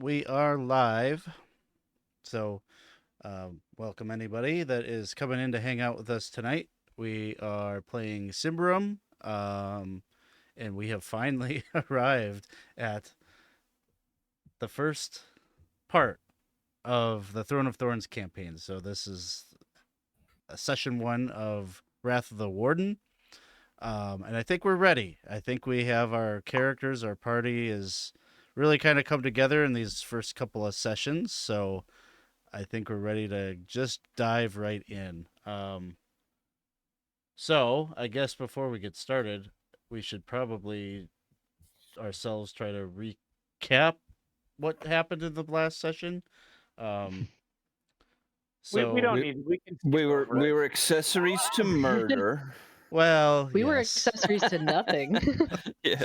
We are live. So, welcome anybody that is coming in to hang out with us tonight. We are playing Symbaroum, and we have finally arrived at the first part of the Throne of Thorns campaign. So, this is session one of Wrath of the Warden. And I think we're ready. I think we have our characters, our party is really kind of come together in these first couple of sessions. So, I think we're ready to just dive right in. So I guess before we get started, we should probably ourselves try to recap what happened in the last session. Um, We don't so, We need. We can skip we were over we it. were accessories to murder. well, We were yes. accessories to nothing. Yeah,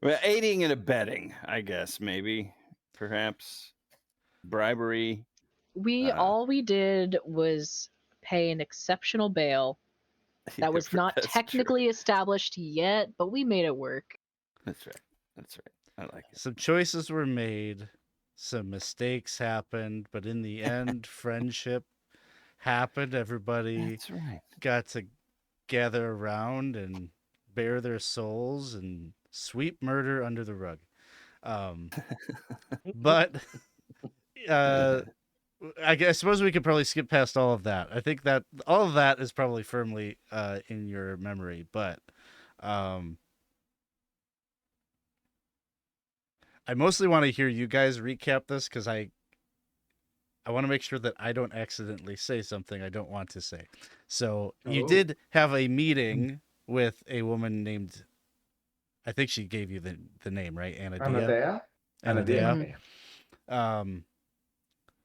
well, aiding and abetting, I guess, maybe, perhaps, bribery. All we did was pay an exceptional bail that was not That's true. technically established yet, but we made it work. That's right. That's right. I like it. Some choices were made, some mistakes happened, but in the end, friendship happened. Everybody That's right. got to gather around and bare their souls and sweep murder under the rug. But uh, I suppose we could probably skip past all of that. I think that all of that is probably firmly in your memory, but um, I mostly want to hear you guys recap this because I want to make sure that I don't accidentally say something I don't want to say. So you Oh. did have a meeting with a woman named, I think she gave you the name, right? Anadea. Anadea.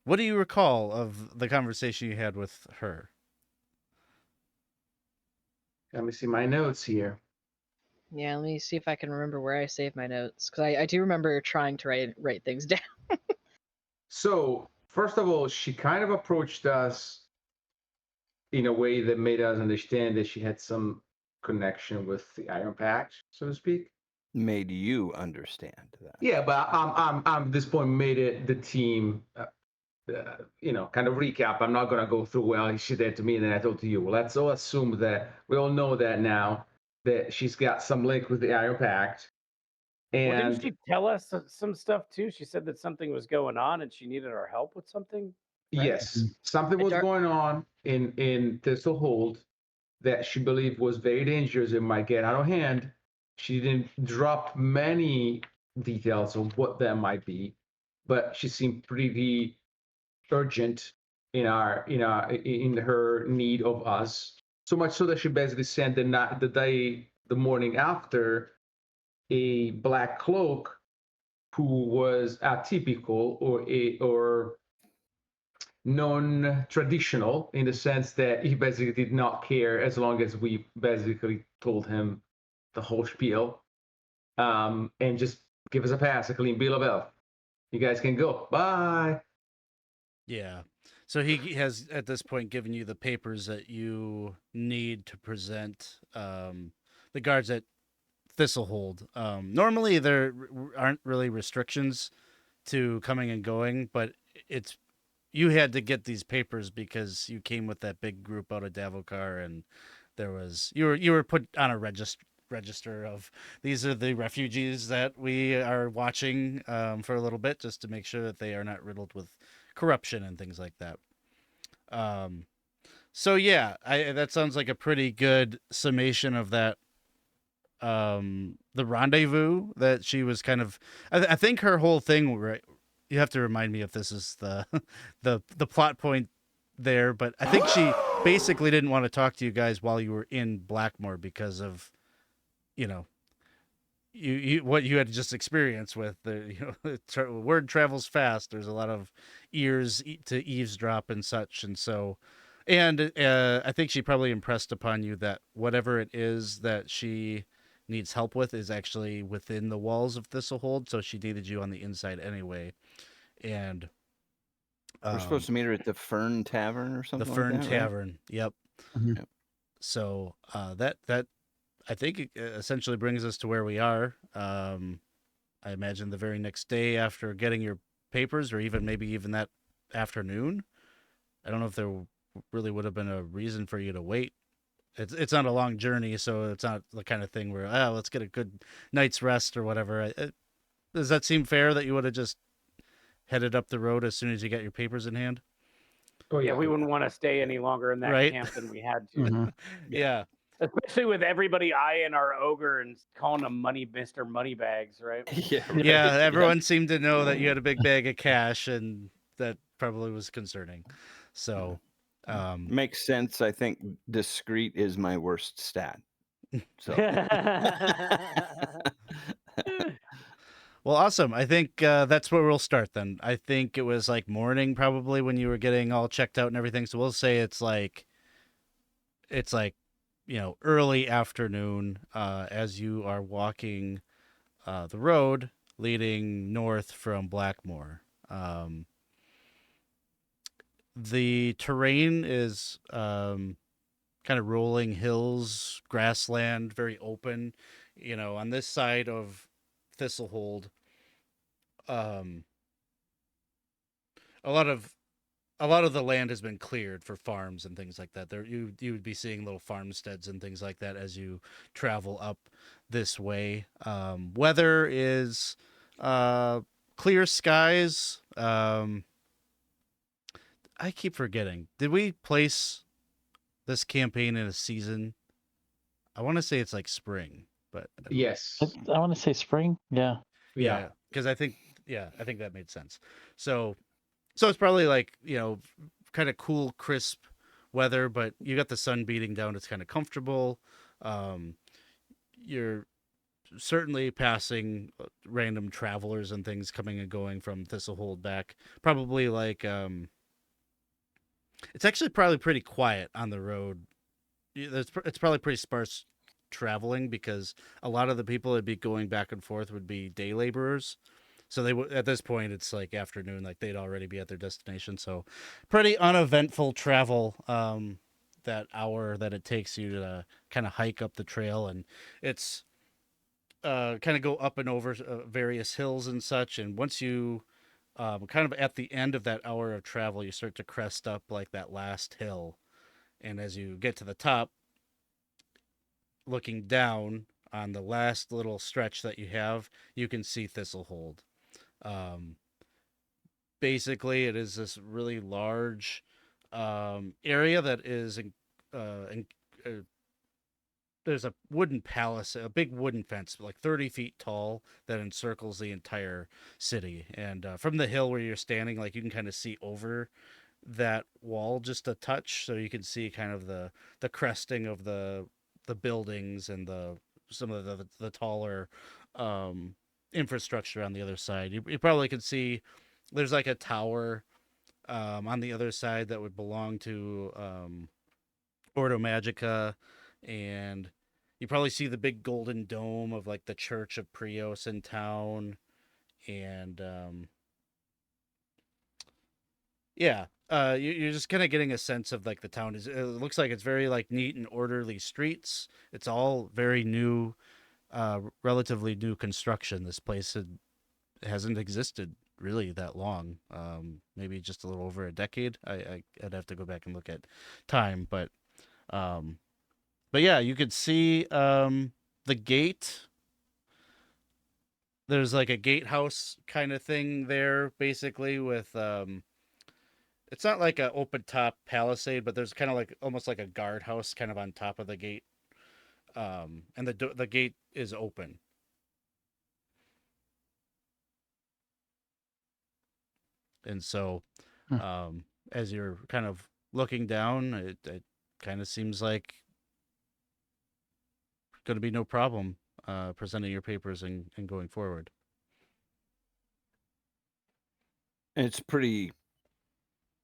What do you recall of the conversation you had with her? Let me see my notes here. Yeah, let me see if I can remember where I saved my notes because I do remember trying to write things down. So, first of all, she kind of approached us in a way that made us understand that she had some connection with the Iron Pact, so to speak. Made you understand that. Yeah, but I'm at this point made it the team. Kind of recap. I'm not gonna go through. Well, she did to me, and then I told to you. Well, let's all assume that we all know that now that she's got some link with the Iron Pact, Well, and didn't she tell us some stuff too? She said that something was going on and she needed our help with something. Right? yes, something A was dark- going on in Thistlehold that she believed was very dangerous and might get out of hand. She didn't drop many details of what that might be, but she seemed pretty urgent in her need of us. So much so that she basically sent the morning after a black cloak who was atypical or non-traditional in the sense that he basically did not care as long as we basically told him the whole spiel, and just give us a pass, a clean bill of health. You guys can go. Bye. Yeah. So he has at this point given you the papers that you need to present the guards at Thistlehold. Normally there aren't really restrictions to coming and going, but it's you had to get these papers because you came with that big group out of Davokar, and there was you were put on a register of these are the refugees that we are watching for a little bit just to make sure that they are not riddled with corruption and things like that. Um, so yeah, that sounds like a pretty good summation of that. The rendezvous that she was kind of, I think her whole thing, right? You have to remind me if this is the the plot point there, but I think she basically didn't want to talk to you guys while you were in Blackmore because of, you know, you what you had just experienced with the word travels fast. There's a lot of ears to eavesdrop and such, and so, and I think she probably impressed upon you that whatever it is that she needs help with is actually within the walls of Thistlehold. So she needed you on the inside anyway, and We're supposed to meet her at the Fern Tavern or the something Fern like that, right? Tavern. Yep. Yep. So that I think it essentially brings us to where we are. I imagine the very next day after getting your papers, or even maybe even that afternoon. I don't know if there really would have been a reason for you to wait. It's not a long journey, so it's not the kind of thing where let's get a good night's rest or whatever. Does that seem fair that you would have just headed up the road as soon as you got your papers in hand? Oh Yeah, yeah. we wouldn't want to stay any longer in that Right. camp than we had to. Mm-hmm. Yeah. Especially with everybody eyeing our ogre and calling him Mr. Moneybags, right? Yeah. Right. Yeah, everyone seemed to know that you had a big bag of cash, and that probably was concerning. So, Makes sense. I think discreet is my worst stat. So well, awesome. I think that's where we'll start then. I think it was like morning probably when you were getting all checked out and everything. So we'll say it's like, early afternoon as you are walking the road leading north from Blackmore. The terrain is kind of rolling hills, grassland, very open. On this side of Thistlehold, um, a lot of the land has been cleared for farms and things like that. There, you would be seeing little farmsteads and things like that as you travel up this way. Weather is clear skies. I keep forgetting. Did we place this campaign in a season? I want to say it's like spring, but Yes. I want to say spring. Yeah. yeah, because I think that made sense. So it's probably like, kind of cool, crisp weather, but you got the sun beating down. It's kind of comfortable. You're certainly passing random travelers and things coming and going from Thistlehold back. Probably like it's actually probably pretty quiet on the road. It's probably pretty sparse traveling because a lot of the people that'd be going back and forth would be day laborers. So they at this point it's like afternoon, like they'd already be at their destination. So pretty uneventful travel. That hour that it takes you to kind of hike up the trail, and it's kind of go up and over various hills and such. And once you kind of at the end of that hour of travel, you start to crest up like that last hill. And as you get to the top, looking down on the last little stretch that you have, you can see Thistlehold. Basically, it is this really large area that is there's a wooden palace, a big wooden fence, like 30 feet tall, that encircles the entire city. And from the hill where you're standing, like you can kind of see over that wall just a touch, so you can see kind of the cresting of the buildings and some of the taller infrastructure on the other side. You probably can see there's like a tower on the other side that would belong to Ordo Magica, and you probably see the big golden dome of like the Church of Prios in town, and you're just kind of getting a sense of like the town is. It looks like it's very like neat and orderly streets. It's all very new, relatively new construction. This place hasn't existed really that long. Maybe just a little over a decade. I'd have to go back and look at time, but yeah, you could see the gate. There's like a gatehouse kind of thing there, basically with it's not like an open top palisade, but there's kind of like almost like a guardhouse kind of on top of the gate, and the gate is open. And so, as you're kind of looking down, it kind of seems like going to be no problem presenting your papers and going forward. it's pretty.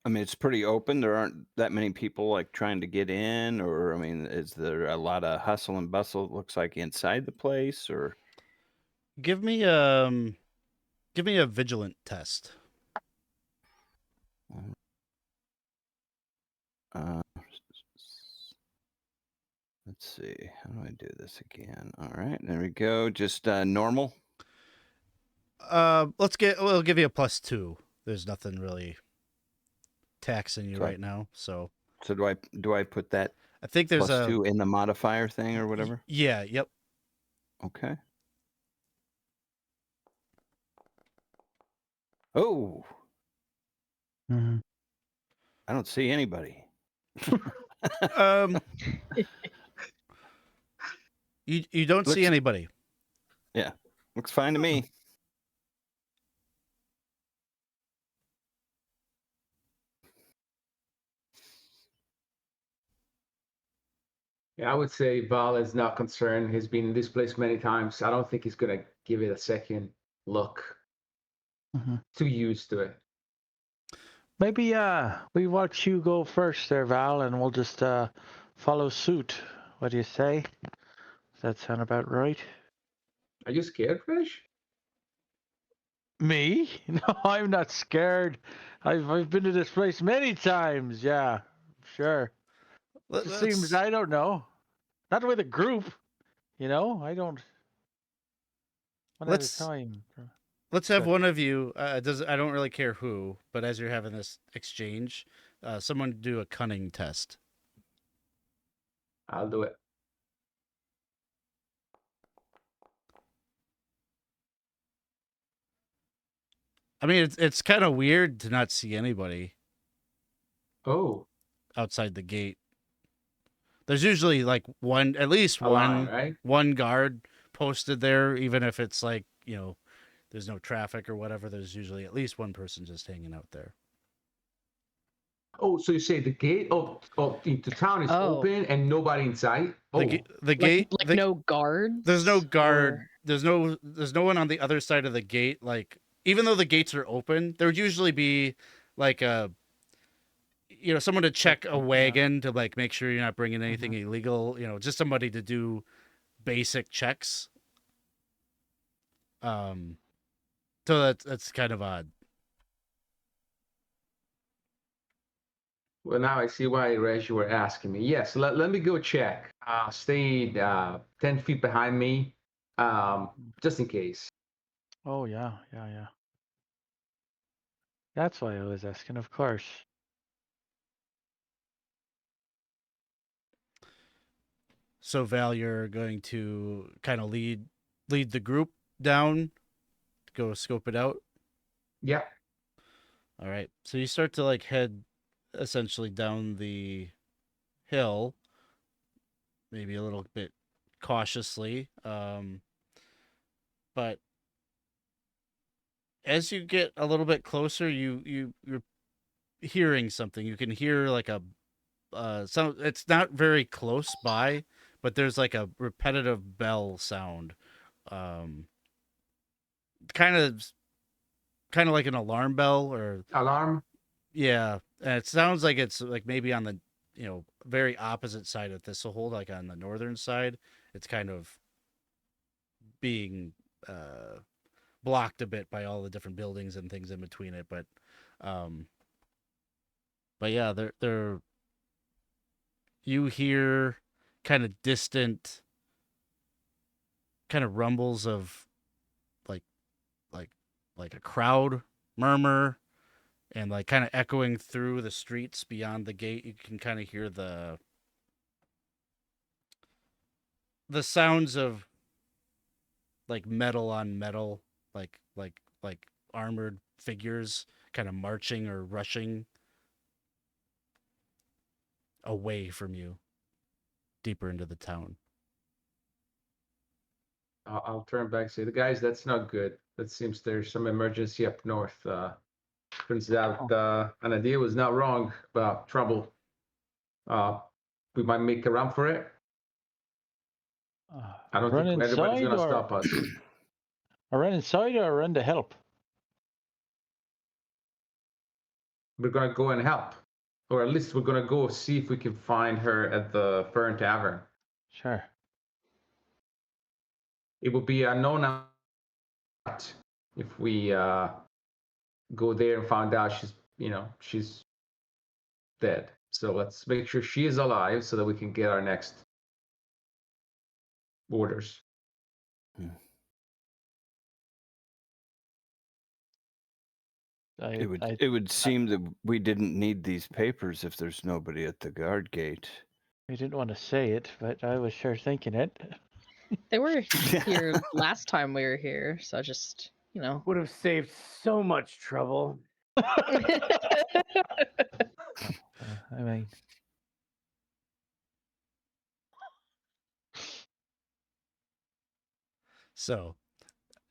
I mean, it's pretty open. There aren't that many people like trying to get in, or I mean, is there a lot of hustle and bustle? It looks like inside the place, or Give me a vigilant test. Let's see. How do I do this again? All right, there we go. Just normal. We'll give you a +2. There's nothing really taxing you So right now, so So do I put that I think there's +2 in the modifier thing or y- whatever? Yeah, yep. Okay. Oh, Mhm. I don't see anybody. Um, you don't see Looks- anybody. Yeah, looks fine to me. Yeah, I would say Val is not concerned. He's been in this place many times. I don't think he's gonna give it a second look. Mhm. Too used to it. Maybe we watch you go first there, Val, and we'll just follow suit. What do you say? Does that sound about right? Are you scared, Fish? Me? No, I'm not scared. I've been to this place many times. Yeah, sure. Let, It us seems I don't know. Not with a group, I don't. One at a let's time. let's have Good. one of you. I don't really care who, but as you're having this exchange, someone do a cunning test. I'll do it. I mean, it's kind of weird to not see anybody Oh, outside the gate. There's usually like at least a line, right? one guard posted there, even if it's like there's no traffic or whatever. There's usually at least one person just hanging out there. Oh, so you say the gate into town is Oh. open and nobody inside? Oh, The gate, Like no guards. there's no guard. or- There's no one on the other side of the gate. Like even though the gates are open, there would usually be like someone to check a wagon to like make sure you're not bringing anything illegal. Just somebody to do basic checks. So that's kind of odd. well, now I see why, Reg, you were asking me. Yes, let me go check. Stay 10 feet behind me, just in case. Oh yeah. That's why I was asking, of course. So Val, you're going to kind of lead the group down, go scope it out. Yeah. All right. So you start to like head essentially down the hill, maybe a little bit cautiously. But as you get a little bit closer, you're hearing something. You can hear like a sound. It's not very close by, but there's like a repetitive bell sound. Um, kind of like an alarm bell or Alarm. yeah, and it sounds like it's like maybe on the very opposite side of Thistlehold, like on the northern side. It's kind of being blocked a bit by all the different buildings and things in between it, um but yeah, they're you hear kind of distant kind of rumbles of like like like a crowd murmur, and like kind of echoing through the streets beyond the gate. You can kind of hear the sounds of like metal on metal, like armored figures kind of marching or rushing away from you deeper into the town. I'll turn back and say, the guys, that's not good. That seems there's some emergency up north. Turns out an idea was not wrong about trouble. We might make a run for it. I don't Run think everybody's inside gonna or stop us. I run inside or I run to help? We're gonna go and help, or at least we're gonna go see if we can find her at the Fern Tavern. Sure. It would be a no if we go there and find out she's dead. So let's make sure she is alive so that we can get our next orders. It would seem that we didn't need these papers if there's nobody at the guard gate. I didn't want to say it, but I was sure thinking it. They were here last time we were here, so just, Would have saved so much trouble. I mean, So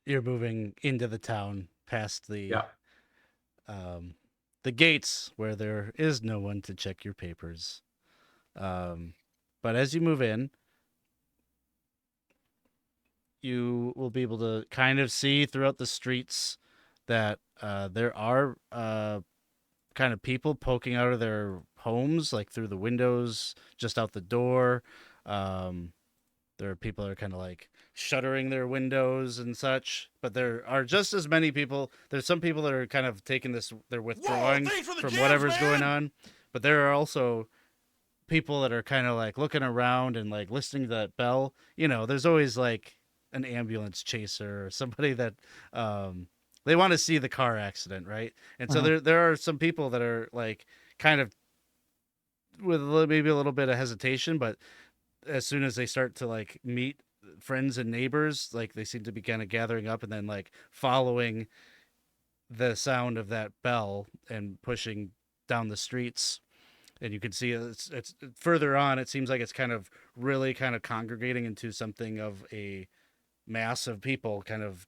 you're moving into the town past Yeah. the gates where there is no one to check your papers. But as you move in, you will be able to kind of see throughout the streets that there are kind of people poking out of their homes, like through the windows, just out the door. There are people that are kind of like shuttering their windows and such, but there are just as many people. There's some people that are kind of taking this, they're withdrawing from whatever's going on, but there are also people that are kind of like looking around and like listening to that bell. There's always like an ambulance chaser or somebody that they want to see the car accident, right? And so there are some people that are like kind of with maybe a little bit of hesitation, but as soon as they start to like meet friends and neighbors, like they seem to be kind of gathering up and then like following the sound of that bell and pushing down the streets. And you can see it's further on. It seems like it's kind of really kind of congregating into something of a mass of people kind of,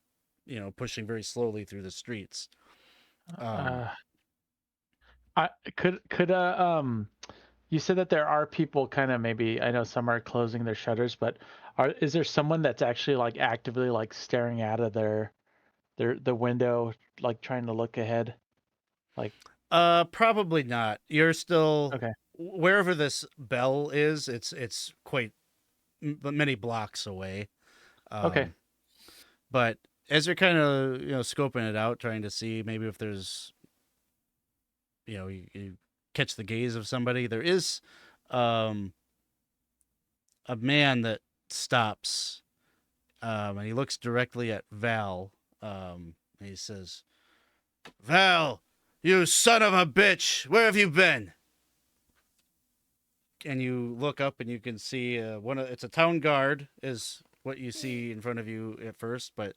pushing very slowly through the streets. You said that there are people kind of, maybe, I know some are closing their shutters, but is there someone that's actually like actively like staring out of the window, like trying to look ahead? Like, probably not. You're still okay. Wherever this bell is. It's quite many blocks away. Okay. But as you're kind of scoping it out, trying to see maybe if there's you catch the gaze of somebody, there is a man that stops, and he looks directly at Val, and he says, "Val, you son of a bitch, where have you been?" And you look up and you can see it's a town guard is what you see in front of you at first, but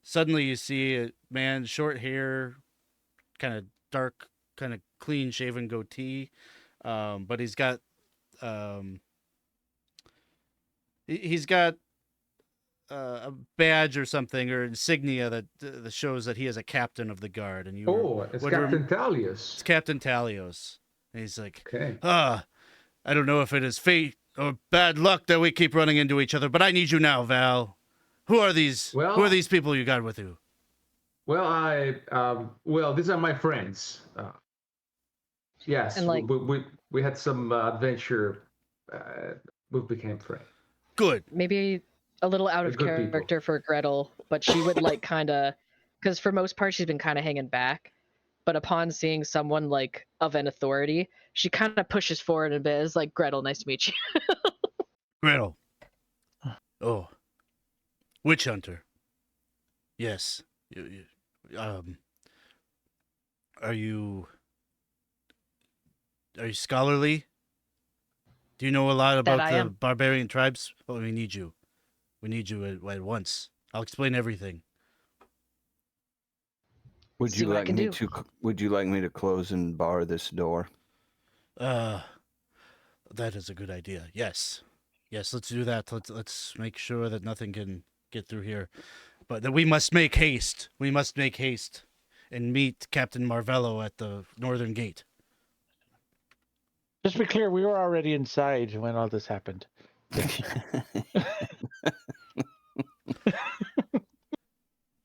suddenly you see a man, short hair, kind of dark, kind of clean shaven goatee, but he's got a badge or something or insignia that shows that he is a captain of the guard. And it's Captain Talios. It's Captain Talios, and he's like, Okay. I don't know if it is fate or bad luck that we keep running into each other, but I need you now, Val. Who are these? Who are these people you got with you? Well, these are my friends. Yes, And, like, we had some adventure. We became friends. Good. maybe a little out of They're good character for Gretel, but she would like kind of, because for most part she's been kind of hanging back, but upon seeing someone like of an authority, she kind of pushes forward a bit. Is like, Gretel, nice to meet you. Gretel. Oh. Witch hunter. Yes. Are you scholarly? Do you know a lot about I the am. barbarian tribes? Well, we need you. We need you at once. I'll explain everything. Would See you what I like can me do. to? Would you like me to close and bar this door? That is a good idea. Yes, let's do that. Let's make sure that nothing can get through here. But that we must make haste. We must make haste and meet Captain Marvello at the northern gate. Just to be clear, we were already inside when all this happened.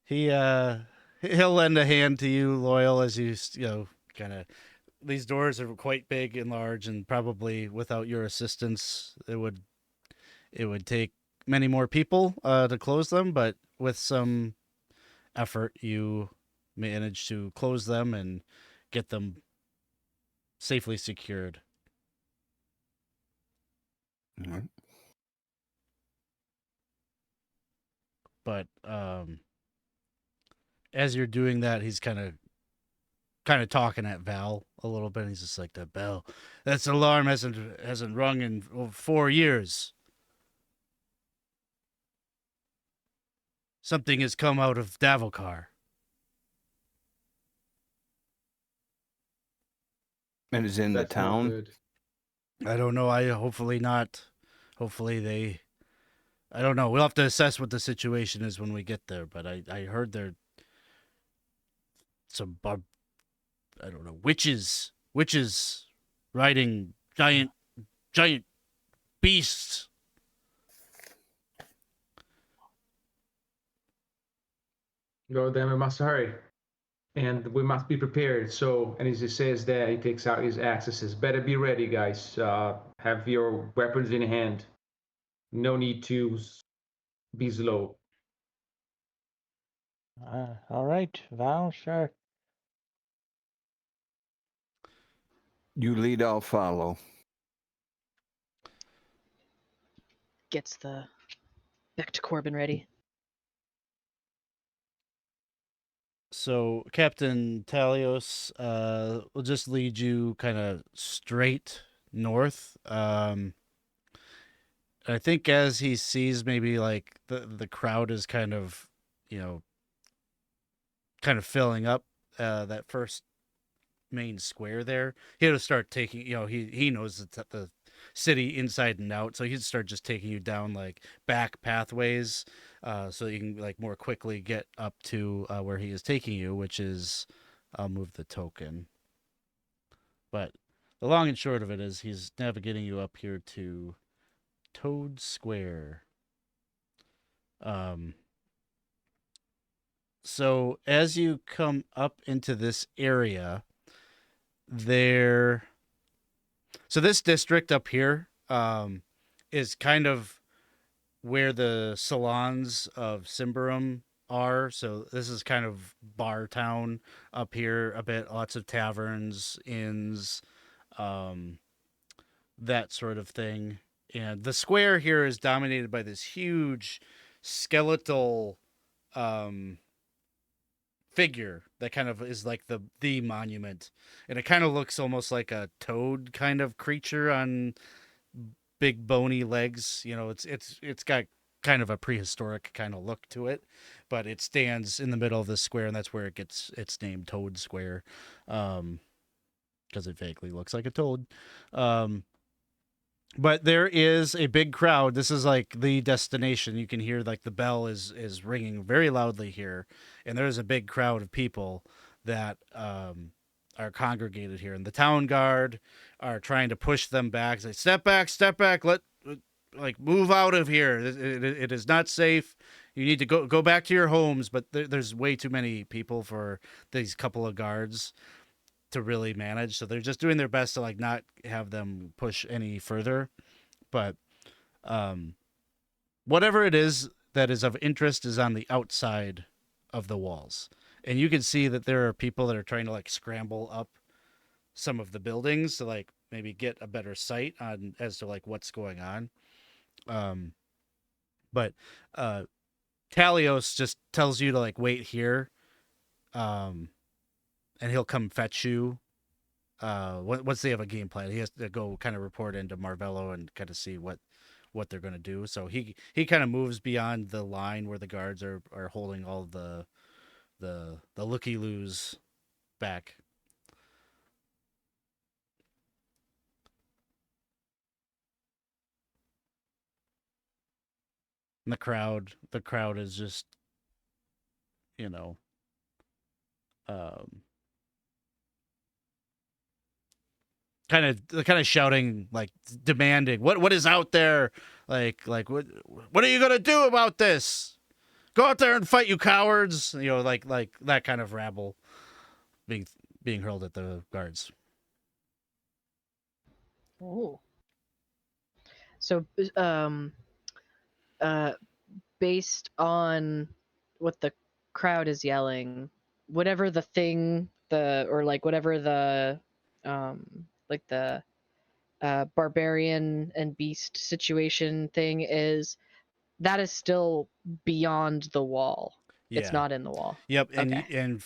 He'll lend a hand to you, Loyal, as you kind of. These doors are quite big and large, and probably without your assistance, it would take many more people to close them. But with some effort, you manage to close them and get them safely secured. All right. But as you're doing that, he's kind of kind of talking at Val a little bit. He's just like, that bell, that alarm hasn't rung in 4 years. Something has come out of Davokar. And is in the That's no town. good. I don't know. Hopefully not. Hopefully I don't know. We'll have to assess what the situation is when we get there. But I heard there some I don't know, witches riding giant beasts. No, then we must hurry. And we must be prepared. So, and as he says that, he takes out his axe and says, better be ready, guys. Have your weapons in hand. No need to be slow. All right, Val, sure. You lead, I'll follow. Gets the back to Corbin ready. So Captain Talios will just lead you kind of straight north. I think as he sees maybe like the crowd is kind of, kind of filling up that first main square there, he'll start taking, he knows the city inside and out, so he'd start just taking you down like back pathways, so you can like more quickly get up to where he is taking you, which is, I'll move the token. But the long and short of it is he's navigating you up here to Toad Square. So as you come up into this area, so this district up here is kind of where the salons of Symbaroum are. So this is kind of bar town up here a bit. Lots of taverns, inns, that sort of thing. And the square here is dominated by this huge skeletal figure that kind of is like the monument, and it kind of looks almost like a toad kind of creature on big bony legs. It's got kind of a prehistoric kind of look to it, but it stands in the middle of the square, and that's where it gets its name, Toad Square, because it vaguely looks like a toad. But there is a big crowd. This is like the destination. You can hear like the bell is ringing very loudly here, and there's a big crowd of people that are congregated here. And the town guard are trying to push them back. Say, step back, move out of here. It is not safe. You need to go back to your homes. But there's way too many people for these couple of guards to really manage, so they're just doing their best to like not have them push any further. But whatever it is that is of interest is on the outside of the walls, and you can see that there are people that are trying to like scramble up some of the buildings to like maybe get a better sight on as to like what's going on. But Talios just tells you to like wait here, and he'll come fetch you once they have a game plan. He has to go kind of report into Marvello and kind of see what they're going to do. So he kind of moves beyond the line where the guards are holding all the looky-loos back. And the crowd is just, kind of shouting, like demanding, what is out there, like what are you gonna do about this? Go out there and fight, you cowards! Like that kind of rabble being hurled at the guards. Oh. So, based on what the crowd is yelling, whatever the thing, whatever the like the barbarian and beast situation thing is, that is still beyond the wall. Yeah. It's not in the wall. Yep. And Okay. and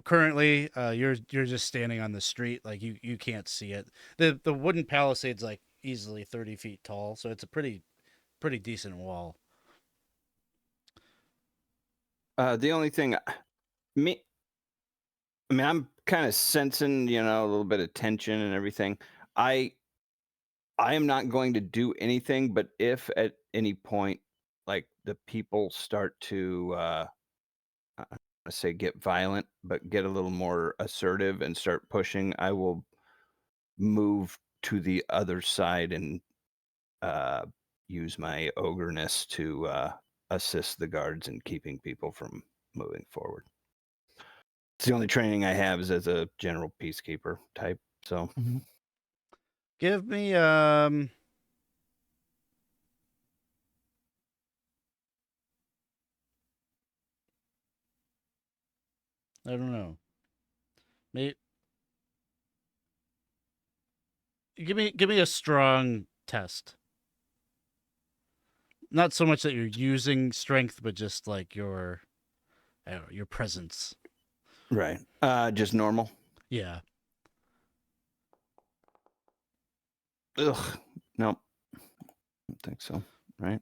currently, you're just standing on the street, like you can't see it. The wooden palisade's like easily 30 feet tall, so it's a pretty decent wall. The only thing, me, I mean, I'm kind of sensing, a little bit of tension and everything. I am not going to do anything, but if at any point, like the people start to, I don't wanna say get violent, but get a little more assertive and start pushing, I will move to the other side and uh, use my ogreness to assist the guards in keeping people from moving forward. It's the only training I have is as a general peacekeeper type. So Give me I don't know. Maybe give me a strong test. Not so much that you're using strength, but just like your I don't know, your presence. right, just normal. Yeah. Ugh, nope, I don't think so. Right,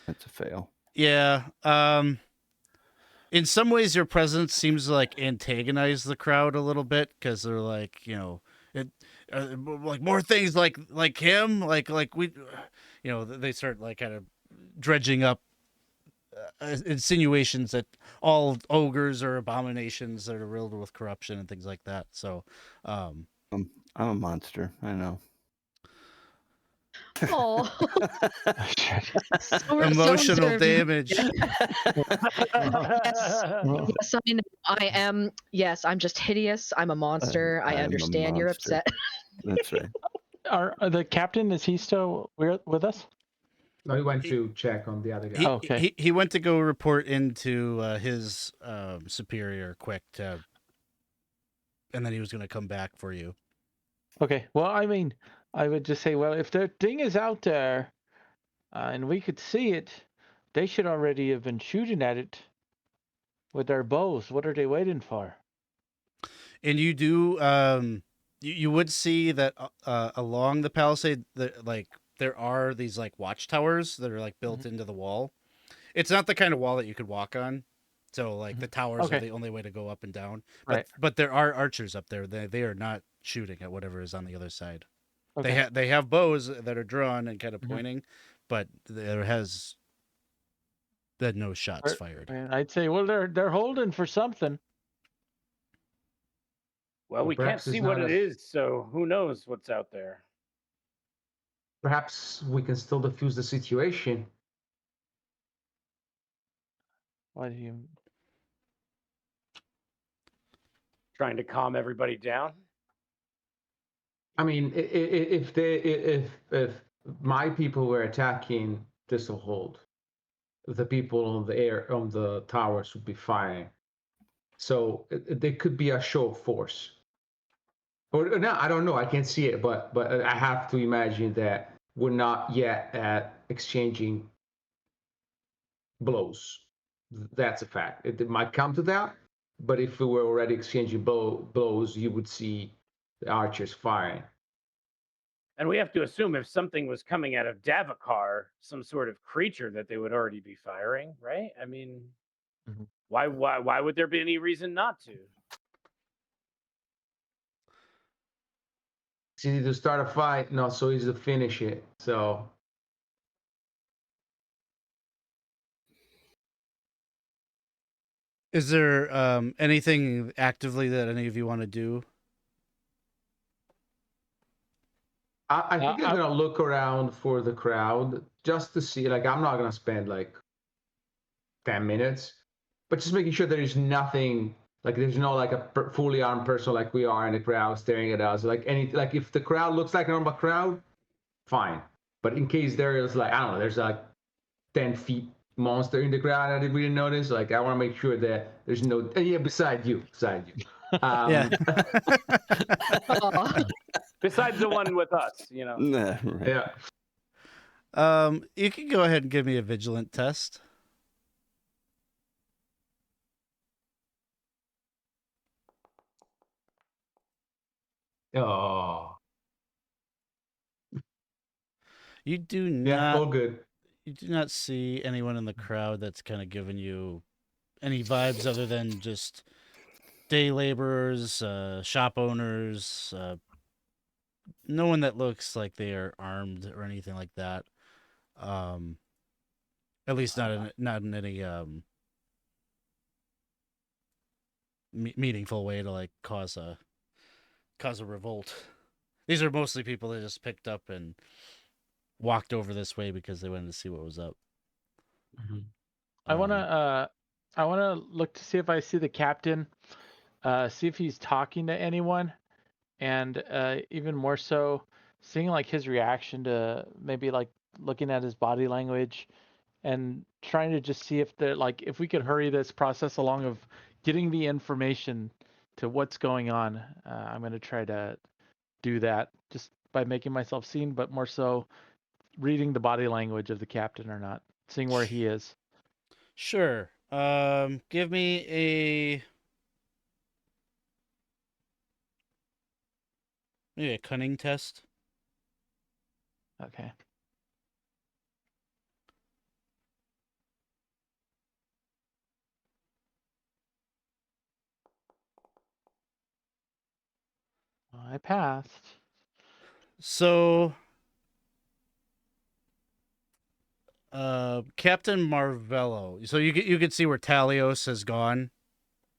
that's a fail. Yeah. In some ways, your presence seems to like antagonize the crowd a little bit because they're like, it, like more things like him, like we, they start like kind of dredging up insinuations that all ogres are abominations that are riddled with corruption and things like that. So, I'm a monster. I know. Oh, emotional damage. Yes, yes, I know. I am. Yes, I'm just hideous. I'm a monster. I I'm a understand you're monster. upset. That's right. Are the captain, is he still with us? No, he went to check on the other guy. He, he went to go report into his superior quick to, and then he was going to come back for you. Okay. Well, I mean, I would just say, well, if the thing is out there, and we could see it, they should already have been shooting at it with their bows. What are they waiting for? And you do you would see that along the palisade there are these like watchtowers that are like built into the wall. It's not the kind of wall that you could walk on, so like the towers are the only way to go up and down, but there are archers up there. They are not shooting at whatever is on the other side. Okay. They have bows that are drawn and kind of pointing, but there has been no shots fired. And I'd say, well, they're holding for something. Well, we can't perhaps it's see what not it is, so who knows what's out there. Perhaps we can still defuse the situation. Why do you? Trying to calm everybody down. I mean, if my people were attacking Thistlehold, the people on the towers would be firing. So there could be a show of force. Or no, I don't know. I can't see it, but I have to imagine that we're not yet at exchanging blows. That's a fact. It might come to that, but if we were already exchanging blows, you would see the archers firing. And we have to assume if something was coming out of Davokar, some sort of creature, that they would already be firing, right? I mean, why would there be any reason not to? It's easy to start a fight, not so easy to finish it. So Is there anything actively that any of you want to do? I think I'm gonna look around for the crowd just to see. Like, I'm not gonna spend like 10 minutes, but just making sure there is nothing. Like, there's no like a fully armed person like we are in the crowd staring at us. Like if the crowd looks like a normal crowd, fine. But in case there is like, I don't know, there's like 10 feet monster in the ground I didn't notice. Like, I want to make sure that there's no. Yeah, beside you. Yeah. Besides the one with us, Nah, right. Yeah. You can go ahead and give me a vigilant test. Oh, You do yeah, all not good. you do not see anyone in the crowd that's kind of giving you any vibes other than just day laborers, shop owners, no one that looks like they are armed or anything like that. Um, at least not in any meaningful way to like cause a revolt. These are mostly people that just picked up and walked over this way because they wanted to see what was up. Mhm. I wanna look to see if I see the captain, see if he's talking to anyone, and even more so, seeing like his reaction to maybe like looking at his body language and trying to just see if they're like if we could hurry this process along of getting the information to what's going on. I'm gonna try to do that just by making myself seen, but more so reading the body language of the captain or not, seeing where he is. Sure. Give me maybe a cunning test. Okay. I passed. So, Captain Marvello. So you could see where Talios has gone,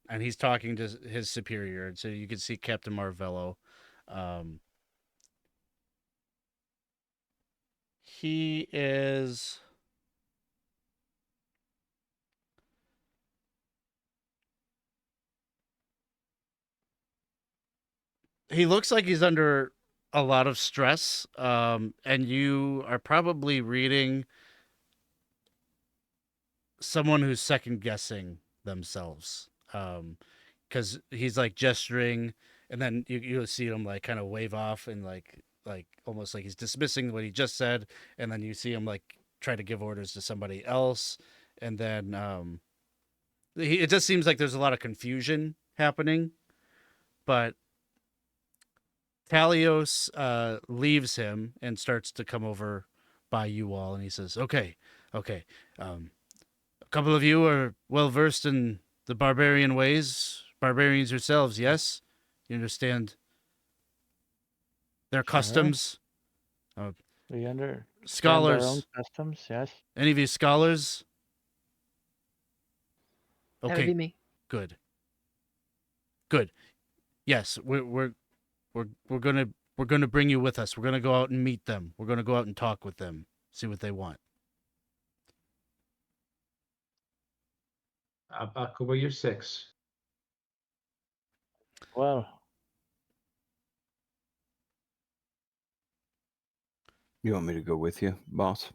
and he's talking to his superior. So you can see Captain Marvello. Um, he is. He looks like he's under a lot of stress. And you are probably reading someone who's second guessing themselves. Because he's like gesturing, and then you'll see him like kind of wave off and like almost like he's dismissing what he just said, and then you see him like try to give orders to somebody else, and then it just seems like there's a lot of confusion happening, but Talios leaves him and starts to come over by you all, and he says, "Okay, okay, a couple of you are well versed in the barbarian ways, barbarians yourselves, yes? You understand their Sure. customs? We understand our own Scholars, customs, yes. any of you scholars? That would Okay, be me. good. Good. Yes, we're gonna bring you with us. We're gonna go out and meet them. We're gonna go out and talk with them, see what they want." I'll cover your 6. Well, You want me to go with you, boss?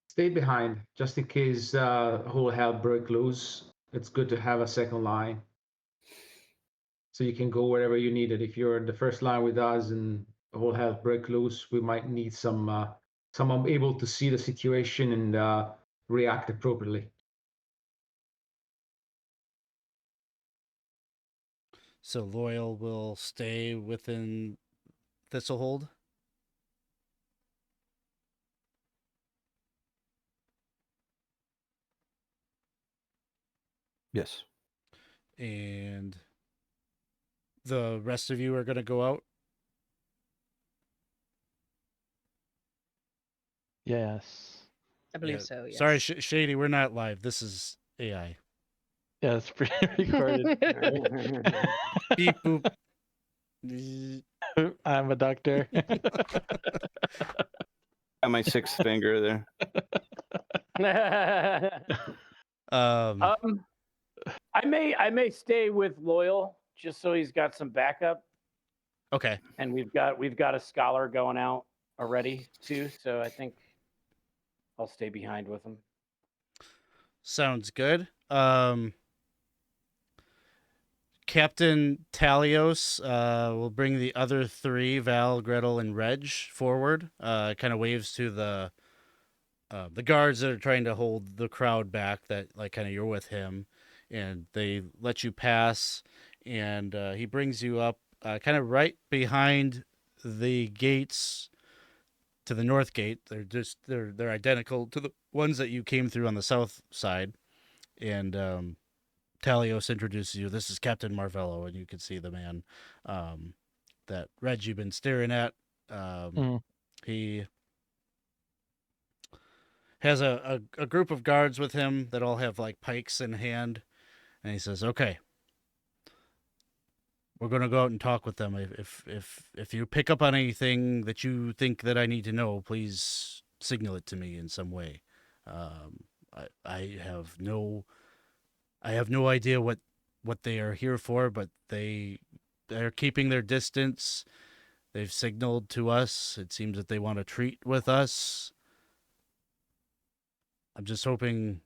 Stay behind, just in case whole hell break loose. It's good to have a second line, so you can go wherever you need it. If you're in the first line with us and the whole hell break loose, we might need someone able to see the situation and react appropriately. So Loyal will stay within Thistlehold. Yes. And the rest of you are going to go out. yes. I believe Yeah. so. Yes. Sorry, Shady, we're not live. This is AI. Yeah, it's pre-recorded. Beep boop. I'm a doctor. Got my 6th finger there. um, I may stay with Loyal just so he's got some backup, okay. and we've got a scholar going out already too. So I think I'll stay behind with him. Sounds good. Captain Talios will bring the other 3, Val, Gretel, and Reg, forward. Kind of waves to the guards that are trying to hold the crowd back, that like kind of you're with him, and they let you pass, and he brings you up kind of right behind the gates to the north gate. They're identical to the ones that you came through on the south side, and Talios introduces you. This is Captain Marvello, and you can see the man that Reg you've been staring at. He has a group of guards with him that all have like pikes in hand, and he says, "Okay, we're going to go out and talk with them. If you pick up on anything that you think that I need to know, please signal it to me in some way. I have no idea what they are here for, but they're keeping their distance. They've signaled to us. It seems that they want to treat with us. I'm just hoping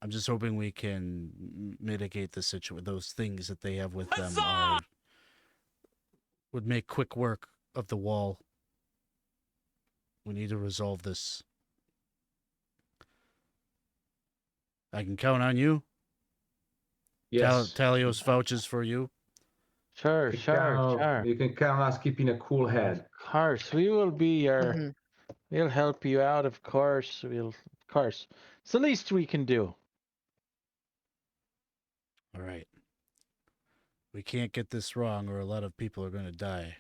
we can mitigate the situation. Those things that they have with them would make quick work of the wall. We need to resolve this. I can count on you. Yes. Talios vouches for you. Sure. You can count on us keeping a cool head. Of course, we will be your. Mhm. We'll help you out, of course. Of course. It's the least we can do. All right. We can't get this wrong, or a lot of people are going to die.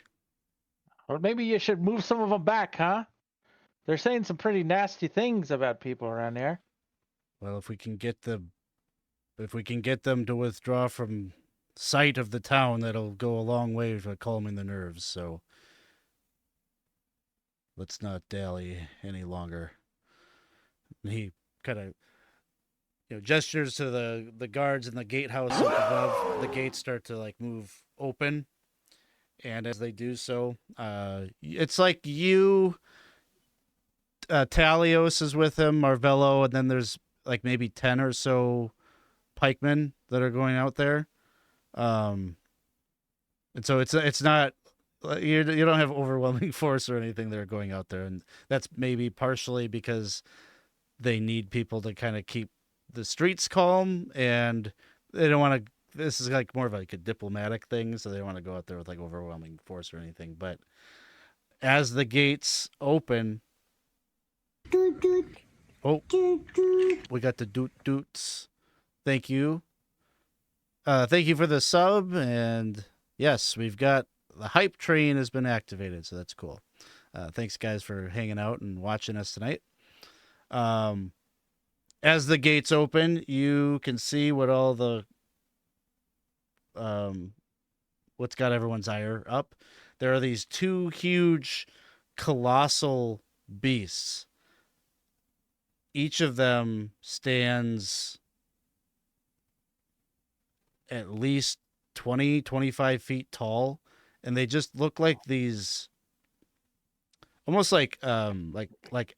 Or maybe you should move some of them back, huh? They're saying some pretty nasty things about people around here. Well, if we can get them to withdraw from sight of the town, that'll go a long way for calming the nerves. So let's not dally any longer. And he kind of gestures to the guards in the gatehouse up above. The gates start to like move open, and as they do so, it's like you, Talios is with him, Marvello, and then there's like maybe 10 or so pikemen that are going out there. And so it's not, you don't have overwhelming force or anything that are going out there, and that's maybe partially because they need people to kind of keep the streets calm, and they don't want to. This is like more of like a diplomatic thing, so they don't want to go out there with like overwhelming force or anything. But as the gates open, oh, we got the doot doots. Thank you. Thank you for the sub, and yes, we've got the hype train has been activated, so that's cool. Thanks, guys, for hanging out and watching us tonight. As the gates open, you can see what all the what's got everyone's ire up. There are these two huge, colossal beasts. Each of them stands at least 20, 25 feet tall, and they just look like these almost like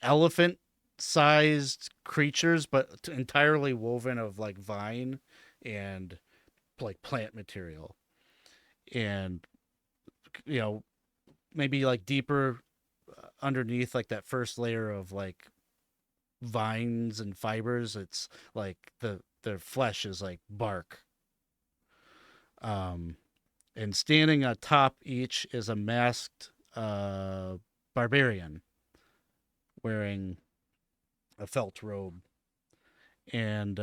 elephant sized creatures, but entirely woven of like vine and like plant material, and maybe like deeper underneath like that first layer of like vines and fibers, it's like their flesh is like bark. And standing atop each is a masked barbarian wearing a felt robe, and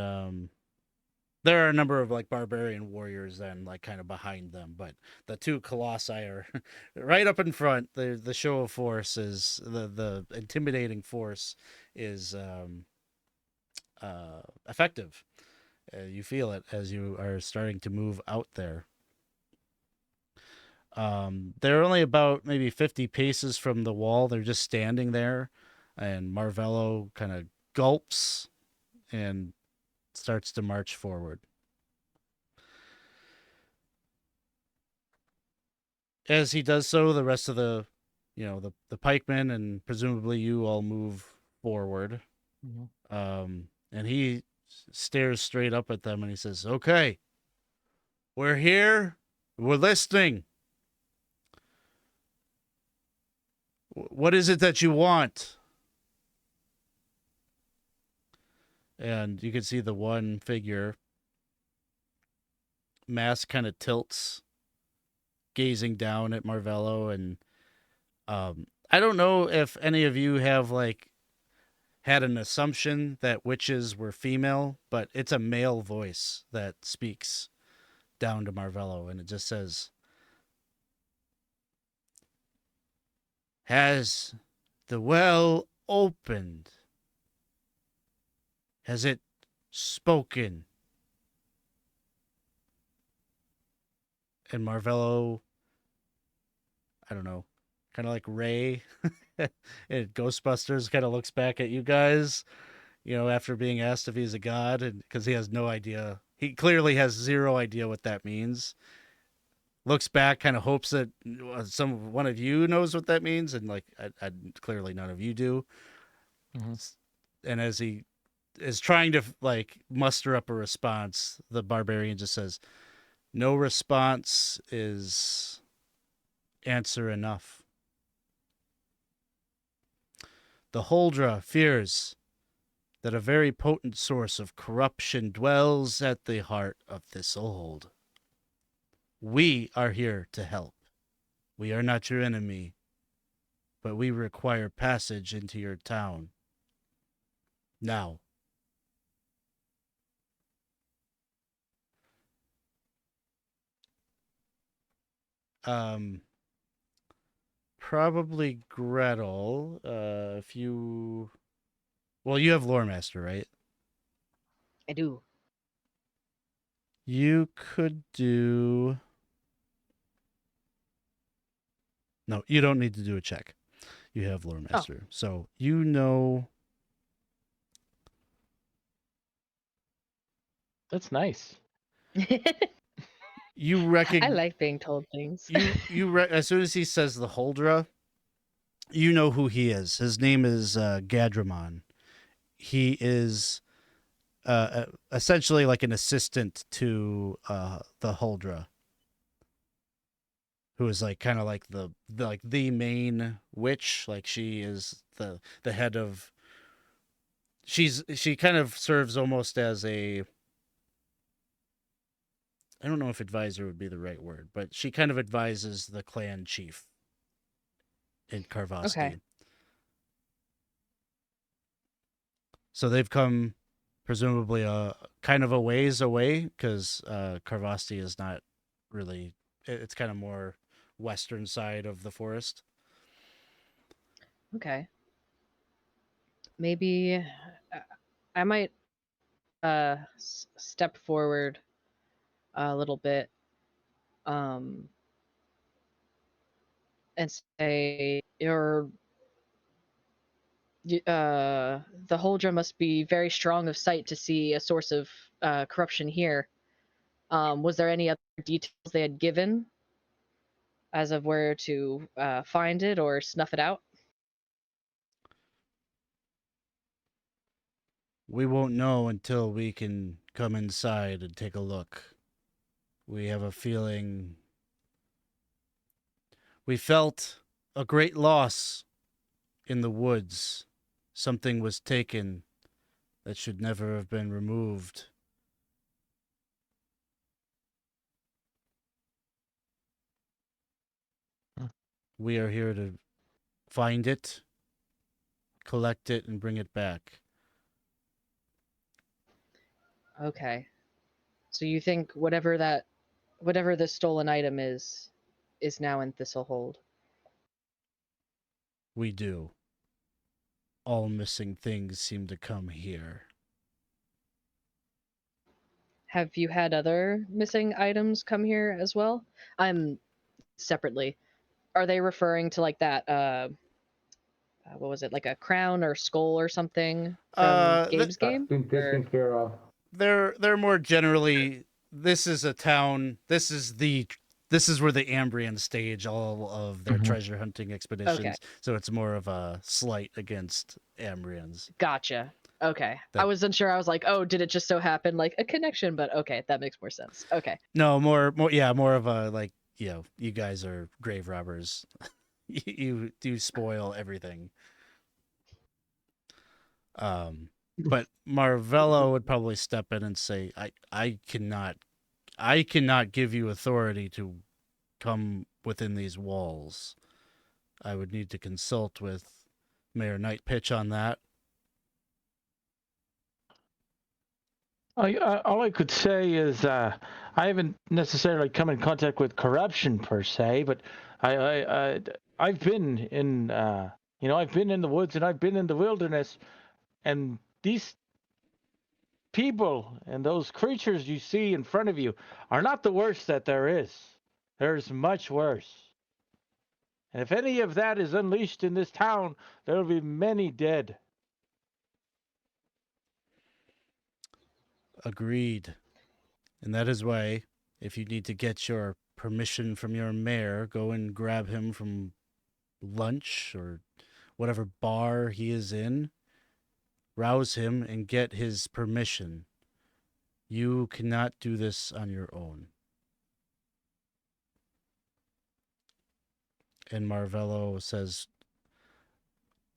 there are a number of like barbarian warriors then like kind of behind them, but the two colossi are right up in front. The show of force is the intimidating force is effective. You feel it as you are starting to move out there. They're only about maybe 50 paces from the wall. They're just standing there, and Marvello kind of gulps and starts to march forward. As he does so, the rest of the pikemen and presumably you all move forward. Mm-hmm. And he stares straight up at them and he says, "Okay, we're here. We're listening. What is it that you want?" And you can see the one figure mask kind of tilts, gazing down at Marvello, and I don't know if any of you have like had an assumption that witches were female, but it's a male voice that speaks down to Marvello, and it just says, "Has the well opened? Has it spoken?" And Marvello, I don't know, kind of like Ray in Ghostbusters, kind of looks back at you guys, after being asked if he's a god, and because he has no idea. He clearly has zero idea what that means. Looks back, kind of hopes that one of you knows what that means, and like, clearly none of you do. Mm-hmm. And as he is trying to like muster up a response, the barbarian just says, "No response is answer enough. The Huldra fears that a very potent source of corruption dwells at the heart of Thistlehold. We are here to help. We are not your enemy, but we require passage into your town. Now." Probably Gretel. If you, well, you have Lore Master, right? I do. You could do. No, you don't need to do a check. You have Lore Master, so you know. That's nice. You I recognize. like being told things. As soon as he says the Huldra, you know who he is. His name is Gadramon. He is essentially like an assistant to the Huldra, who is like kind of like the main witch. Like she is the head of. She kind of serves almost as a. I don't know if advisor would be the right word, but she kind of advises the clan chief in Karvasti. Okay. So they've come presumably kind of a ways away, because Karvasti is not really. It's kind of more western side of the forest. Okay. Maybe I might step forward a little bit and say the Huldra must be very strong of sight to see a source of corruption here. Was there any other details they had given as of where to find it or snuff it out? We won't know until we can come inside and take a look. We have a feeling. We felt a great loss in the woods. Something was taken that should never have been removed. We are here to find it, collect it, and bring it back. Okay. So you think whatever the stolen item is now in Thistlehold? We do. All missing things seem to come here. Have you had other missing items come here as well? I'm separately. Are they referring to like that what was it, like a crown or skull or something from Gabe's That's game? been taken care of. They're more generally. This is a town. This is where the Ambrians stage all of their treasure hunting expeditions. Okay. So it's more of a slight against Ambrians. Gotcha. Okay. I wasn't sure. I was like, oh, did it just so happen like a connection? But okay, that makes more sense. Okay. No, more of a like, you guys are grave robbers. you do spoil everything. But Marvello would probably step in and say, I cannot I cannot give you authority to come within these walls. I would need to consult with Mayor Nightpitch on that. All I could say is I haven't necessarily come in contact with corruption per se, but I've been in I've been in the woods and I've been in the wilderness, and these people and those creatures you see in front of you are not the worst that there is. There's much worse. And if any of that is unleashed in this town, there will be many dead. Agreed. And that is why, if you need to get your permission from your mayor, go and grab him from lunch or whatever bar he is in. Rouse him and get his permission. You cannot do this on your own. And Marvello says,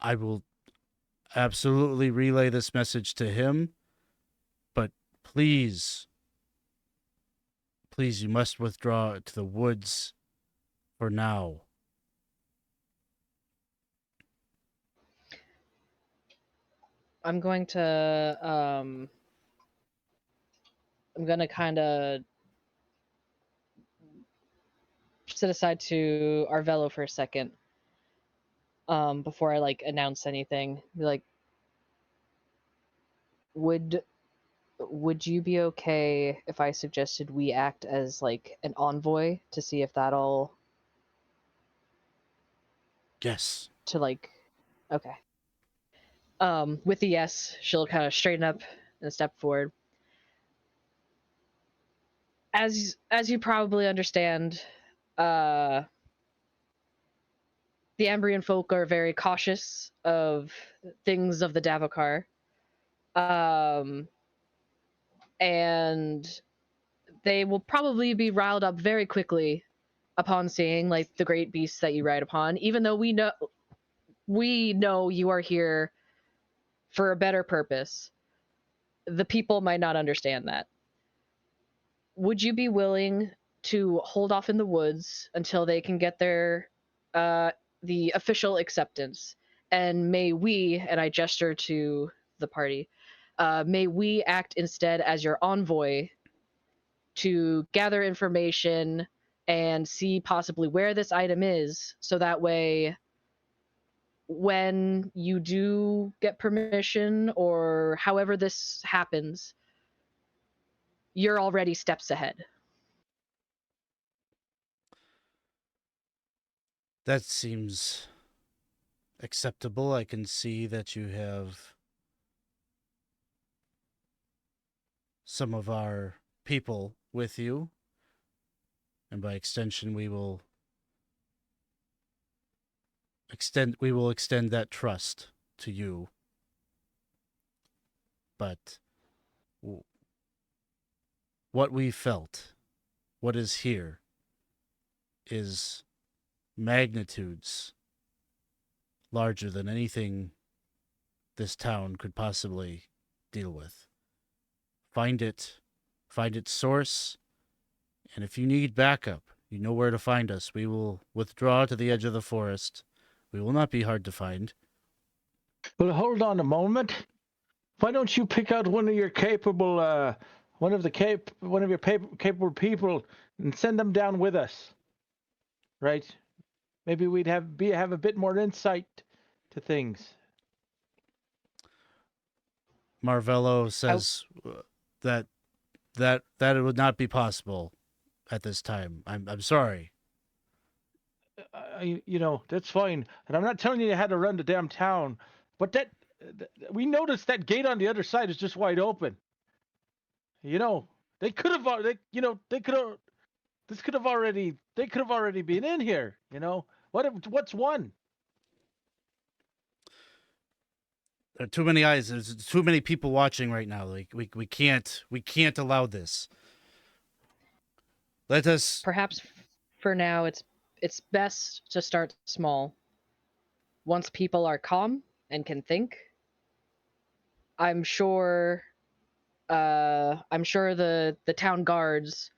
I will absolutely relay this message to him, but please, you must withdraw to the woods for now. I'm going to kind of sit aside to Arvello for a second before I like announce anything. Be like, would you be okay if I suggested we act as like an envoy to see if that'll Yes. to like okay. With the yes, she'll kind of straighten up and step forward. As you probably understand, the Ambrian folk are very cautious of things of the Davokar. And they will probably be riled up very quickly upon seeing like the great beasts that you ride upon, even though we know you are here for a better purpose. The people might not understand that. Would you be willing to hold off in the woods until they can get their the official acceptance? And may we, and I gesture to the party, may we act instead as your envoy to gather information and see possibly where this item is, so that way when you do get permission or however this happens, you're already steps ahead. That seems acceptable. I can see that you have some of our people with you, and by extension we will extend that trust to you. But what we felt, what is here, is magnitudes larger than anything this town could possibly deal with. Find its source, and if you need backup, you know where to find us. We will withdraw to the edge of the forest. We will not be hard to find. Well, hold on a moment. Why don't you pick out one of your capable, capable people and send them down with us? Right? Maybe we'd have a bit more insight to things. Marvello says that it would not be possible at this time. I'm sorry. That's fine. And I'm not telling you how to run the damn town, but we noticed that gate on the other side is just wide open. They could have already been in here. What's one? There are too many eyes. There's too many people watching right now. Like we can't allow this. Let us Perhaps for now it's best to start small. Once people are calm and can think, I'm sure the town guards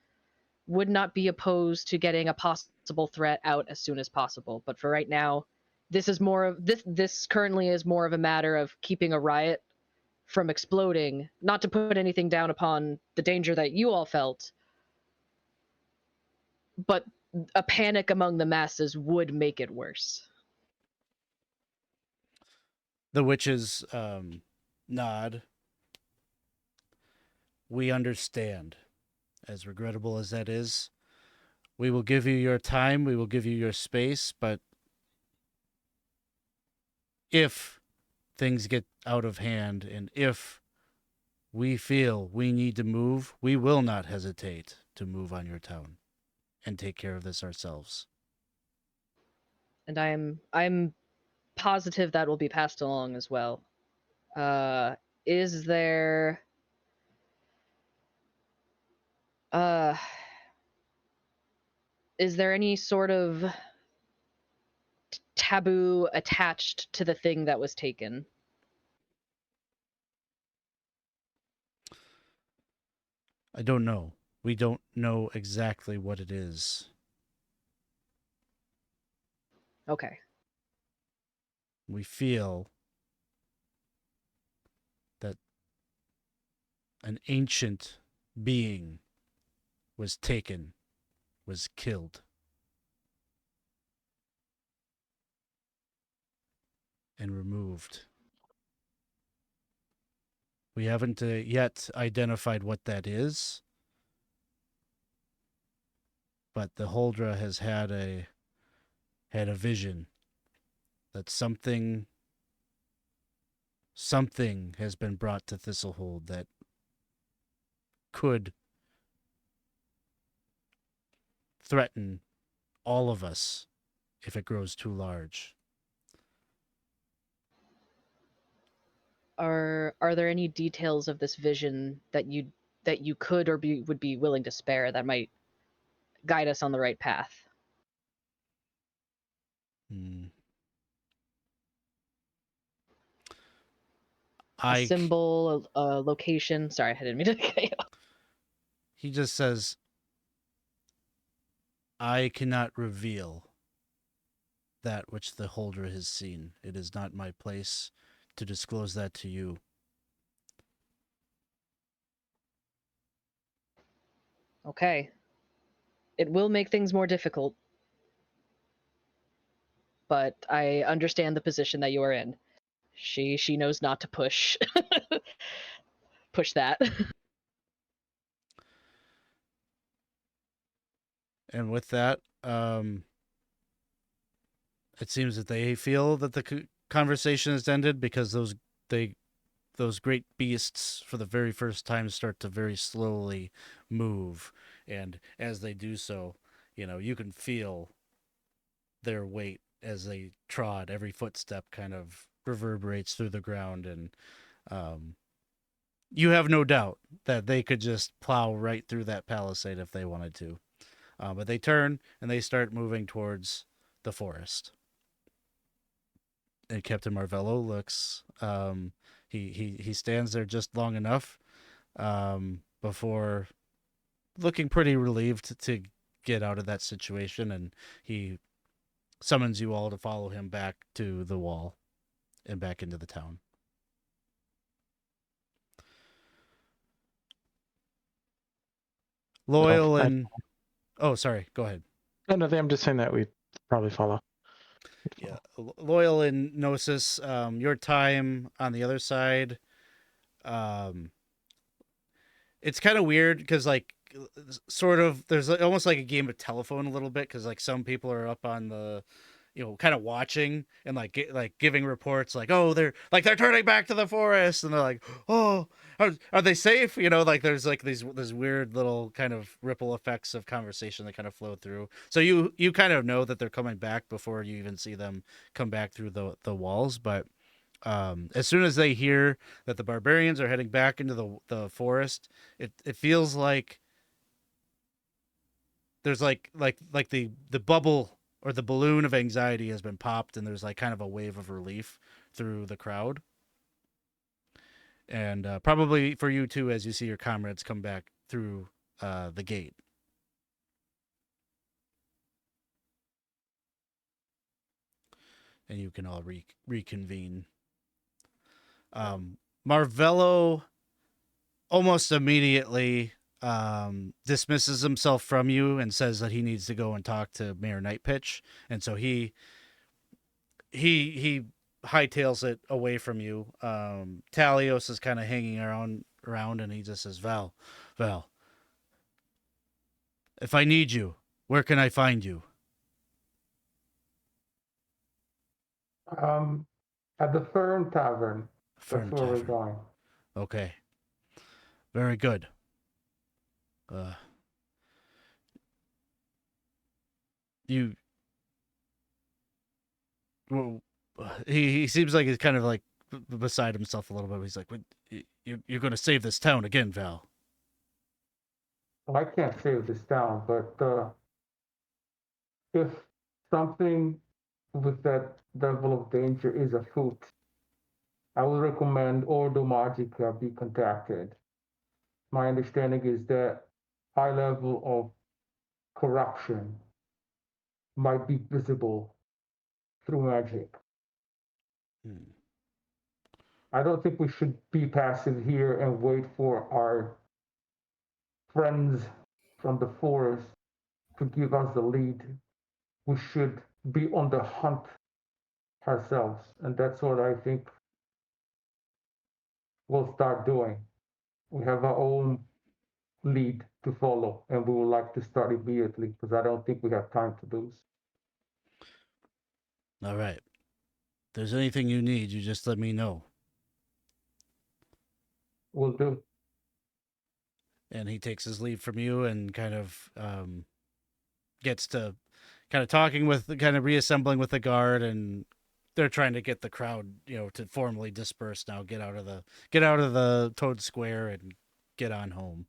would not be opposed to getting a possible threat out as soon as possible. But for right now, this is more of this currently is more of a matter of keeping a riot from exploding, not to put anything down upon the danger that you all felt, but a panic among the masses would make it worse. The witches nod. We understand, as regrettable as that is. We will give you your time, we will give you your space, but if things get out of hand and if we feel we need to move, we will not hesitate to move on your town and take care of this ourselves. And I'm positive that will be passed along as well. Is there any sort of taboo attached to the thing that was taken? I don't know. We don't know exactly what it is. Okay. We feel that an ancient being was taken, was killed, and removed. We haven't yet identified what that is, but the Huldra has had a vision that something has been brought to Thistlehold that could threaten all of us if it grows too large. Are there any details of this vision that you could or would be willing to spare that might guide us on the right path? A symbol, a location. Sorry, I didn't mean to cut you off. He just says, I cannot reveal that which the Huldra has seen. It is not my place to disclose that to you. Okay. It will make things more difficult, but I understand the position that you are in. She knows not to push that. And with that, it seems that they feel that the conversation has ended because those great beasts for the very first time start to very slowly move, and as they do so, you can feel their weight as they trod. Every footstep kind of reverberates through the ground, and you have no doubt that they could just plow right through that palisade if they wanted to. But they turn and they start moving towards the forest. And Captain Marvello looks. He stands there just long enough before looking pretty relieved to get out of that situation, and he summons you all to follow him back to the wall and back into the town. Loyal and... Oh, sorry. Go ahead. No, nothing. I'm just saying that we probably follow. Yeah. Loyal and Gnosis, your time on the other side, it's kind of weird because, like, sort of, there's almost like a game of telephone a little bit because, like, some people are up on the, kind of watching and like giving reports like, oh, they're turning back to the forest, and they're like, oh, are they safe? Like there's like these weird little kind of ripple effects of conversation that kind of flow through. So you kind of know that they're coming back before you even see them come back through the walls. But as soon as they hear that the barbarians are heading back into the forest, it feels like there's like the bubble or the balloon of anxiety has been popped, and there's like kind of a wave of relief through the crowd. And probably for you too, as you see your comrades come back through the gate. and you can all reconvene. Marvello almost immediately dismisses himself from you and says that he needs to go and talk to Mayor Nightpitch, and so he hightails it away from you. Talios is kind of hanging around, and he just says, Val, if I need you, where can I find you? At the Fern Tavern. Fern That's where we're Tavern. going. Okay. Very good. You. Well, he seems like he's kind of like beside himself a little bit. He's like, "You're going to save this town again, Val." Well, I can't save this town, but if something with that level of danger is afoot, I would recommend Ordo Magica be contacted. My understanding is that high level of corruption might be visible through magic. I don't think we should be passive here and wait for our friends from the forest to give us the lead. We should be on the hunt ourselves, and that's what I think we'll start doing. We have our own lead to follow, and we would like to start immediately because I don't think we have time to lose. All right. If there's anything you need, you just let me know. We'll do. And he takes his leave from you and kind of gets to kind of talking with, kind of reassembling with the guard, and they're trying to get the crowd, to formally disperse now, get out of the Toad Square and get on home.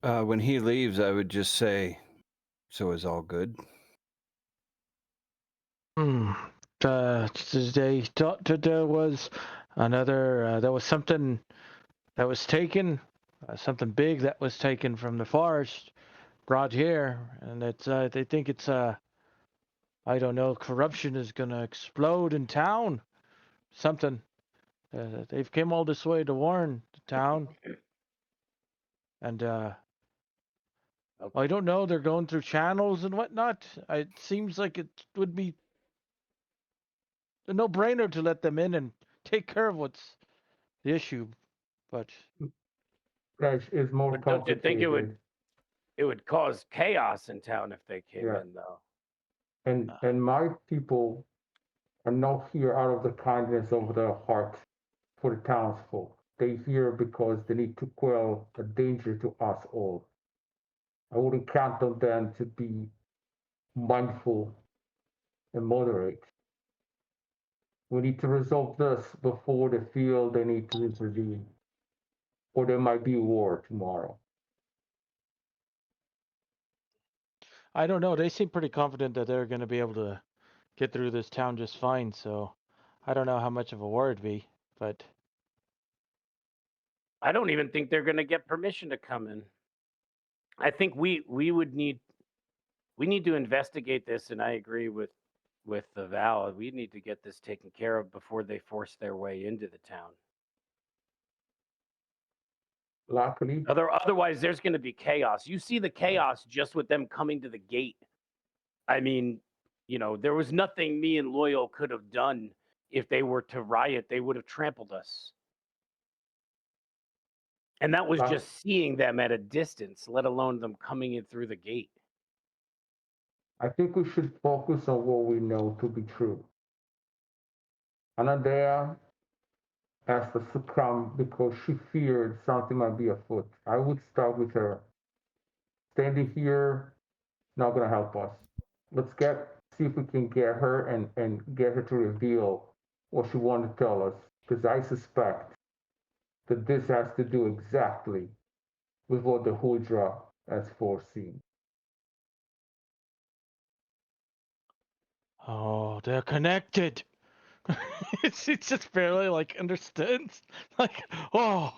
When he leaves, I would just say, "So is all good?" They thought that there was another, there was something that was taken, something big that was taken from the forest, brought here, and it's, they think it's, I don't know, corruption is gonna explode in town. Something. They've came all this way to warn the town. And, I don't know, they're going through channels and whatnot. It seems like it would be a no-brainer to let them in and take care of what's the issue, but That is more But don't you think complicated. it would cause chaos in town if they came Yeah. in, though? And my people are not here out of the kindness of their heart for the townsfolk. They here because they need to quell a danger to us all. I wouldn't count on them to be mindful and moderate. We need to resolve this before they feel they need to intervene, or there might be war tomorrow. I don't know. They seem pretty confident that they're going to be able to get through this town just fine, so I don't know how much of a war it'd be, but I don't even think they're going to get permission to come in. I think we need to investigate this, and I agree with the Val. We need to get this taken care of before they force their way into the town. Luckily, Otherwise, there's going to be chaos. You see the chaos just with them coming to the gate. I mean, there was nothing me and Loyal could have done if they were to riot. They would have trampled us. And that was just seeing them at a distance, let alone them coming in through the gate. I think we should focus on what we know to be true. Anadea asked us to come because she feared something might be afoot. I would start with her. Standing here, not gonna help us. Let's see if we can get her and get her to reveal what she wanted to tell us. Because I suspect that this has to do exactly with what the Hydra has foreseen. oh, they're connected. It's just barely like understands. Like, oh.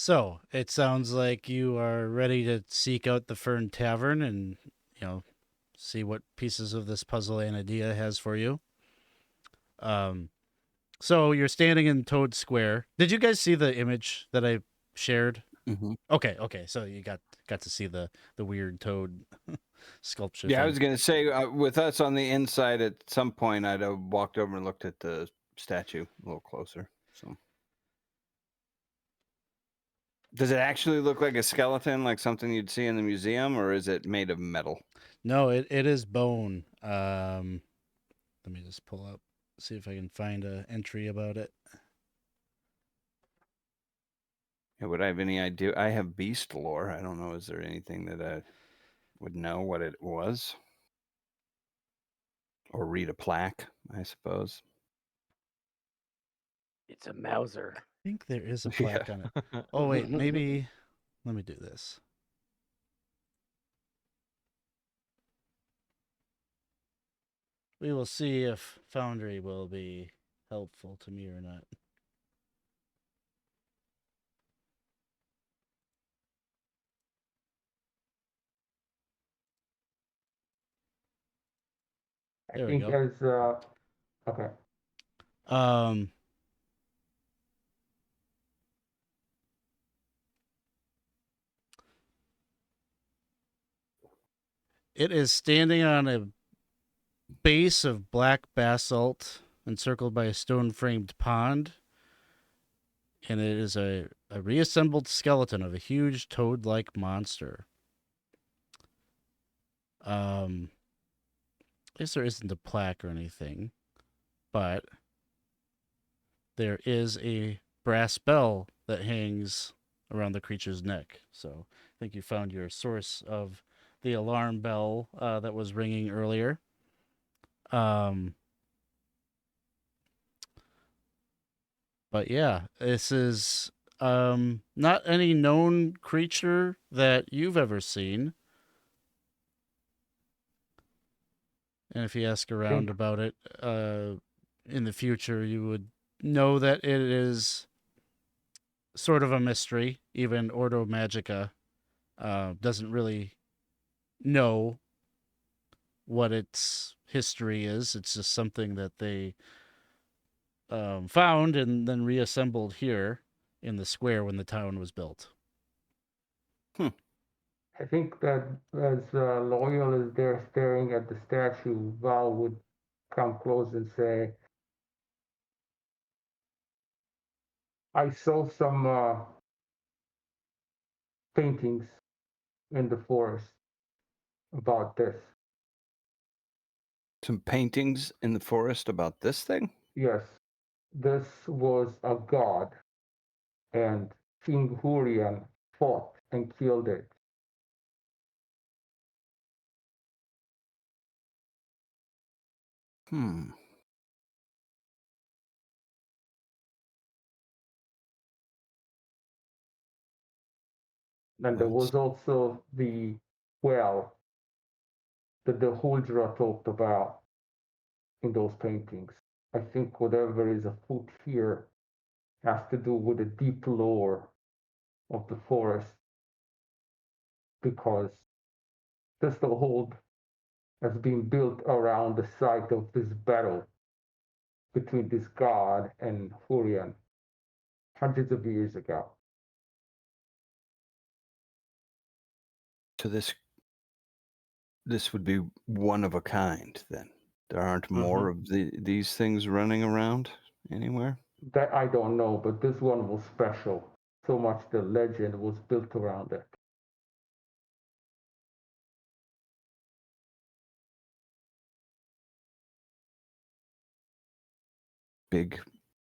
So it sounds like you are ready to seek out the Fern Tavern and, see what pieces of this puzzle Anadia has for you. So you're standing in Toad Square. Did you guys see the image that I shared? Mm-hmm. Okay. So you got to see the weird toad sculpture. Yeah, I thing. was going to say, with us on the inside, at some point, I'd have walked over and looked at the statue a little closer. So, does it actually look like a skeleton, like something you'd see in the museum, or is it made of metal? No, it is bone. Let me just pull up, see if I can find an entry about it. Yeah, would I have any idea? I have beast lore. I don't know. Is there anything that I would know what it was? Or read a plaque, I suppose. It's a Mauser. I think there is a plaque on it. Oh wait, maybe let me do this. We will see if Foundry will be helpful to me or not. There we go. As okay. It is standing on a base of black basalt encircled by a stone-framed pond. And it is a reassembled skeleton of a huge toad-like monster. I guess there isn't a plaque or anything, but there is a brass bell that hangs around the creature's neck. So I think you found your source of the alarm bell that was ringing earlier. But yeah, this is not any known creature that you've ever seen. And if you ask around about it in the future, you would know that it is sort of a mystery. Even Ordo Magica doesn't really know what its history is. It's just something that they found and then reassembled here in the square when the town was built. I think that as Loyal is there staring at the statue, Val would come close and say, I saw some paintings in the forest about this. Some paintings in the forest about this thing? Yes, this was a god, and King Hurian fought and killed it. Hmm. And there was also the well that the Huldra talked about in those paintings. I think whatever is afoot here has to do with the deep lore of the forest, because Thistlehold has been built around the site of this battle between this god and Hurian hundreds of years ago. So this would be one of a kind then. There aren't more of these things running around anywhere? That I don't know, but this one was special. So much the legend was built around it.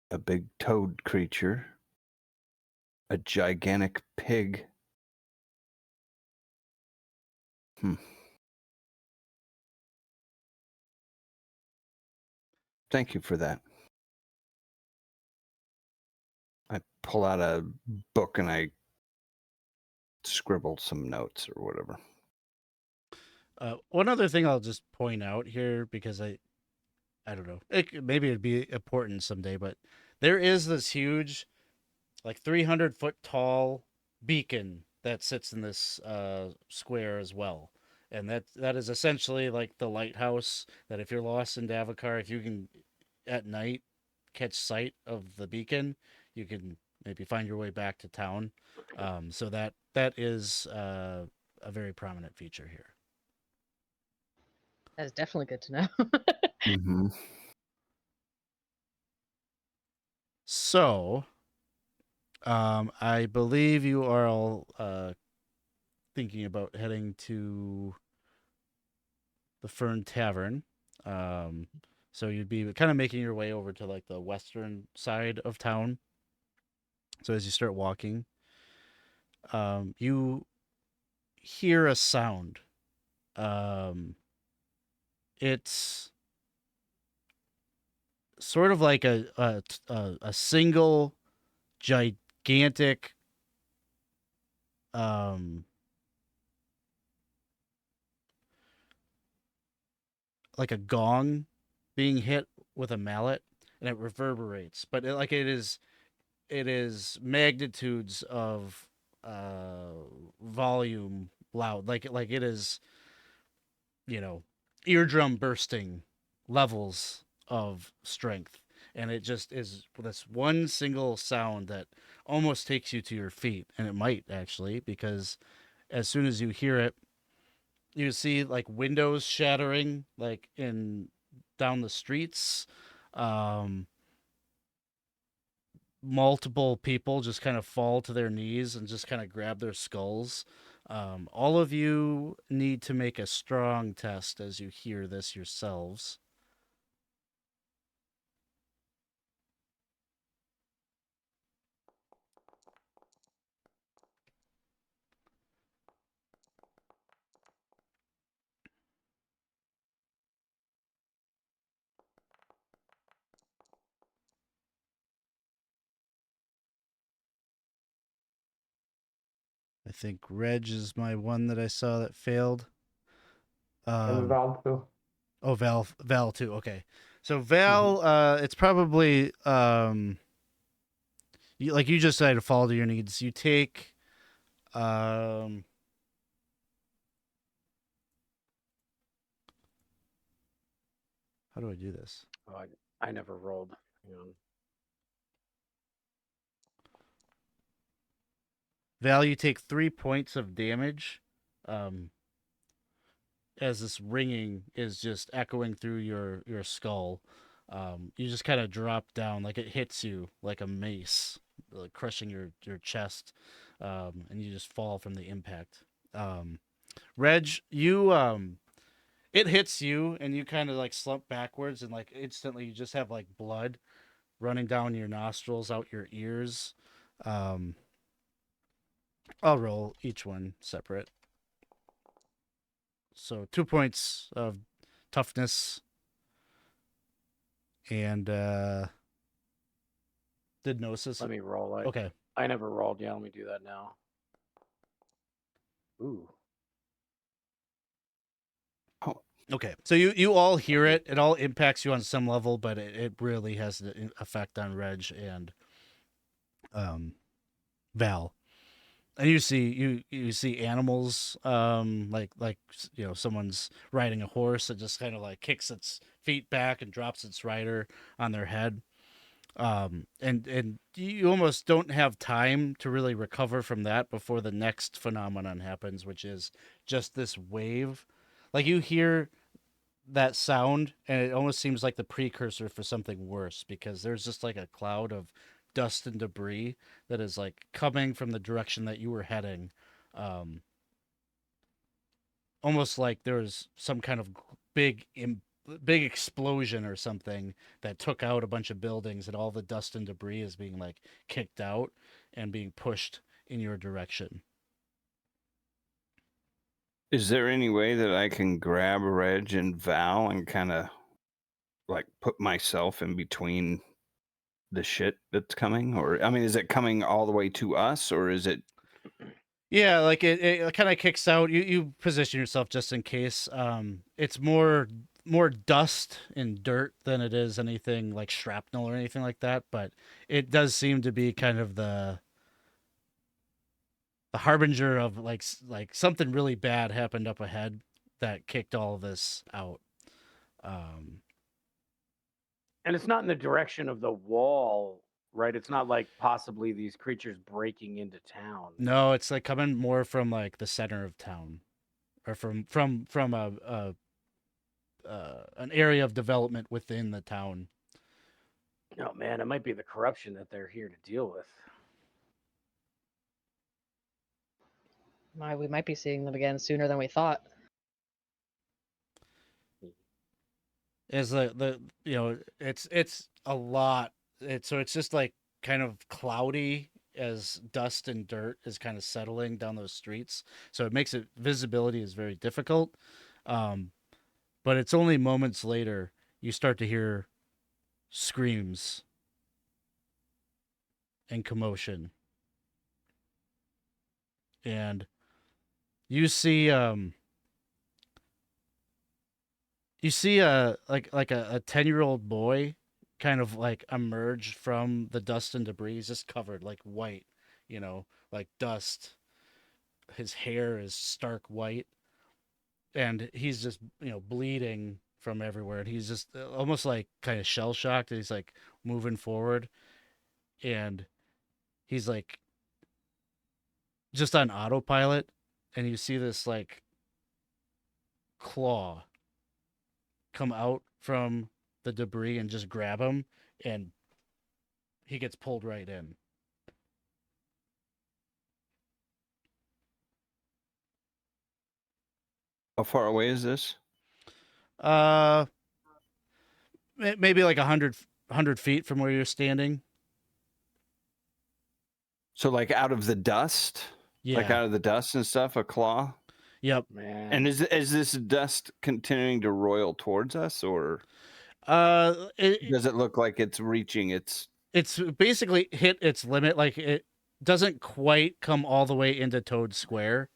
A big toad creature, a gigantic pig. Thank you for that. I pull out a book and I scribbled some notes or whatever. One other thing I'll just point out here, because I don't know, maybe it'd be important someday, but there is this huge like 300-foot tall beacon that sits in this square as well. And that is essentially like the lighthouse that if you're lost in Davokar, if you can at night catch sight of the beacon, you can maybe find your way back to town. So that is a very prominent feature here. That is definitely good to know. Mm-hmm. So, I believe you are all thinking about heading to the Fern Tavern. So you'd be kind of making your way over to like the western side of town. So as you start walking, you hear a sound. It's sort of like a single gigantic like a gong being hit with a mallet, and it reverberates, but it is magnitudes of volume loud, like it is, eardrum bursting levels of strength. And it just is this one single sound that almost takes you to your feet. And it might actually, because as soon as you hear it, you see like windows shattering like in down the streets. Multiple people just kind of fall to their knees and just kind of grab their skulls. All of you need to make a strong test as you hear this yourselves. I think Reg is my one that I saw that failed. And Val too. Oh, Val too. Okay, so Val, it's probably like you just said, to fall to your needs. You take how do I do this? Oh, I never rolled. Hang on. Val, you take 3 points of damage. As this ringing is just echoing through your skull. You just kind of drop down, like it hits you like a mace, like crushing your chest, and you just fall from the impact. Reg, you it hits you, and you kind of like slump backwards, and like instantly you just have like blood running down your nostrils, out your ears. I'll roll each one separate. So 2 points of toughness. And did Gnosis? Let me roll it. Okay. I never rolled. Yeah, let me do that now. Ooh. Oh, Okay. So you all hear it. It all impacts you on some level, but it really has an effect on Reg and Val. And you see animals, like someone's riding a horse that just kind of like kicks its feet back and drops its rider on their head. And you almost don't have time to really recover from that before the next phenomenon happens, which is just this wave. Like you hear that sound, and it almost seems like the precursor for something worse, because there's just like a cloud of dust and debris that is like coming from the direction that you were heading. Almost like there was some kind of big big explosion or something that took out a bunch of buildings, and all the dust and debris is being like kicked out and being pushed in your direction. is there any way that I can grab Reg and Val and kind of like put myself in between the shit that's coming? Or, I mean, is it coming all the way to us, or is it? Yeah, like it kind of kicks out. You position yourself just in case. It's more more dust and dirt than it is anything like shrapnel or anything like that, but it does seem to be kind of the harbinger of like something really bad happened up ahead that kicked all of this out. And it's not in the direction of the wall, right? It's not like possibly these creatures breaking into town. No, it's like coming more from like the center of town, or from an area of development within the town. Oh man, it might be the corruption that they're here to deal with. We might be seeing them again sooner than we thought. Is the it's a lot. So it's just like kind of cloudy as dust and dirt is kind of settling down those streets. So it makes it visibility is very difficult. But it's only moments later you start to hear screams and commotion. And you see a 10-year-old boy kind of like emerge from the dust and debris. He's just covered like white, like dust. His hair is stark white, and he's just bleeding from everywhere, and he's just almost like kind of shell shocked. He's like moving forward, and he's like just on autopilot, and you see this like claw come out from the debris and just grab him, and he gets pulled right in. How far away is this? Maybe like 100 feet from where you're standing. So like out of the dust? Yeah. Like out of the dust and stuff, a claw? Yep. Man. And is this dust continuing to roil towards us, or does it look like it's reaching its basically hit its limit? Like it doesn't quite come all the way into Toad Square.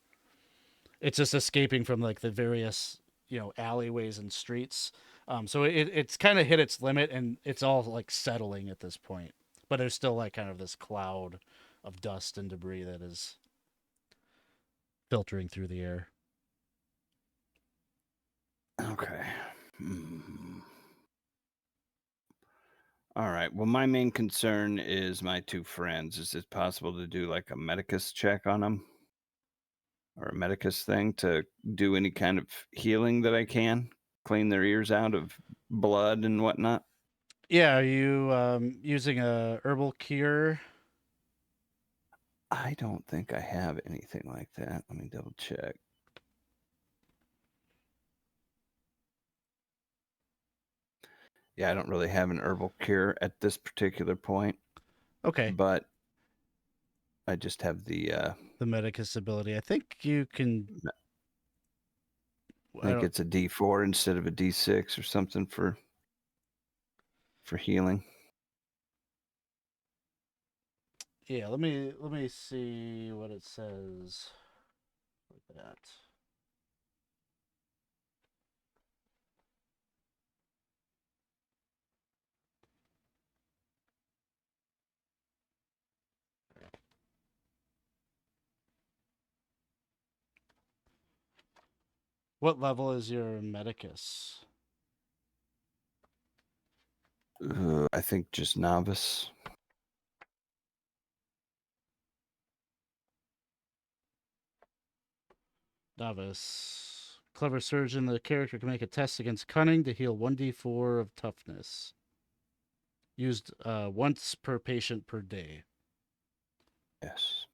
It's just escaping from like the various, alleyways and streets. So it's kind of hit its limit, and it's all like settling at this point. But there's still like kind of this cloud of dust and debris that is filtering through the air. Okay. All right. Well, my main concern is my two friends. Is it possible to do like a medicus check on them? Or a medicus thing to do any kind of healing that I can? Clean their ears out of blood and whatnot? Yeah, are you using a herbal cure? I don't think I have anything like that. Let me double check. Yeah, I don't really have an herbal cure at this particular point. Okay. But I just have the medicus ability. I think you can. I think it's a D4 instead of a D6 or something for healing. Yeah, let me see what it says for that. What level is your medicus? I think just novice. Novice. Clever surgeon. The character can make a test against cunning to heal 1d4 of toughness. Used once per patient per day. Yes.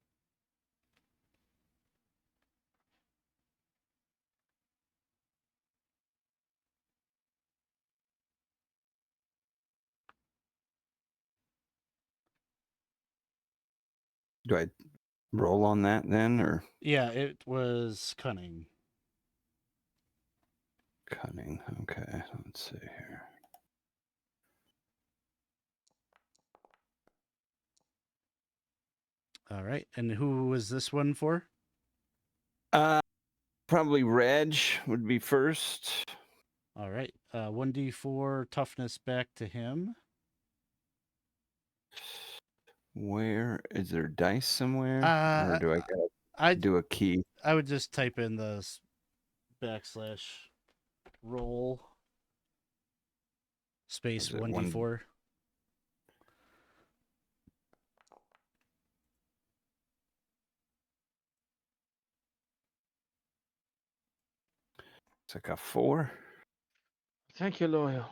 Do I roll on that then, or? Yeah, it was cunning. Cunning. Okay, let's see here. All right, and who was this one for? Probably Reg would be first. All right. 1d4 toughness back to him. Where is there dice somewhere, or Uh, do I gotta I do a key? I would just type in the /roll space Is it one? 1d4. It's like a 4. Thank you, Loyal.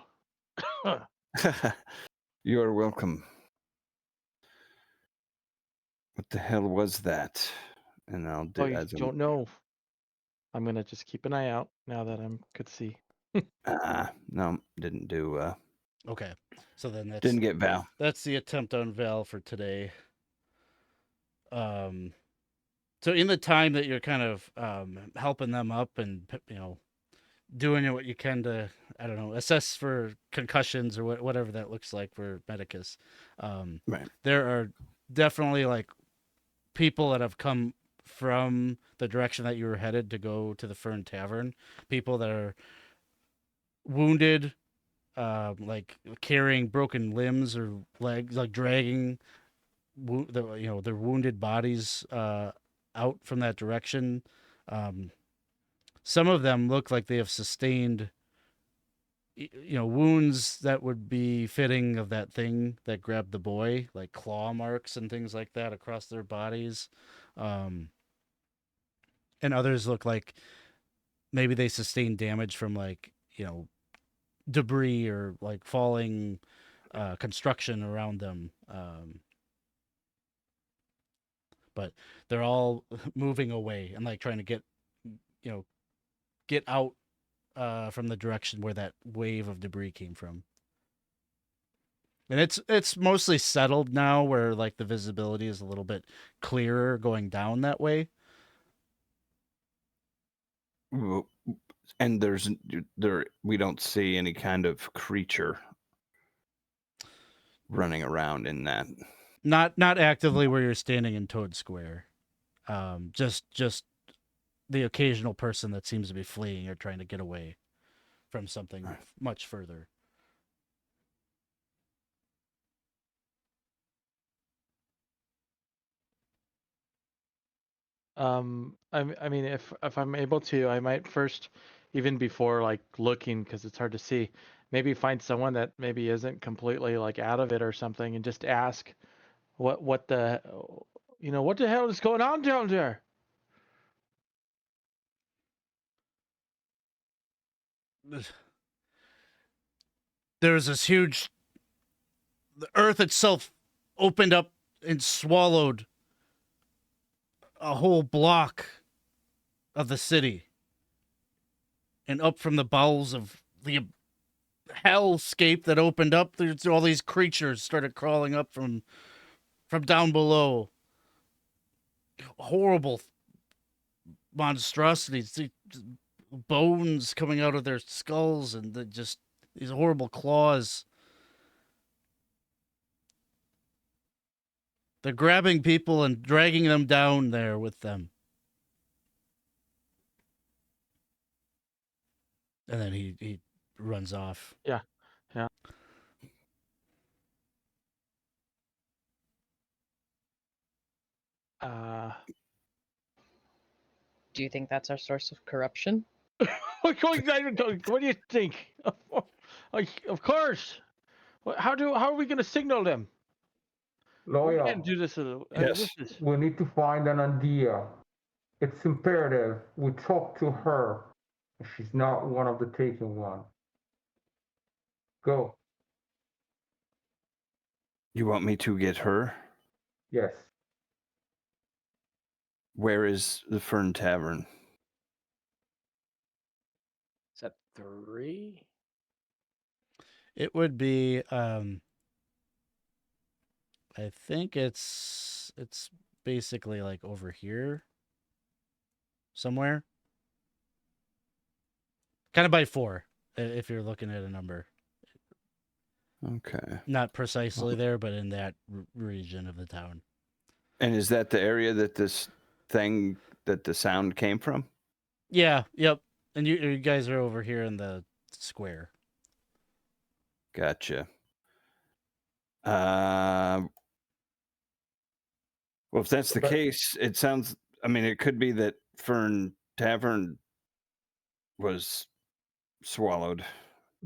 You are welcome. What the hell was that? And I'll do Oh, you as don't know. I'm gonna just keep an eye out now that could see. no, didn't do. Okay, so then Didn't get Val. that's the attempt on Val for today. So in the time that you're kind of helping them up and doing what you can to, I don't know, assess for concussions or whatever that looks like for Medicus, Right. there are definitely like people that have come from the direction that you were headed to go to the Fern Tavern. People that are wounded, like carrying broken limbs or legs, like dragging their wounded bodies out from that direction. Some of them look like they have sustained wounds that would be fitting of that thing that grabbed the boy, like claw marks and things like that across their bodies. And others look like maybe they sustained damage from like debris or like falling construction around them. But they're all moving away and like trying to get out from the direction where that wave of debris came from. And it's mostly settled now, where like the visibility is a little bit clearer going down that way. And we don't see any kind of creature running around in that. Not actively where you're standing in Toad Square. Just the occasional person that seems to be fleeing or trying to get away from something much further. I mean, if I'm able to, I might first, even before like looking, because it's hard to see, maybe find someone that maybe isn't completely like out of it or something, and just ask, what the hell is going on down there? There's this huge. The earth itself opened up and swallowed a whole block of the city. And up from the bowels of the hellscape that opened up, there's all these creatures started crawling up from down below. Horrible monstrosities, bones coming out of their skulls, and just these horrible claws. They're grabbing people and dragging them down there with them. And then he runs off. Yeah. Do you think that's our source of corruption? What do you think? Of course. How are we going to signal them? We Loyal, can't do this. Yes. we need to find an idea. It's imperative we talk to her. She's not one of the taken one. Go. You want me to get her? Yes. Where is the Fern Tavern? Is that 3? It would be I think it's basically like over here somewhere. Kind of by 4 if you're looking at a number. Okay. Not precisely there, but in that region of the town. And is that the area that that the sound came from? Yeah, yep. And you guys are over here in the square. Gotcha. Well, if that's the But- case, it sounds. I mean, it could be that Fern Tavern was swallowed.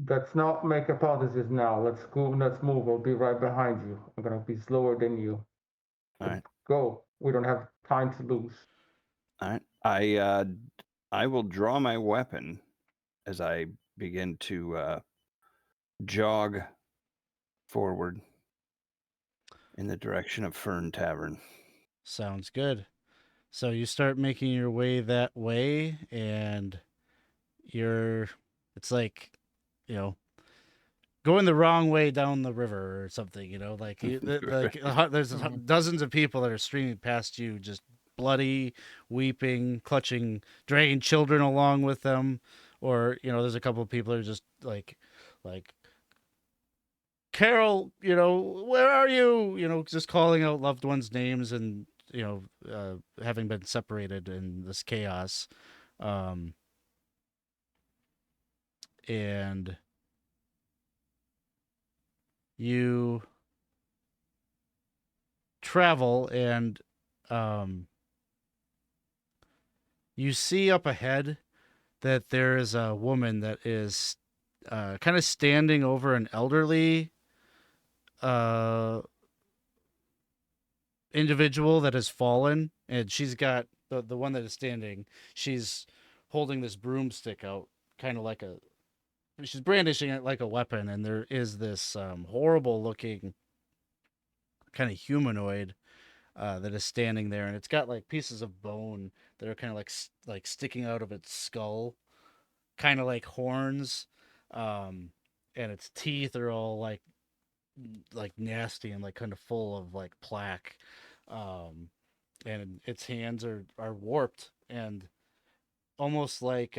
Let's not make hypotheses now. Let's go. Let's move. I'll be right behind you. I'm gonna be slower than you. All right. Go. We don't have time to lose. All right. I will draw my weapon as I begin to jog forward in the direction of Fern Tavern. Sounds good. So you start making your way that way, and it's like, going the wrong way down the river or something, like there's dozens of people that are streaming past you, just bloody, weeping, clutching, dragging children along with them, or there's a couple of people that are just like Carol, where are you? Just calling out loved ones' names and having been separated in this chaos, and you travel, and you see up ahead that there is a woman that is kind of standing over an elderly individual that has fallen, and she's got the one that is standing. She's holding this broomstick out, kind of she's brandishing it like a weapon, and there is this horrible looking kind of humanoid that is standing there, and it's got like pieces of bone that are kind of like sticking out of its skull, kind of like horns, and its teeth are all like nasty and like kind of full of like plaque, and its hands are warped and almost like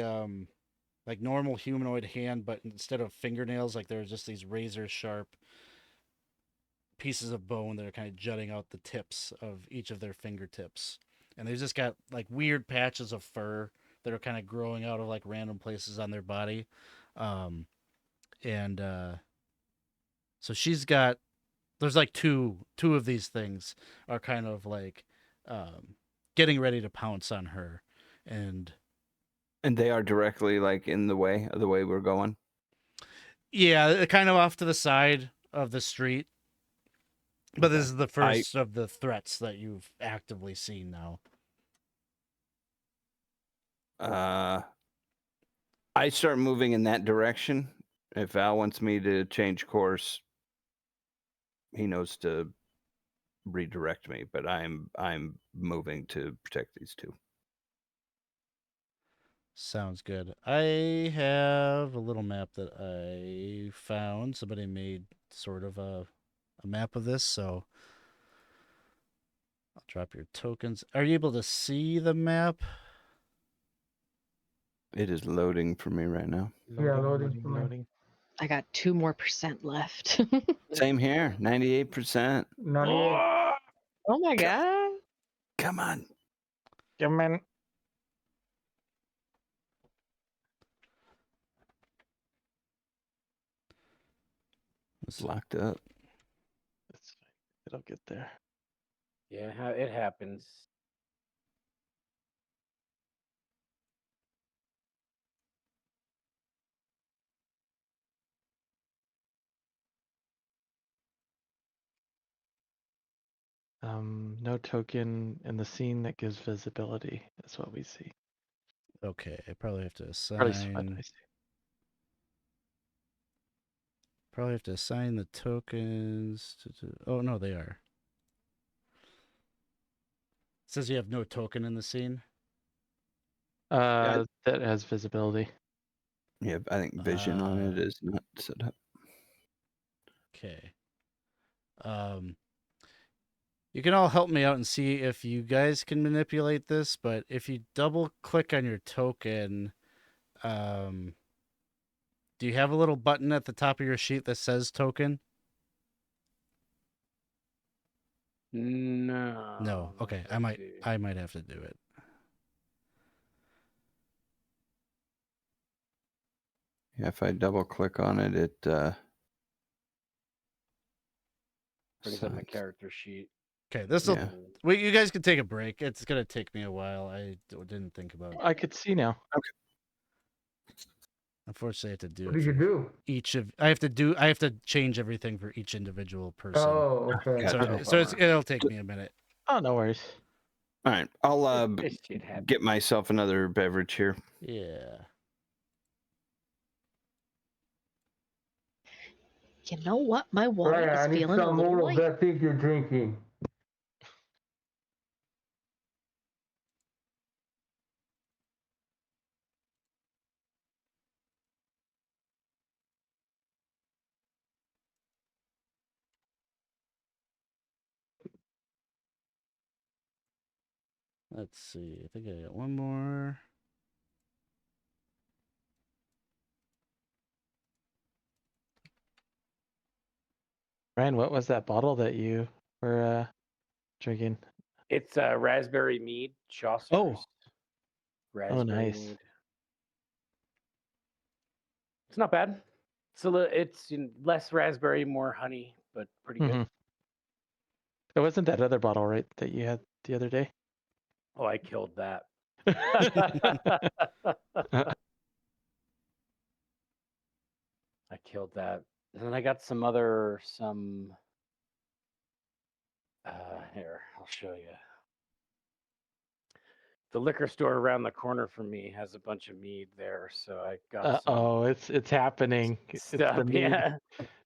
normal humanoid hand, but instead of fingernails, like there's just these razor sharp pieces of bone that are kind of jutting out the tips of each of their fingertips, and they've just got like weird patches of fur that are kind of growing out of like random places on their body, and so there's like two of these things are kind of like getting ready to pounce on her, and they are directly like in the way of the way we're going. Yeah, kind of off to the side of the street. But this is the first of the threats that you've actively seen now. I start moving in that direction. If Al wants me to change course, he knows to redirect me, but I'm moving to protect these two. Sounds good. I have a little map that I found. Somebody made sort of a map of this, so I'll drop your tokens. Are you able to see the map? It is loading for me right now. Loading. I got 2% more left. Same here, 98%. 98. Oh my god. Come on. Come in. It's locked up. It's fine. It'll get there. Yeah, it happens. No token in the scene that gives visibility is what we see. Okay, I probably have to assign. Or at least what I see. Probably have to assign the tokens to. Oh no, they are. It says you have no token in the scene. That has visibility. Yeah, I think vision on it is not set up. Okay. You can all help me out and see if you guys can manipulate this, but if you double click on your token, do you have a little button at the top of your sheet that says token? No. No. Okay. I might have to do it. Yeah, if I double click on it, Brings up my Science. character sheet. Okay, this will. Yeah. Wait, you guys can take a break. It's gonna take me a while. I didn't think about. I could see now. Unfortunately, I have to do What it did you for do? each of. I have to change everything for each individual person. Oh, okay. Gotcha. So it'll take me a minute. Oh, no worries. All right, I'll This shit happens. get myself another beverage here. Yeah. You know what? My wallet Right, is I need feeling a some little more of light. that thing you're drinking. Let's see. I think I got one more. Ryan, what was that bottle that you were drinking? It's raspberry mead, Chaucer's. Oh. Raspberry nice. mead. It's not bad. It's less raspberry, more honey, but pretty good. Mhm. It wasn't that other bottle, right, that you had the other day? Oh, I killed that. I killed that. And then I got some here, I'll show you. The liquor store around the corner from me has a bunch of mead there, so I got some Oh, it's happening. It's stuff. the mead. Yeah,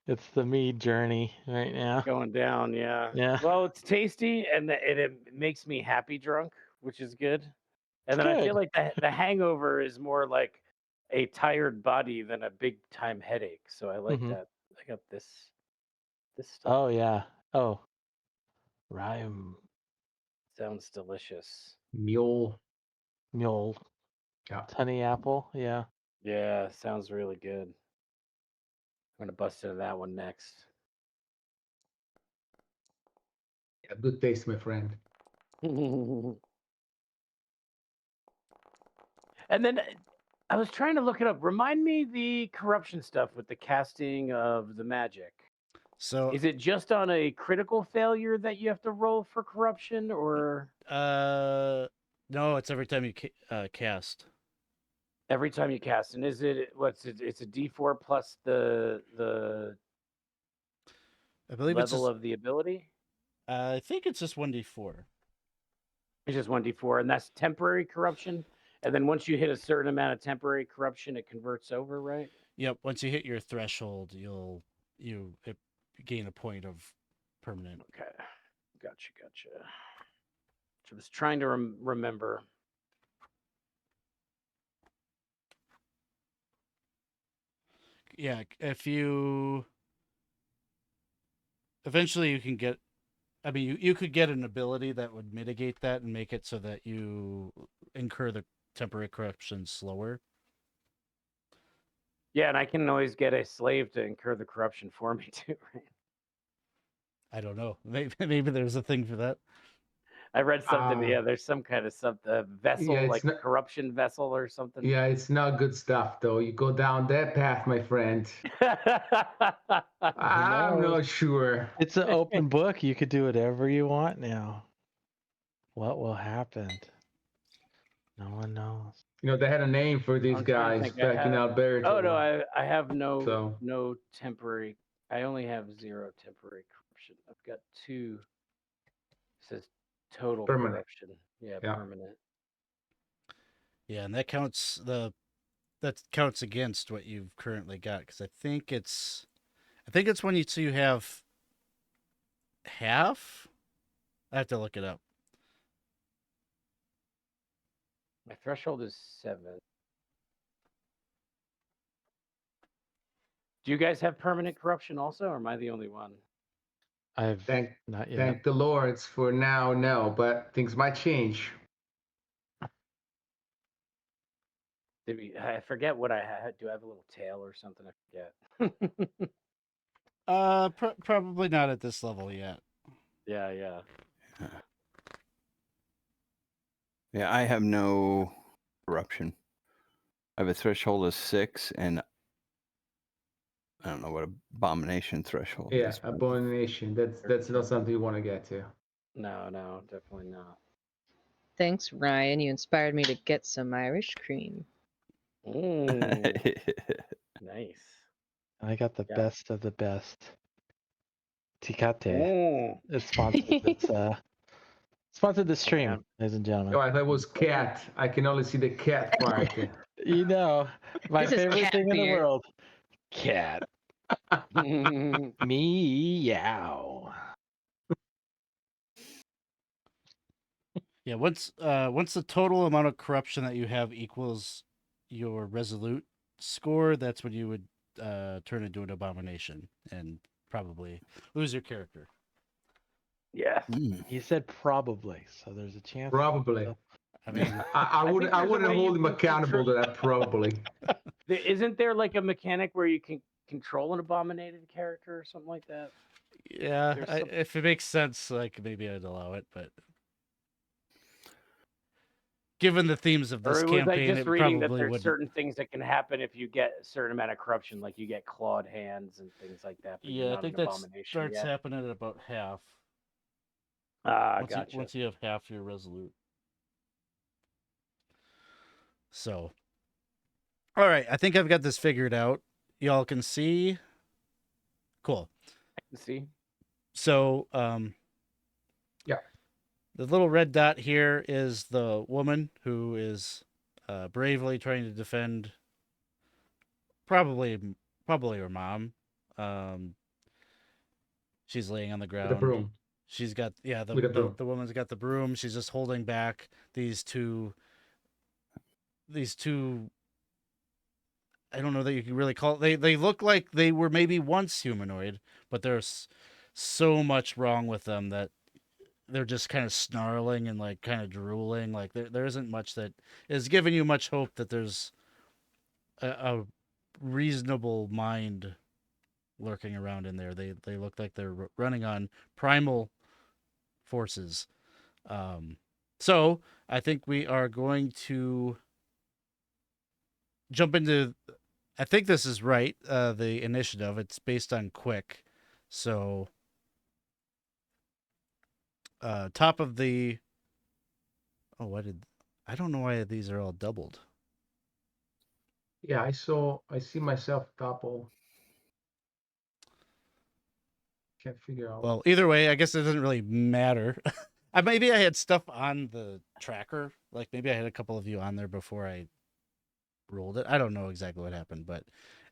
It's the mead journey right now. going down. Yeah. Yeah. Well, it's tasty and it makes me happy drunk, which is good. And then I feel Good. like the hangover is more like a tired body than a big time headache. So I like Mhm. that. I got this stuff. Oh yeah. Oh. Rhyme Sounds delicious. Mule. mule. Yeah. Honey apple. Yeah. Yeah, sounds really good. I'm gonna bust into that one next. Yeah, good taste, my friend. And then I was trying to look it up. Remind me the corruption stuff with the casting of the magic. So Is it just on a critical failure that you have to roll for corruption, or no, it's every time you cast. every time you cast? And is it it's a D4 plus the I believe it's level just. of the ability? I think it's just 1d4. It's just 1d4, and that's temporary corruption. And then once you hit a certain amount of temporary corruption, it converts over, right? Yep. Once you hit your threshold, you gain a point of permanent. Okay, gotcha. So I was trying to remember. Yeah, if you eventually you can get. I mean, you could get an ability that would mitigate that and make it so that you incur the temporary corruption slower. Yeah, and I can always get a slave to incur the corruption for me too, right? I don't know. Maybe there's a thing for that. I read something. Yeah, there's some kind of vessel, Yeah, it's like not- corruption vessel or something. Yeah, it's not good stuff, though. You go down that path, my friend. I'm knows? not sure. It's an open book. You could do whatever you want now. What will happen? No one knows. You know, they had a name for these I'm trying to guys think. I back in have- Alberta. Oh no, I have So- no temporary. I only have 0 temporary corruption. I've got 2. It says total Permanent. corruption. Yeah, Yeah. permanent. Yeah, and that counts against what you've currently got, because I think it's when you have half. I have to look it up. My threshold is 7. Do you guys have permanent corruption also, or am I the only one? I've Thank not yet. Thank the Lords for now, no, but things might change. I forget what I had. Do I have a little tail or something? I forget. Probably not at this level yet. Yeah. Yeah, I have no corruption. I have a threshold of 6, and I don't know what abomination threshold Yeah, is. but- abomination. That's not something you want to get to. No, definitely not. Thanks, Ryan. You inspired me to get some Irish cream. Mm, nice. I got the Yeah. best of the best. Ticate. Mm, It's sponsored this sponsored this stream, man. ladies and gentlemen. Oh, I thought it was cat. I can only see the cat part. You know, my This is favorite cat thing in the beer. world. Cat. Meow. Yeah, once the total amount of corruption that you have equals your resolute score, that's when you would turn into an abomination and probably lose your character. Yes. Mm. He said probably, so there's a chance. Probably. I mean, I think wouldn't. I there's a wouldn't way hold you him can accountable to that. Probably. Isn't there like a mechanic where you can control an abominated character or something like that? yeah, There's some- if it makes sense, like maybe I'd allow it, but given the themes of this Or was I campaign, just it reading that probably there's wouldn't. certain things that can happen if you get a certain amount of corruption, like you get clawed hands and things like that. But you're Yeah, I not think an that abomination starts yet. happening at about half. Ah, Once gotcha. once you have half your resolute. So, all right, I think I've got this figured out. Y'all can see. Cool. I can see. So, Yeah. the little red dot here is the woman who is bravely trying to defend probably her mom. She's laying on the ground. The broom. She's got With a broom. the woman's got the broom. She's just holding back these two. I don't know that you can really call it. They look like they were maybe once humanoid, but there's so much wrong with them that they're just kind of snarling and like kind of drooling. Like there isn't much that is giving you much hope that there's a reasonable mind lurking around in there. They look like they're running on primal forces. So I think we are going to jump into. I think this is right. The initiative. It's based on quick, so top of the. Oh, I don't know why these are all doubled. Yeah, I see myself double. Can't figure out. Well, either way, I guess it doesn't really matter. Maybe I had stuff on the tracker. Like maybe I had a couple of you on there before I rolled it. I don't know exactly what happened, but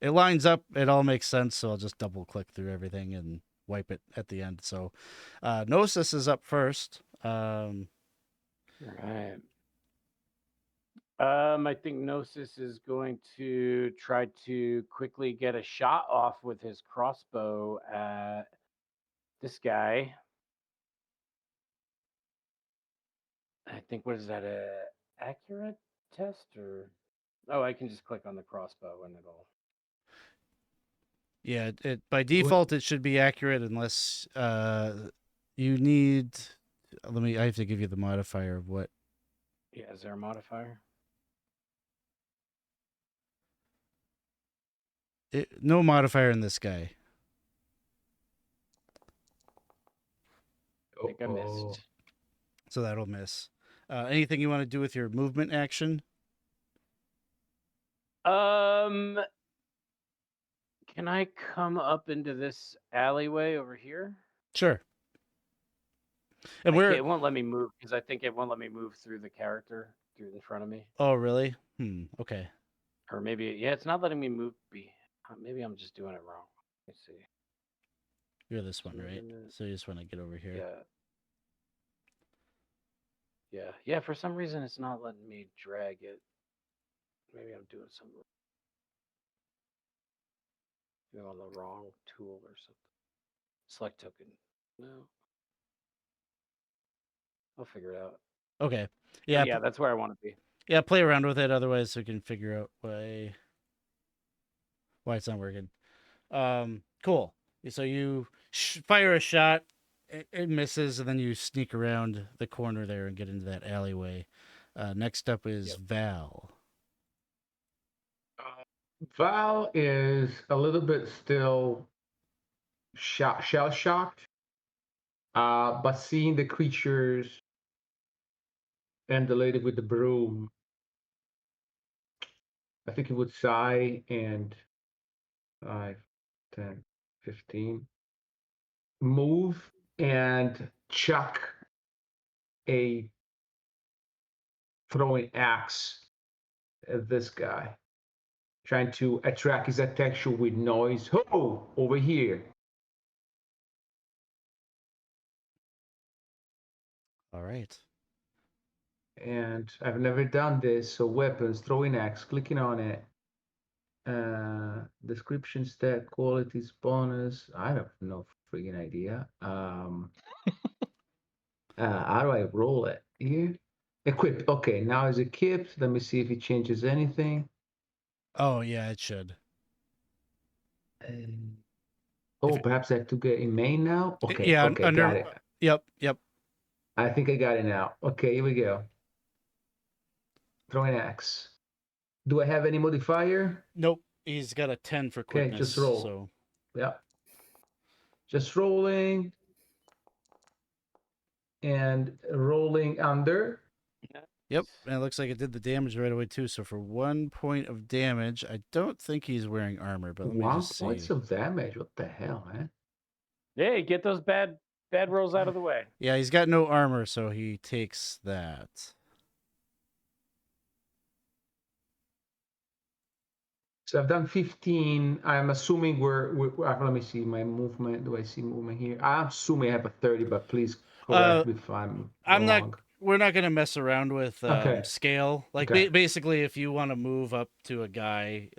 it lines up. It all makes sense. So I'll just double click through everything and wipe it at the end. So Gnosis is up first. Right. I think Gnosis is going to try to quickly get a shot off with his crossbow at this guy. I think, what is that, a accurate test or? Oh, I can just click on the crossbow and it'll. Yeah, it by default it should be accurate unless you need. I have to give you the modifier of what. Yeah, is there a modifier? No modifier in this guy. I think I missed. So that'll miss. Anything you want to do with your movement action? Can I come up into this alleyway over here? Sure. And It won't let me move because I think it won't let me move through the character through in front of me. Oh, really? Okay. Or maybe, yeah, it's not letting me move. Maybe I'm just doing it wrong. Let's see. You're this one, right? So you just want to get over here. Yeah. For some reason, it's not letting me drag it. Maybe I'm doing something. You're on the wrong tool or something. Select token. No. I'll figure it out. Okay. Yeah. Yeah, that's where I want to be. Yeah, play around with it. Otherwise, we can figure out why it's not working. Cool. So you fire a shot, it misses, and then you sneak around the corner there and get into that alleyway. Next up is Val. Val is a little bit still shell shocked, but seeing the creatures and the lady with the broom, I think he would sigh and 5, 10, 15, move and chuck a throwing axe at this guy, trying to attract his attention with noise. Ho! Over here. All right. And I've never done this, so weapons, throwing axe, clicking on it. Description, stat, qualities, bonus. I have no freaking idea. How do I roll it? Here? Equipped. Okay, now it's equipped. Let me see if it changes anything. Oh yeah, it should. Oh, If it- perhaps I have to get in main now? Okay, Yeah, okay, under. got it. Yep. I think I got it now. Okay, here we go. Throwing axe. Do I have any modifier? Nope. He's got a 10 for Okay, quickness. just roll. So Yeah. Just rolling. And rolling under. yep, and it looks like it did the damage right away too. So for 1 point of damage, I don't think he's wearing armor, but let me 1 just points see. of damage. What the hell, man? Hey, get those bad rolls out of the way. Yeah, he's got no armor, so he takes that. So I've done 15. I'm assuming let me see my movement. Do I see movement here? I'm assuming I have a 30, but please correct me if I'm wrong. We're not going to mess around with Okay. scale. Like Okay. basically, if you want to move up to a guy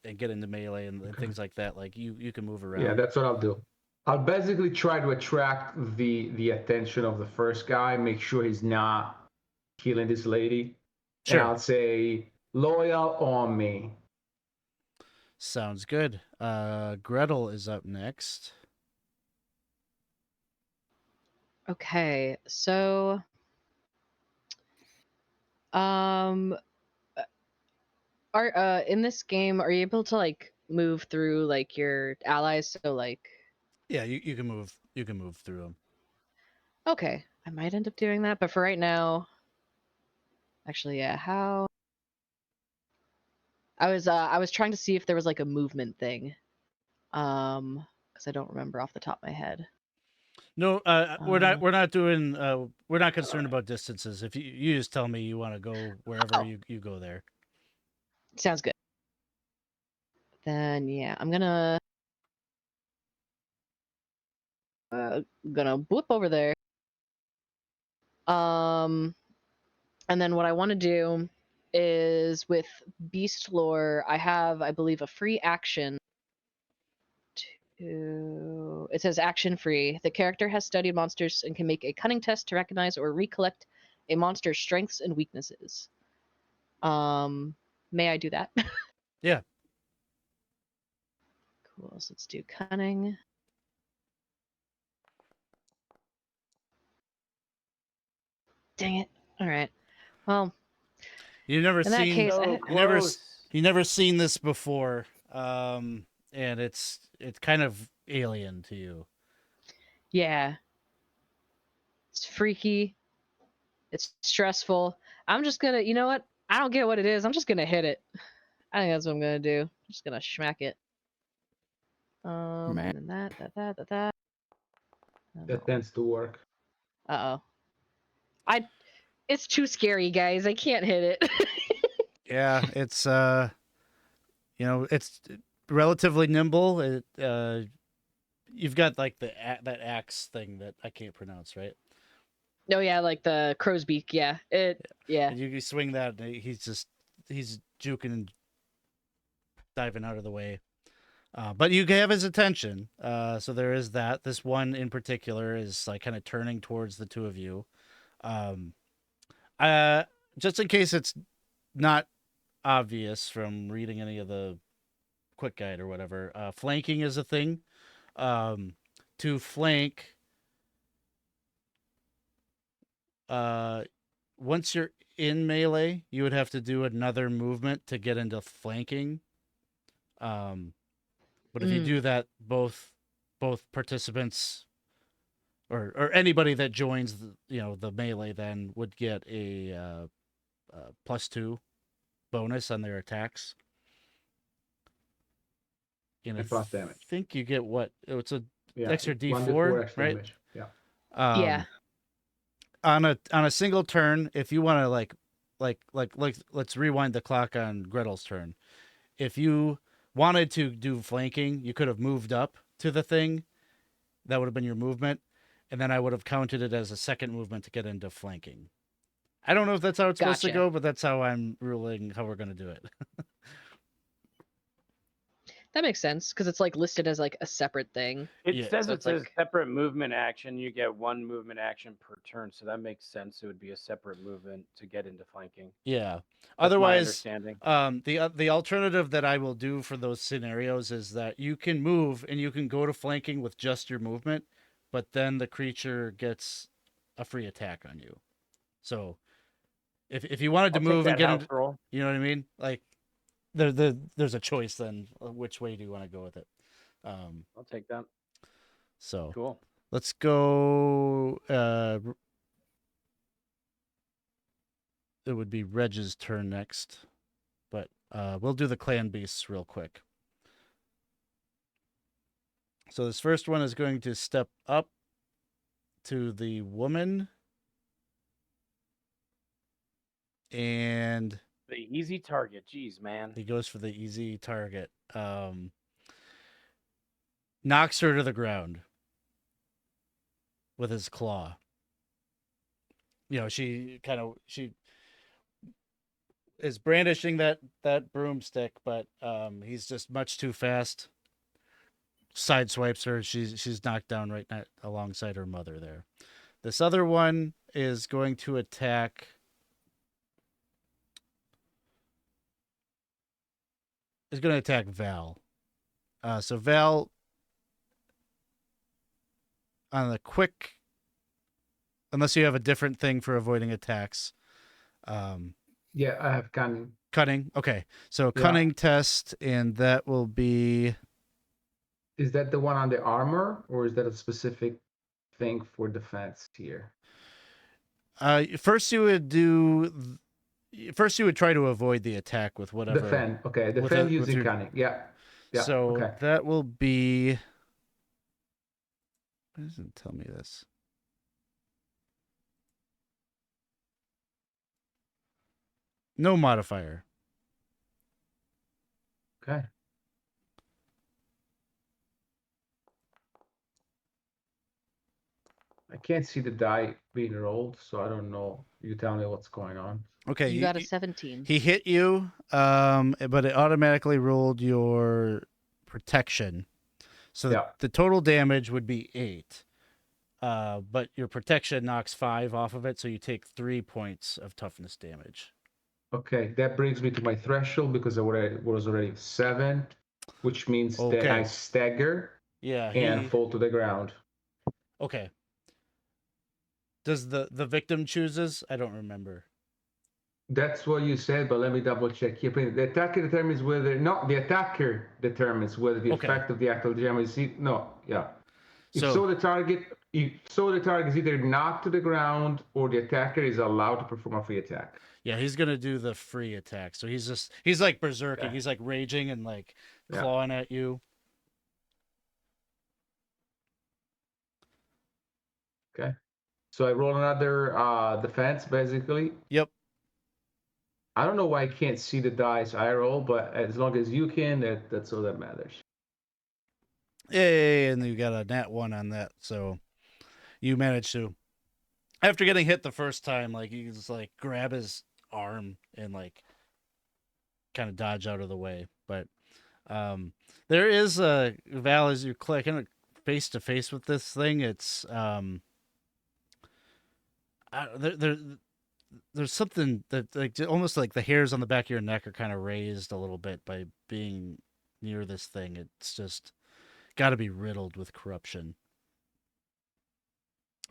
and get into melee and Okay. things like that, like you can move around. Yeah, that's what I'll do. I'll basically try to attract the attention of the first guy, make sure he's not killing this lady. Sure. And I'll say, loyal on me. Sounds good. Gretel is up next. Okay, so are in this game, are you able to like move through like your allies? So like, Yeah, you can move. You can move through them. okay, I might end up doing that, but for right now, actually, yeah. How? I was trying to see if there was like a movement thing, because I don't remember off the top of my head. No, we're not doing. We're not concerned about distances. If you just tell me you want to go wherever Oh. you go there. Sounds good. Then yeah, I'm gonna whoop over there. And then what I want to do is with Beast Lore, I have, I believe, a free action. It says action free. The character has studied monsters and can make a cunning test to recognize or recollect a monster's strengths and weaknesses. May I do that? Yeah. Cool. So let's do cunning. Dang it. All right. Well, You've never in that seen. case, So You never seen this before. And it's kind of alien to you. yeah. It's freaky. It's stressful. I'm just gonna, you know what? I don't get what it is. I'm just gonna hit it. I think that's what I'm gonna do. I'm just gonna smack it. And then that. That tends to work. Uh oh. It's too scary, guys. I can't hit it. Yeah, it's it's relatively nimble. You've got like that axe thing that I can't pronounce, right? No, yeah, like the crow's beak. Yeah, yeah. And you swing that, and he's juking and diving out of the way. But you have his attention. So there is that. This one in particular is like kind of turning towards the two of you. Just in case it's not obvious from reading any of the quick guide or whatever, flanking is a thing. To flank, once you're in melee, you would have to do another movement to get into flanking. But if you do that, both participants or anybody that joins the melee then would get a +2 bonus on their attacks. And And plus damage. I think you get what? It's a extra 1d4 D4, extra right? damage. Yeah. Yeah. On a single turn, if you want to like let's rewind the clock on Gretel's turn. If you wanted to do flanking, you could have moved up to the thing. That would have been your movement, and then I would have counted it as a second movement to get into flanking. I don't know if that's how it's supposed to Gotcha. go, but that's how I'm ruling how we're going to do it. That makes sense because it's like listed as like a separate thing. It Yeah, says so it's it's a like- separate movement action. You get one movement action per turn, so that makes sense. It would be a separate movement to get into flanking. Yeah. That's my Otherwise, understanding. the alternative that I will do for those scenarios is that you can move and you can go to flanking with just your movement, but then the creature gets a free attack on you. So if you wanted to I'll move take and that get house into, roll. you know what I mean? Like there's a choice then which way do you want to go with it. I'll take that. So Cool. let's go. It would be Reg's turn next, but we'll do the clan beasts real quick. So this first one is going to step up to the woman, and The easy target. Jeez, man. he goes for the easy target. Knocks her to the ground with his claw. She is brandishing that broomstick, but he's just much too fast. Sideswipes her. She's knocked down right alongside her mother there. This other one is going to attack. Is going to attack Val. So Val, on the quick, unless you have a different thing for avoiding attacks. Yeah, I have cunning. Cunning. Okay. So cunning test, and that will be. Is that the one on the armor, or is that a specific thing for defense here? First you would try to avoid the attack with whatever. Defend. Okay, defend using cunning. Yeah. So okay. that will be. Why doesn't it tell me this? No modifier. Okay. I can't see the die being rolled, so I don't know. You tell me what's going on. Okay, You got a 17. He hit you, but it automatically rolled your protection. So the total damage would be 8. But your protection knocks 5 off of it, so you take 3 points of toughness damage. Okay, that brings me to my threshold because I was already 7, which means that I stagger and fall to the ground. Okay. Does the victim chooses? I don't remember. That's what you said, but let me double check here. The attacker determines whether the attacker determines whether the effect of the actual damage is the target is either knocked to the ground or the attacker is allowed to perform a free attack. Yeah, he's gonna do the free attack. So he's like berserking. He's like raging and like clawing at you. Okay. So I roll another defense, basically. Yep. I don't know why I can't see the dice I roll, but as long as you can, that's all that matters. Yay, and you got a nat 1 on that, so you managed to. After getting hit the first time, like you just like grab his arm and like kind of dodge out of the way. But there is a Val as you click kind of face to face with this thing. It's there's something that like almost like the hairs on the back of your neck are kind of raised a little bit by being near this thing. It's just got to be riddled with corruption.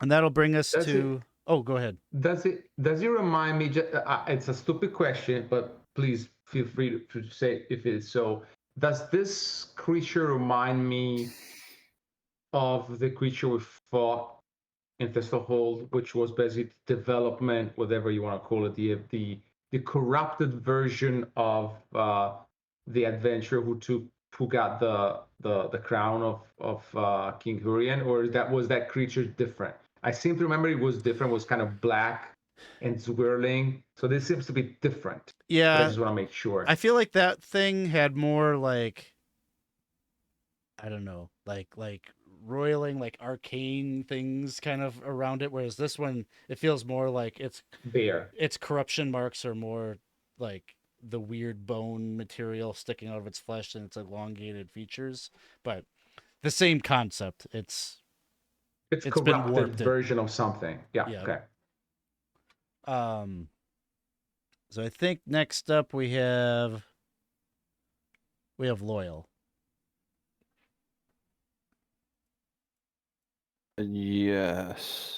And that'll bring us to. Oh, go ahead. Does it remind me? It's a stupid question, but please feel free to say if it's so. Does this creature remind me of the creature we fought in Thistlehold, which was basically development, whatever you want to call it, the corrupted version of the adventurer who got the crown of King Hurrian, or was that creature different? I seem to remember it was different. It was kind of black and swirling, so this seems to be different. But I Yeah, just want to make sure. I feel like that thing had more like, I don't know, like roiling, like arcane things kind of around it, whereas this one, it feels more like Bear. its corruption marks are more like the weird bone material sticking out of its flesh and its elongated features, but the same concept. It's It's been corrupted warped. version of something. Yeah. Yeah. Okay. So I think next up we have Loyal. Yes.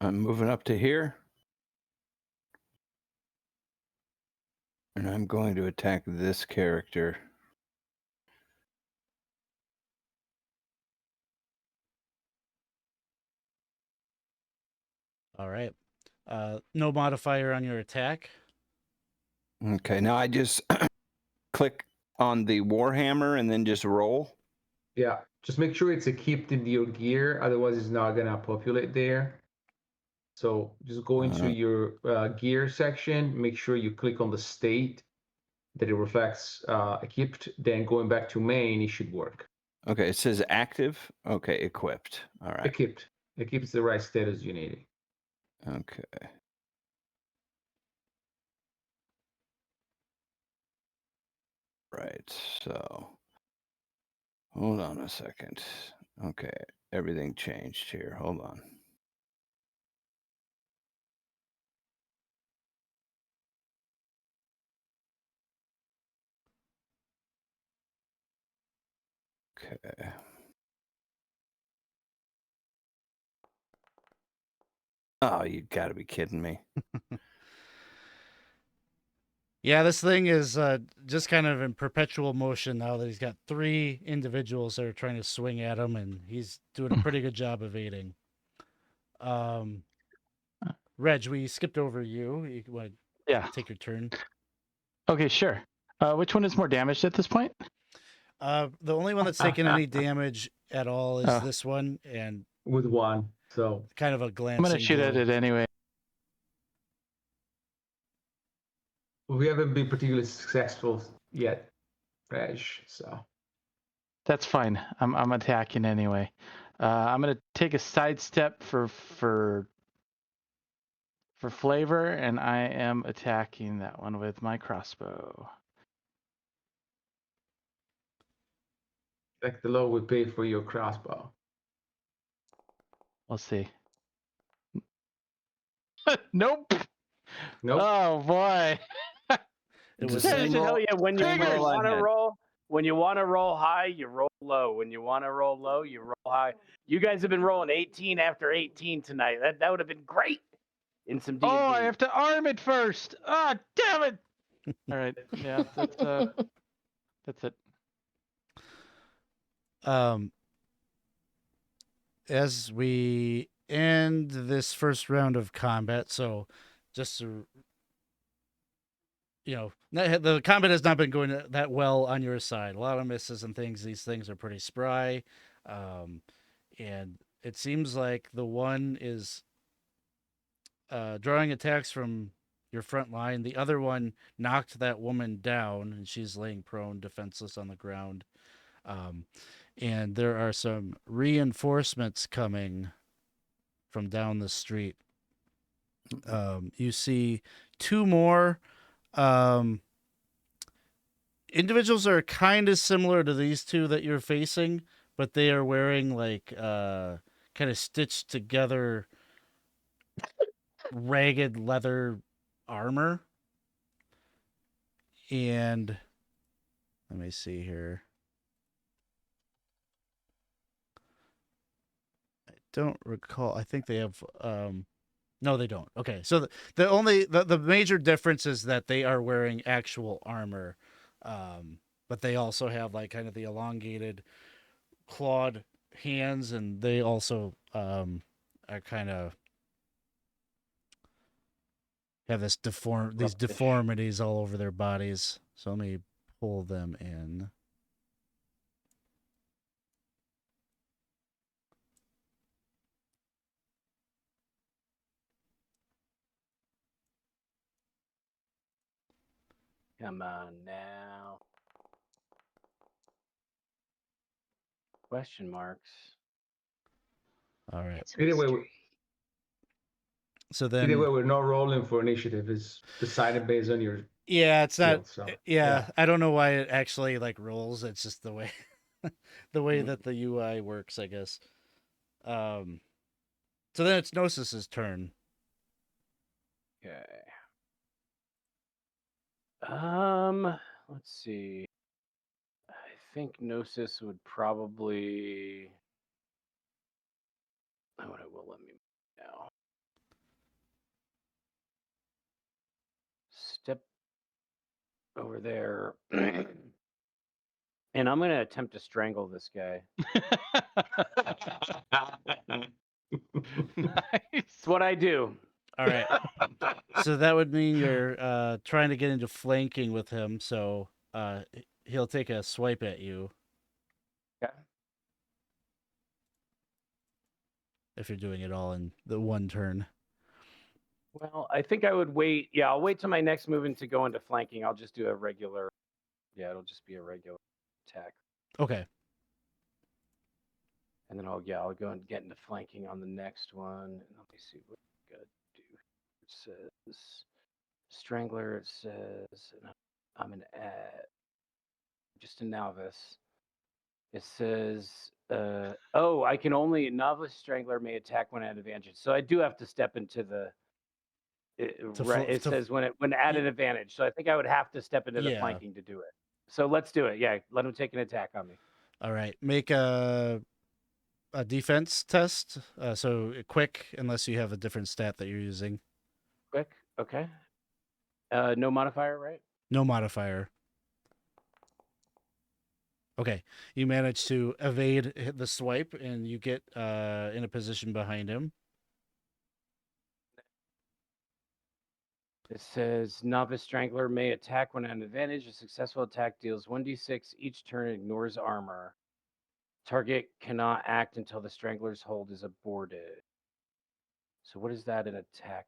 I'm moving up to here. And I'm going to attack this character. All right. No modifier on your attack. Okay, now I just click on the Warhammer and then just roll. Yeah, just make sure it's equipped in your gear, otherwise it's not gonna populate there. So just go into your gear section, make sure you click on the state that it reflects equipped, then going back to main, it should work. Okay, it says active. Okay, equipped. All right. Equipped. Equipped is the right status you need. Okay. Right, so hold on a second. Okay, everything changed here. Hold on. Okay. Oh, you gotta be kidding me. Yeah, this thing is just kind of in perpetual motion now that he's got 3 individuals that are trying to swing at him, and he's doing a pretty good job evading. Reg, we skipped over you. You want Yeah. to take your turn? Okay, sure. Which one is more damaged at this point? The only one that's taken any damage at all is Oh. this one, and With one, so kind of a I'm glancing gonna shoot at blow. it anyway. we haven't been particularly successful yet, Reg. So That's fine. I'm attacking anyway. I'm gonna take a sidestep for flavor, and I am attacking that one with my crossbow. like the low we paid for your crossbow. We'll see. Nope. Nope. Oh boy. It It's was the I same should roll- tell you when you same roll I want to had. roll. When you want to roll high, you roll low. When you want to roll low, you roll high. You guys have been rolling 18 after 18 tonight. That would have been great in some D&D. Oh, I have to arm it first. Ah, damn it. All right. Yeah, that's it. As we end this first round of combat, so just to, the combat has not been going that well on your side. A lot of misses and things. These things are pretty spry, and it seems like the one is drawing attacks from your front line. The other one knocked that woman down, and she's laying prone, defenseless on the ground. And there are some reinforcements coming from down the street. You see 2 more individuals are kind of similar to these 2 that you're facing, but they are wearing like kind of stitched together ragged leather armor. And let me see here. I don't recall. I think they have No, they don't. Okay, so the major difference is that they are wearing actual armor, but they also have like kind of the elongated, clawed hands, and they also are kind of have these Roughish. deformities all over their bodies. So let me pull them in. Come on now. Question marks. All right. It's a Either way, mystery. So either then, way, we're not rolling for initiative. It's decided based on your yeah, it's not. skill. So Yeah, I don't know why it actually like rolls. It's just the way, the way Mhm. that the UI works, I guess. So then it's Gnosis's turn. Okay. Let's see. I think Gnosis would probably. Oh, it will let me now. Step over there. And I'm going to attempt to strangle this guy. Nice. It's what I do. All right. So that would mean you're trying to get into flanking with him. So he'll take a swipe at you Okay. if you're doing it all in the one turn. Well, I think I would wait. Yeah, I'll wait till my next movement to go into flanking. I'll just do a regular. Yeah, it'll just be a regular attack. Okay. And then I'll go and get into flanking on the next one. And let me see what I gotta do. It says Strangler. It says and I'm an just a novice. It says I can only novice strangler may attack when at advantage. So I do have to step into the right. It says when at an advantage. So I think I would have to step into the flanking to do it. So let's do it. Yeah, let him take an attack on me. All right. Make a defense test. So quick, unless you have a different stat that you're using. Quick. Okay. No modifier, right? No modifier. Okay. You manage to evade the swipe, and you get in a position behind him. It says novice strangler may attack when at an advantage. A successful attack deals 1d6 each turn, ignores armor. Target cannot act until the strangler's hold is aborted. So what is that in attack?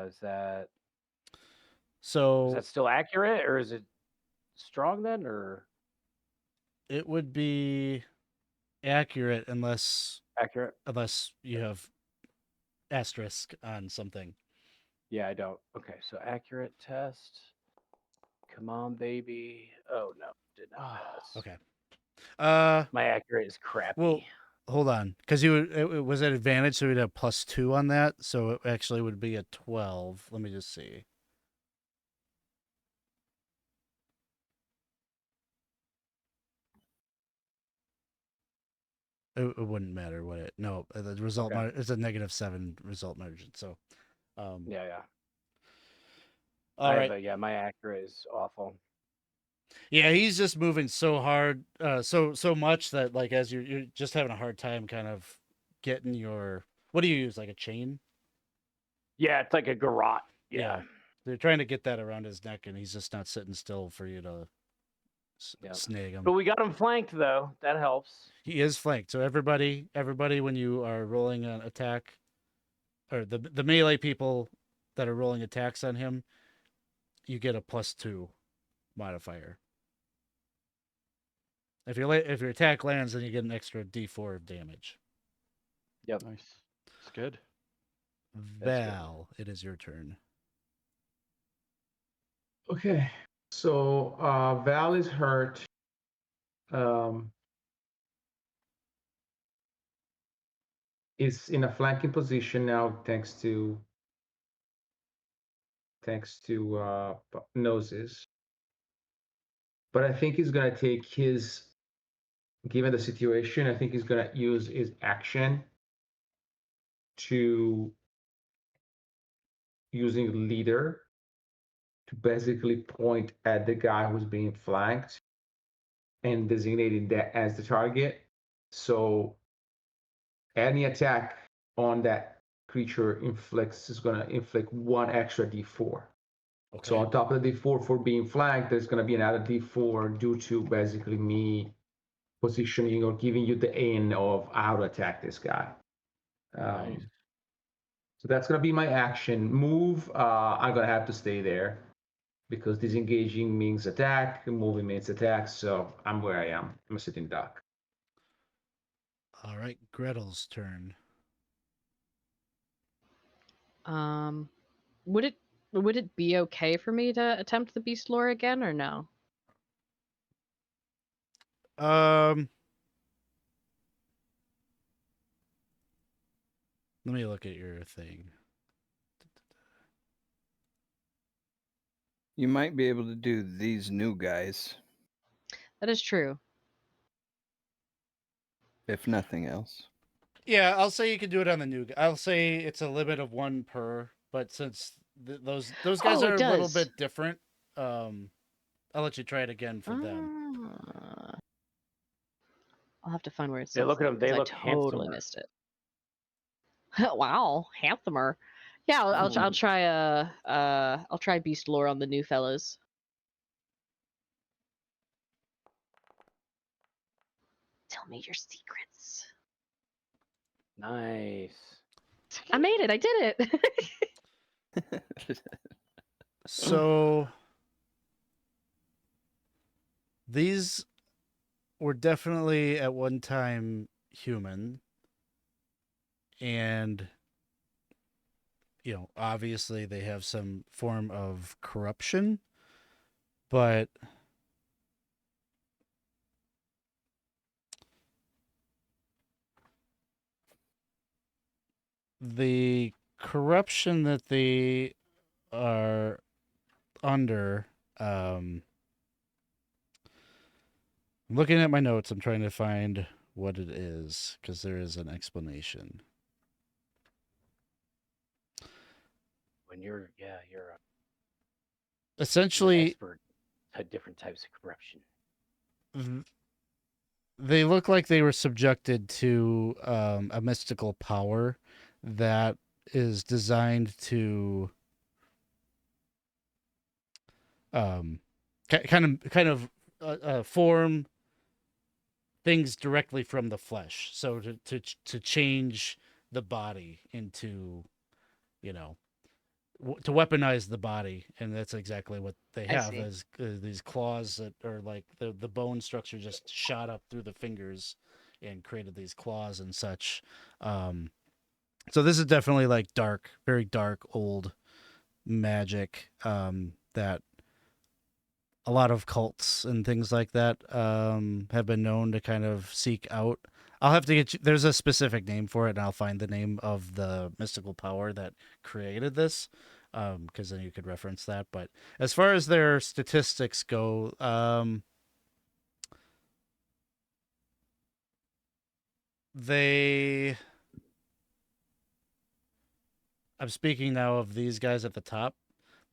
Is that still accurate, or is it strong then, or it would be accurate unless accurate? you have asterisk on something. Yeah, I don't. Okay, so accurate test. Come on, baby. Oh no, did not pass. Okay. My accurate is crappy. Well, hold on, because it was at advantage, so we'd have +2 on that. So it actually would be a 12. Let me just see. It wouldn't matter what it. No, the result it's a -7 result margin. So, yeah. All right. Yeah, my accurate is awful. Yeah, he's just moving so hard, so much that like as you're just having a hard time kind of getting your. What do you use, like a chain? Yeah, it's like a garrote. Yeah. They're trying to get that around his neck, and he's just not sitting still for you to snag him. But we got him flanked, though. That helps. He is flanked. So everybody, when you are rolling an attack, or the melee people that are rolling attacks on him, you get a +2 modifier. If your attack lands, then you get an extra D4 of damage. Yep. Nice. It's good. Val, it is your turn. Okay, so Val is hurt. Is in a flanking position now, thanks to Gnosis. But I think he's gonna take his, given the situation, I think he's gonna use his action to using leader to basically point at the guy who's being flanked and designating that as the target. So any attack on that creature is going to inflict one extra d4. Okay. So on top of the d4 for being flanked, there's going to be another d4 due to basically me positioning or giving you the in of how to attack this guy. Nice. So that's going to be my action. Move, I'm going to have to stay there because disengaging means attack, moving means attack. So I'm where I am. I'm a sitting duck. All right, Gretel's turn. Would it be okay for me to attempt the beast lore again or no? Let me look at your thing. You might be able to do these new guys, That is true. if nothing else. Yeah, I'll say you can do it on the new. I'll say it's a limit of 1 per, but since those guys Oh, are it a little does. bit different, I'll let you try it again for them. I'll have to find where it says. Yeah, look at them. that, They 'cause look I totally handsomer. missed it. Wow, handsomer. Yeah, I'll try I'll try beast lore on the new fellas. Tell me your secrets. Nice. I made it. I did it. So these were definitely at one time human, and obviously they have some form of corruption, but the corruption that they are under, I'm looking at my notes. I'm trying to find what it is because there is an explanation. When you're Essentially, expert at different types of corruption. They look like they were subjected to a mystical power that is designed to kind of form things directly from the flesh. So to change the body into, to weaponize the body, and that's exactly what they I have see. as these claws that are like the bone structure just shot up through the fingers and created these claws and such. So this is definitely like dark, very dark old magic that a lot of cults and things like that have been known to kind of seek out. I'll have to get you, there's a specific name for it, and I'll find the name of the mystical power that created this, because then you could reference that. But as far as their statistics go, I'm speaking now of these guys at the top.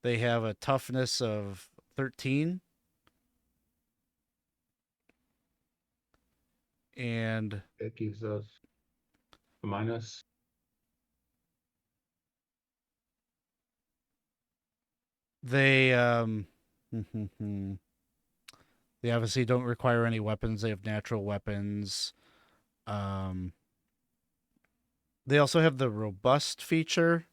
They have a toughness of 13. And That gives us a minus. they they obviously don't require any weapons. They have natural weapons. They also have the robust feature,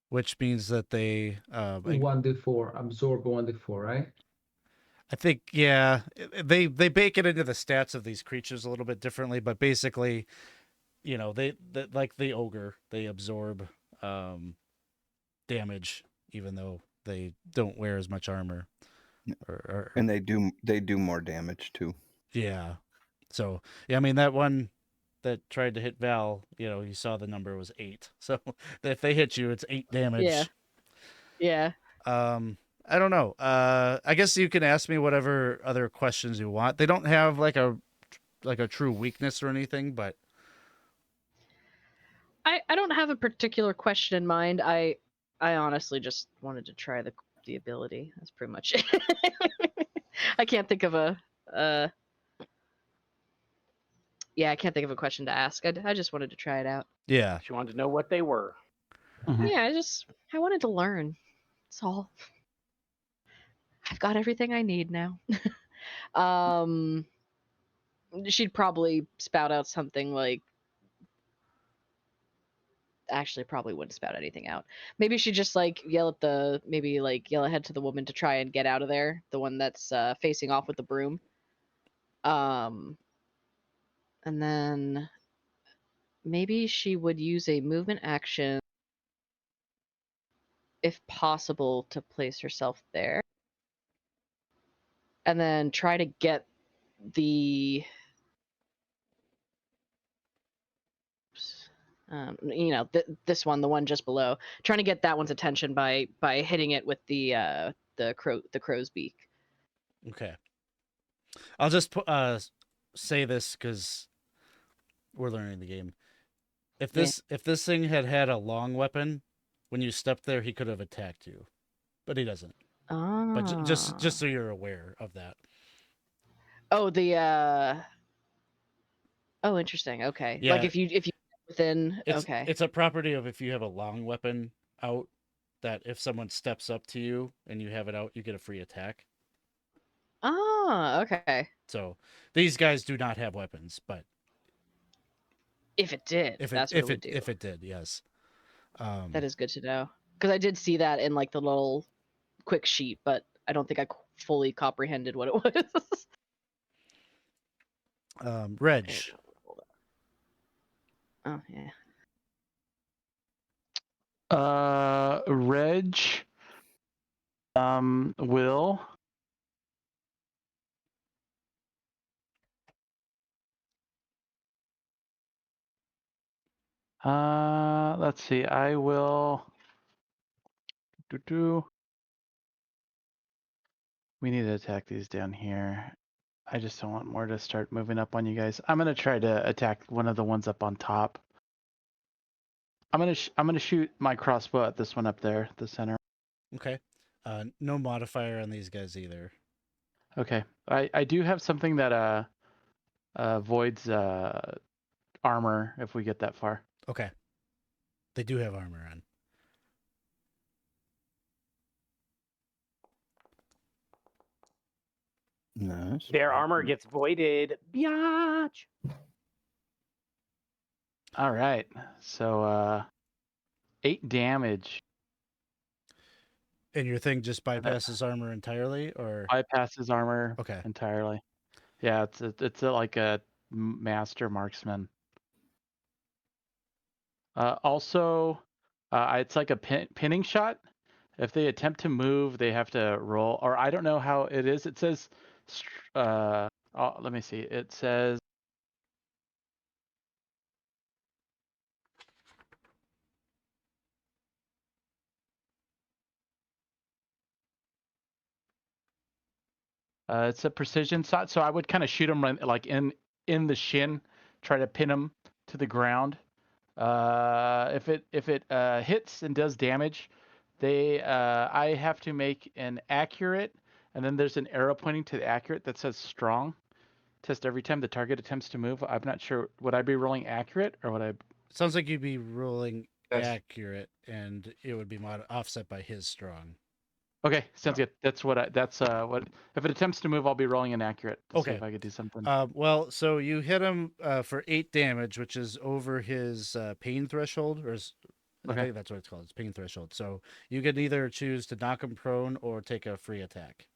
which means that they 1d4, absorb 1d4, right? I think, yeah, they bake it into the stats of these creatures a little bit differently, but basically, they like the ogre, they absorb damage even though they don't wear as much armor. And they do more damage too. Yeah. So, yeah, I mean, that one that tried to hit Val, you saw the number was 8. So if they hit you, it's 8 damage. Yeah. I don't know. I guess you can ask me whatever other questions you want. They don't have like a true weakness or anything, but I don't have a particular question in mind. I honestly just wanted to try the ability. That's pretty much it. I can't think of a yeah, I can't think of a question to ask. I just wanted to try it out. Yeah. She wanted to know what they were. Yeah, I wanted to learn. That's all. I've got everything I need now. She'd probably spout out something like. Actually, probably wouldn't spout anything out. Maybe she'd just like yell ahead to the woman to try and get out of there. The one that's facing off with the broom. And then maybe she would use a movement action, if possible, to place herself there. And then try to get the this one, the one just below, trying to get that one's attention by hitting it with the crow's beak. Okay. I'll just say this because we're learning the game. If this thing had a long weapon, when you stepped there, he could have attacked you, but he doesn't. Ah. But just so you're aware of that. Oh, the oh, interesting. Okay. Yeah. Like if you within okay. It's a property of if you have a long weapon out, that if someone steps up to you and you have it out, you get a free attack. Ah, okay. So these guys do not have weapons, but If it did, that's what it would do. If it did, yes. That is good to know. Because I did see that in like the little quick sheet, but I don't think I fully comprehended what it was. Reg. Oh yeah. Reg. Will. Let's see. I will. We need to attack these down here. I just don't want more to start moving up on you guys. I'm gonna try to attack one of the ones up on top. I'm gonna shoot my crossbow at this one up there, the center. Okay. No modifier on these guys either. Okay. I do have something that voids armor if we get that far. Okay. They do have armor on. Nice. Their armor gets voided. Biatch. All right. So 8 damage. And your thing just bypasses armor entirely, or Bypasses armor okay. entirely. Yeah, it's like a master marksman. Also, it's like a pinning shot. If they attempt to move, they have to roll. Or I don't know how it is. It says, let me see. It says. It's a precision shot, so I would kind of shoot him like in the shin, try to pin him to the ground. If it hits and does damage, I have to make an accurate, and then there's an arrow pointing to the accurate that says strong. Test every time the target attempts to move. I'm not sure. Would I be rolling accurate or would I? Sounds like you'd be rolling accurate, and it would be offset by his strong. Okay, sounds good. That's what if it attempts to move, I'll be rolling inaccurate. Okay. See if I could do something. Well, so you hit him for 8 damage, which is over his pain threshold, I think that's what it's called. It's pain threshold. So you can either choose to knock him prone or take a free attack.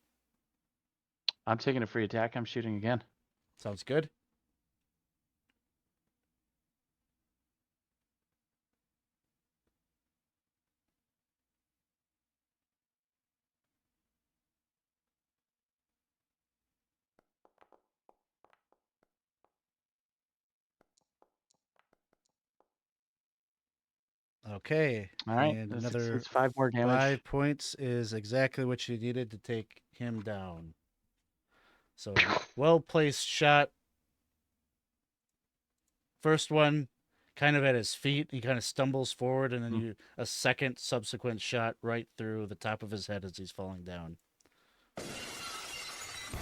I'm taking a free attack. I'm shooting again. Sounds good. Okay. All right. And It's another 5 more damage. 5 points is exactly what you needed to take him down. So well placed shot. First one kind of at his feet. He kind of stumbles forward, and then a second subsequent shot right through the top of his head as he's falling down.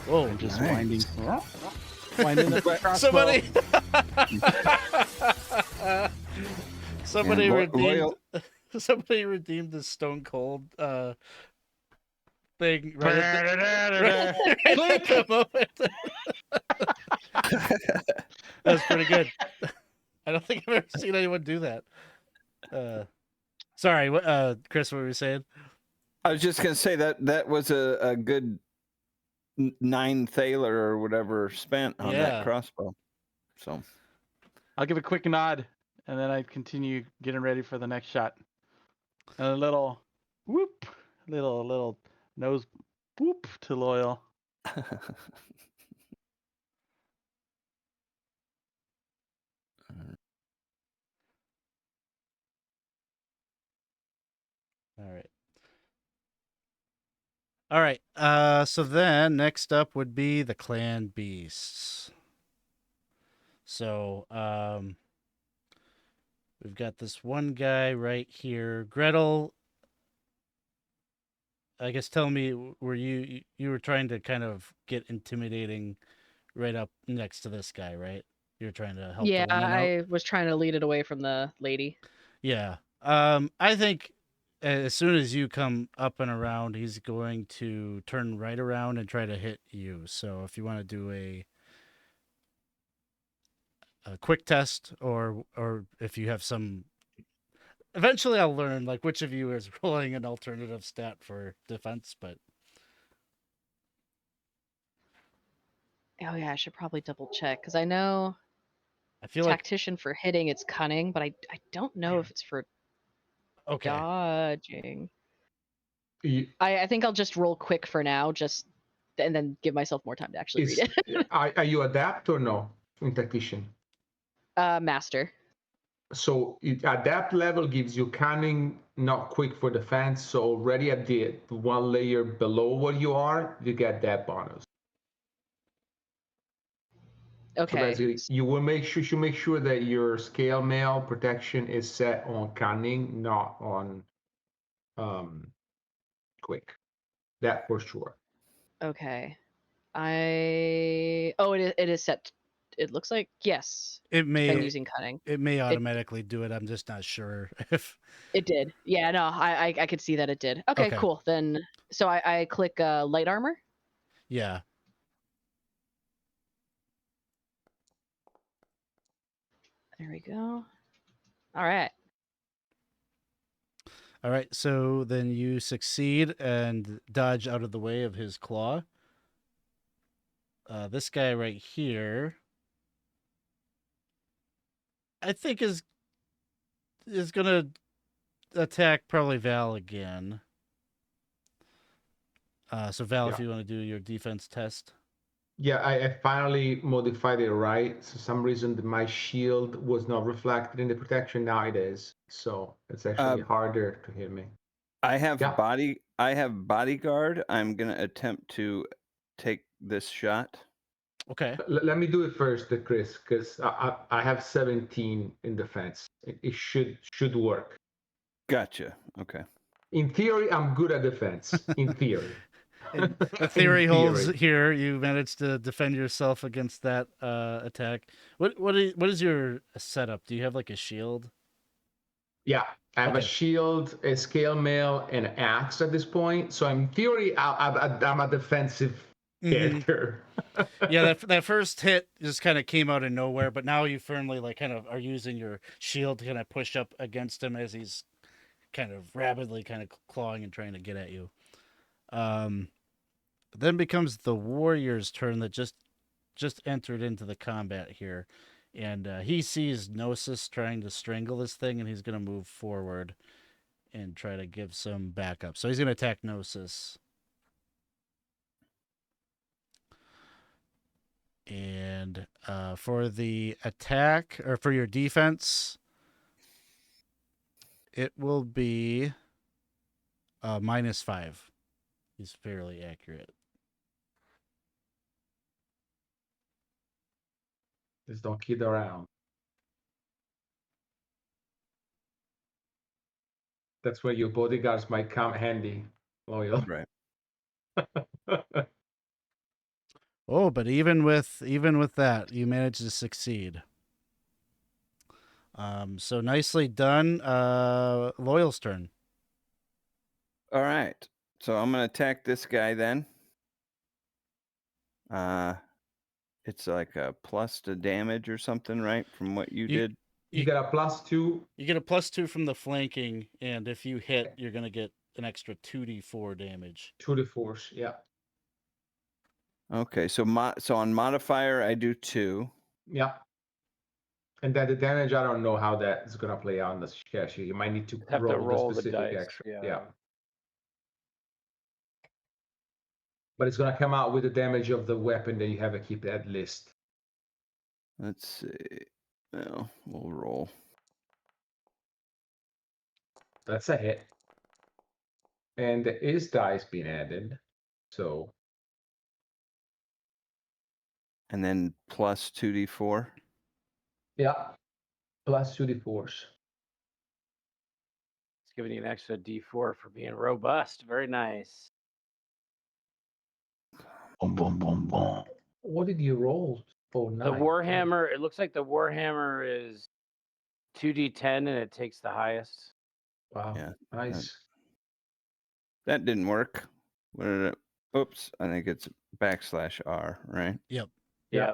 Whoa! I'm just Nice. winding up the crossbow. Somebody And redeemed. loyal- Somebody redeemed the Stone Cold thing right at the moment. That's pretty good. I don't think I've ever seen anyone do that. Sorry, Chris, what were you saying? I was just gonna say that was a good 9 thaler or whatever spent on that crossbow. So I'll give a quick nod, and then I continue getting ready for the next shot. And a little whoop, little nose whoop to Loyal. All right. So then next up would be the clan beasts. So, we've got this one guy right here, Gretel. I guess tell me, were you were trying to kind of get intimidating right up next to this guy, right? You're trying to help the Yeah, woman out. I was trying to lead it away from the lady. Yeah. I think as soon as you come up and around, he's going to turn right around and try to hit you. So if you want to do a quick test, or if you have some, eventually I'll learn like which of you is rolling an alternative stat for defense. But Oh yeah, I should probably double check because I know I feel like tactician for hitting it's cunning, but I don't know if it's for okay. dodging. You- I think I'll just roll quick for now, and then give myself more time to actually read it. Are you adapt or no in tactician? Master. So adapt level gives you cunning, not quick for defense. So already at the one layer below what you are, you get that bonus. So Okay. basically, you will should make sure that your scale mail protection is set on cunning, not on quick. That for sure. Okay. It is set. It looks like yes. It Been may using cunning. automatically do it. I'm just not sure if It did. Yeah, no, I could see that it did. Okay, cool. Then so I click light armor. Yeah. There we go. All right. All right. So then you succeed and dodge out of the way of his claw. This guy right here, I think is gonna attack probably Val again. So Val, if you want to do your defense test. Yeah, I finally modified it right. For some reason, my shield was not reflected in the protection. Now it is. So it's actually harder to hit me. I have bodyguard. I'm gonna attempt to take this shot. Okay. Let me do it first, Chris, because I have 17 in defense. It should work. Gotcha. Okay. In theory, I'm good at defense. In theory. The theory holds here. You managed to defend yourself against that attack. What is your setup? Do you have like a shield? Yeah, I have a shield, a scale mail, and an axe at this point. So in theory, I'm a defensive character. Yeah, that first hit just kind of came out of nowhere, but now you firmly like kind of are using your shield to kind of push up against him as he's kind of rapidly kind of clawing and trying to get at you. Then becomes the warrior's turn that just entered into the combat here, and he sees Gnosis trying to strangle this thing, and he's going to move forward and try to give some backup. So he's going to attack Gnosis. And for the attack, or for your defense, it will be -5. He's fairly accurate. Just don't kid around. That's where your bodyguards might come handy, Loyal. Right. Oh, but even with that, you managed to succeed. So nicely done. Loyal's turn. All right. So I'm gonna attack this guy then. It's like a plus to damage or something, right? From what you did. You got a +2. You get a +2 from the flanking, and if you hit, you're gonna get an extra 2d4 damage. 2 to force, yeah. Okay, so on modifier I do 2. Yeah. And then the damage, I don't know how that is gonna play out on the sketch. You might need to Have to roll the specific dice. extra. Yeah. But it's gonna come out with the damage of the weapon that you have to keep that list. Let's see. Well, we'll roll. That's a hit. And there is dice being added. So And then plus 2d4. yeah. Plus 2d4s. It's giving you an extra D4 for being robust. Very nice. Boom, boom, boom, boom. What did you roll? Oh, The nine. Warhammer, it looks like the Warhammer is 2d10 and it takes the highest. Wow. Yeah, Nice. That didn't work. What did it? Oops, I think it's /R, right? Yep. Yeah.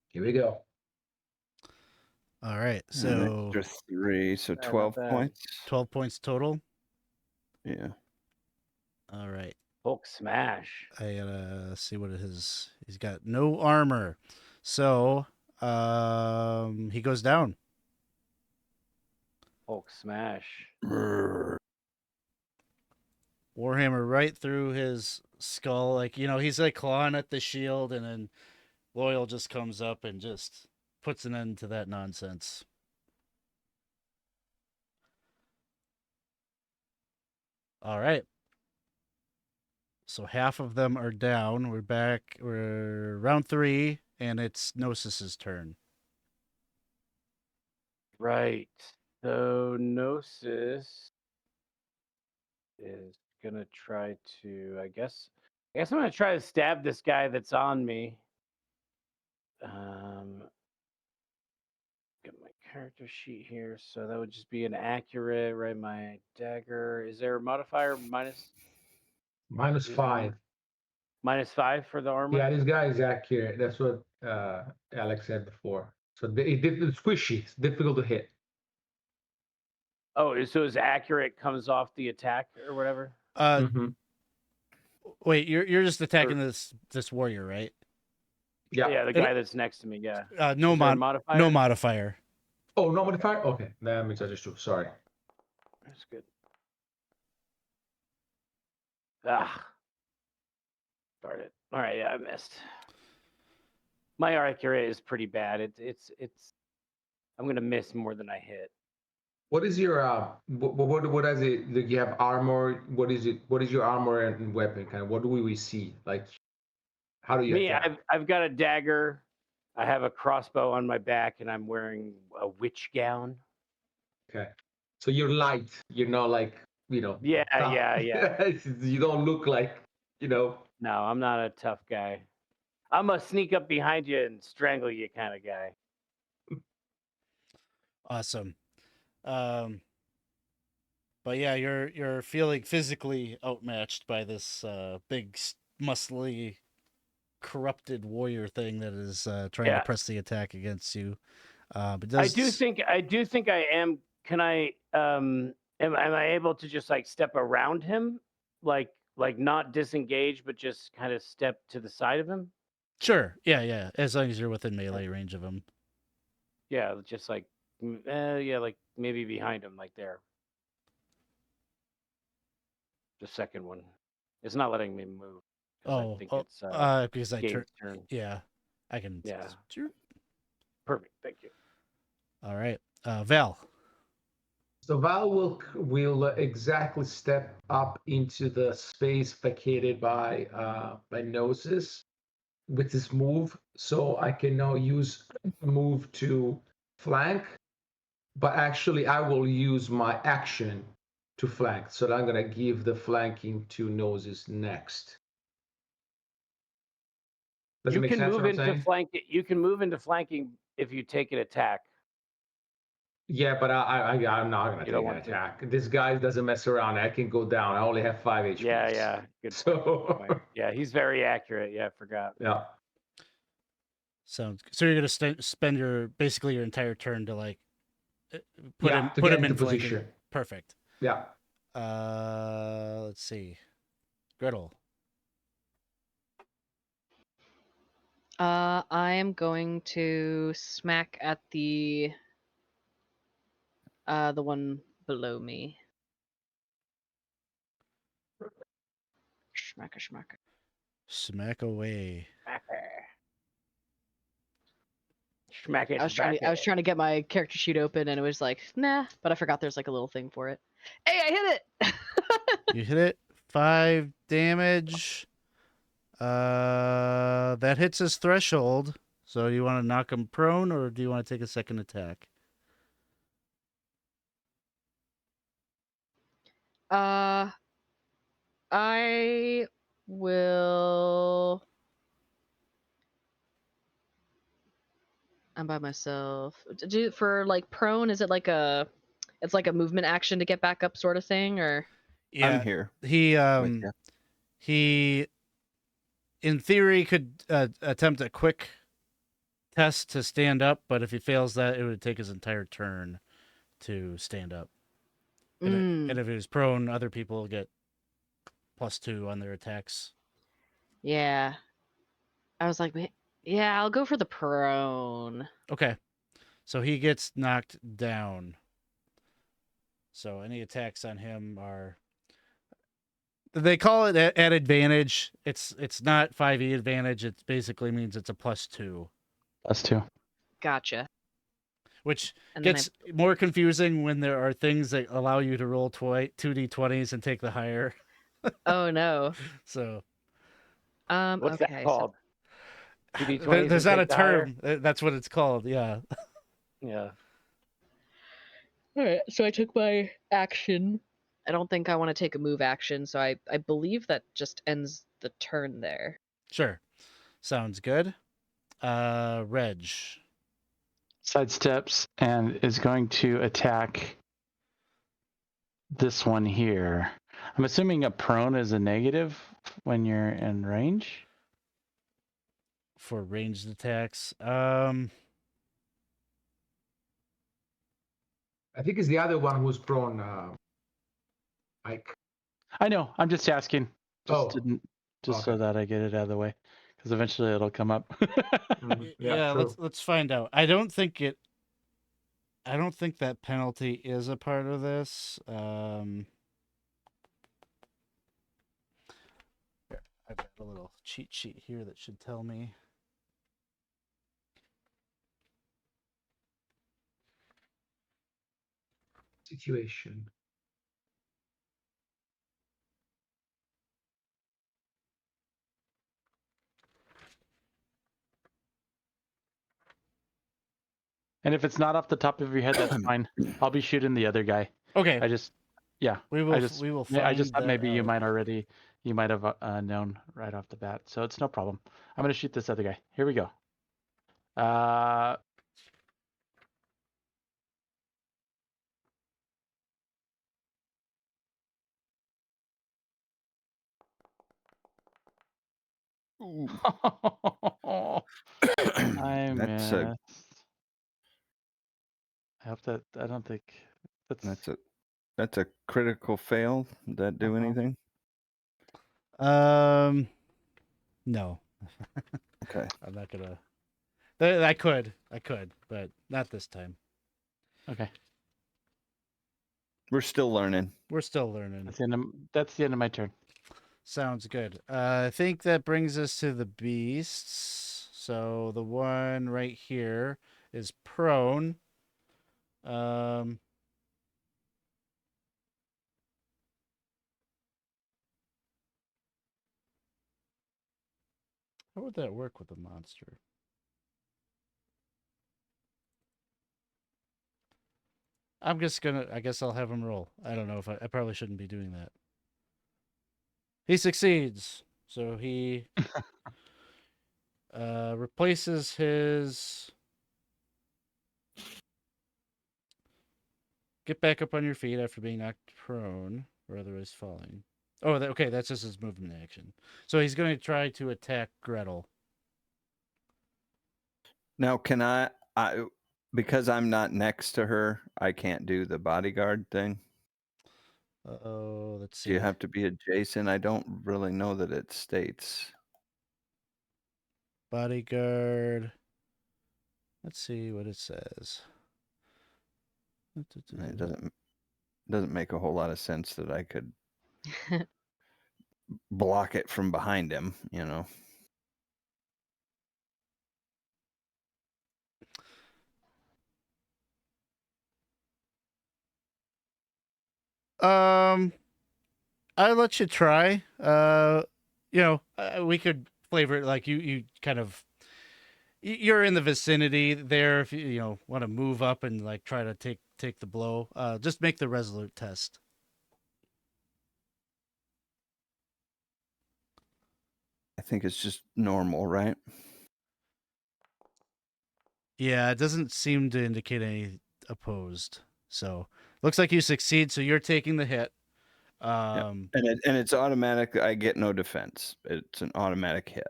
Here we go. All right. An So extra 3, so not 12 bad. points. 12 points total. Yeah. All right. Hulk smash. I gotta see what it is. He's got no armor, so he goes down. Hulk smash. Warhammer right through his skull, like he's like clawing at the shield, and then Loyal just comes up and just puts an end to that nonsense. All right. So half of them are down. We're back. We're round 3, and it's Gnosis's turn. Right. So Gnosis is gonna try to, I guess I'm gonna try to stab this guy that's on me. Get my character sheet here. So that would just be an accurate, right? My dagger. Is there a modifier minus -5. -5 for the armor? Yeah, this guy is accurate. That's what Alex said before. So it's squishy. It's difficult to hit. Oh, so his accurate comes off the attack or whatever? Mhm. Wait, you're just attacking this warrior, right? Yeah. The guy that's next to me. Yeah. No Is there a modifier. modifier? No modifier. Oh, no modifier? Okay. That means I just do. Sorry. That's good. Ah. Darn it. All right, yeah, I missed. My accurate is pretty bad. It's I'm gonna miss more than I hit. What is your what is it? Like you have armor. What is it? What is your armor and weapon kind of? What do we see? Like, how do you Me, attack? I've got a dagger. I have a crossbow on my back, and I'm wearing a witch gown. Okay. So you're light. You're not like Yeah, tough. yeah. You don't look like No, I'm not a tough guy. I'm a sneak up behind you and strangle you kind of guy. Awesome. But yeah, you're feeling physically outmatched by this big, muscly, corrupted warrior thing that is trying to press the attack against you. But I do think I am. Can I? Am I able to just like step around him, like not disengage, but just kind of step to the side of him? Sure. Yeah. As long as you're within melee range of him. Yeah, just like like maybe behind him, like there. The second one. It's not letting me move. I think it's because I Gabe's turn. Yeah, I can. Yeah. Sure. Perfect. Thank you. All right, Val. So Val will exactly step up into the space vacated by Gnosis with this move. So I can now use move to flank But actually, I will use my action to flank. So I'm gonna give the flanking to Gnosis next. Does it You make can sense move what I'm into saying? flanking. You can move into flanking if you take an attack. Yeah, but I'm not gonna You don't take an want to. attack. This guy doesn't mess around. I can go down. I only have 5 HP. Yeah. Good So point. Good point. Yeah, he's very accurate. Yeah, I forgot. yeah. Sounds so you're gonna spend your basically your entire turn to like put Yeah, him to put get him into in flanking. position. Perfect. Yeah. Let's see. Gretel. I am going to smack at the one below me. Schmacker. Smack away. Smack it. I was trying to get my character sheet open and it was like, nah, but I forgot there's like a little thing for it. Hey, I hit it! You hit it. 5 damage. That hits his threshold. So you want to knock him prone, or do you want to take a second attack? I will. I'm by myself. For like prone, is it like it's like a movement action to get back up sort of thing, or? Yeah, I'm here. he with ya. he in theory could attempt a quick test to stand up, but if he fails that, it would take his entire turn to stand up. And if he was prone, other people get +2 on their attacks. Yeah. I was like, yeah, I'll go for the prone. Okay, so he gets knocked down. So any attacks on him are. They call it at advantage. It's not 5e advantage. It basically means it's a +2. +2. Gotcha. Which And gets more confusing when there are things that allow you to roll 2d20s and take the higher. Oh no. So What's okay, that called? 2d20s there's and not a take the higher? term. That's what it's called. Yeah. Yeah. All right, so I took my action. I don't think I want to take a move action, so I believe that just ends the turn there. Sure. Sounds good. Reg. Sidesteps and is going to attack this one here. I'm assuming a prone is a negative when you're in range. For ranged attacks. I think it's the other one who's prone, Ike. I know. I'm just asking. Oh, Just okay. so that I get it out of the way, because eventually it'll come up. Yeah, true. let's find out. I don't think that penalty is a part of this. I've got a little cheat sheet here that should tell me. Situation. And if it's not off the top of your head, that's fine. I'll be shooting the other guy. Okay. We will find I just thought that maybe you out. might have known right off the bat. So it's no problem. I'm gonna shoot this other guy. Here we go. I That's missed. a I hope that I don't think that's a critical fail. Did that do anything? No. Okay. I'm not gonna. I could, but not this time. okay. We're still learning. We're still learning. That's the end of my turn. Sounds good. I think that brings us to the beasts. So the one right here is prone. How would that work with a monster? I'm just gonna. I guess I'll have him roll. I don't know if I probably shouldn't be doing that. He succeeds, so he replaces his. Get back up on your feet after being knocked prone or otherwise falling. Oh, okay, that's just his movement action. So he's going to try to attack Gretel. Now, can I because I'm not next to her, I can't do the bodyguard thing. Oh, let's see. Do you have to be adjacent? I don't really know that it states. Bodyguard. Let's see what it says. It doesn't make a whole lot of sense that I could block it from behind him, you know. I'll let you try. We could flavor it like you kind of you're in the vicinity there if you want to move up and like try to take the blow. Just make the resolute test. I think it's just normal, right? Yeah, it doesn't seem to indicate any opposed. So looks like you succeed. So you're taking the hit. And it's automatic. I get no defense. It's an automatic hit.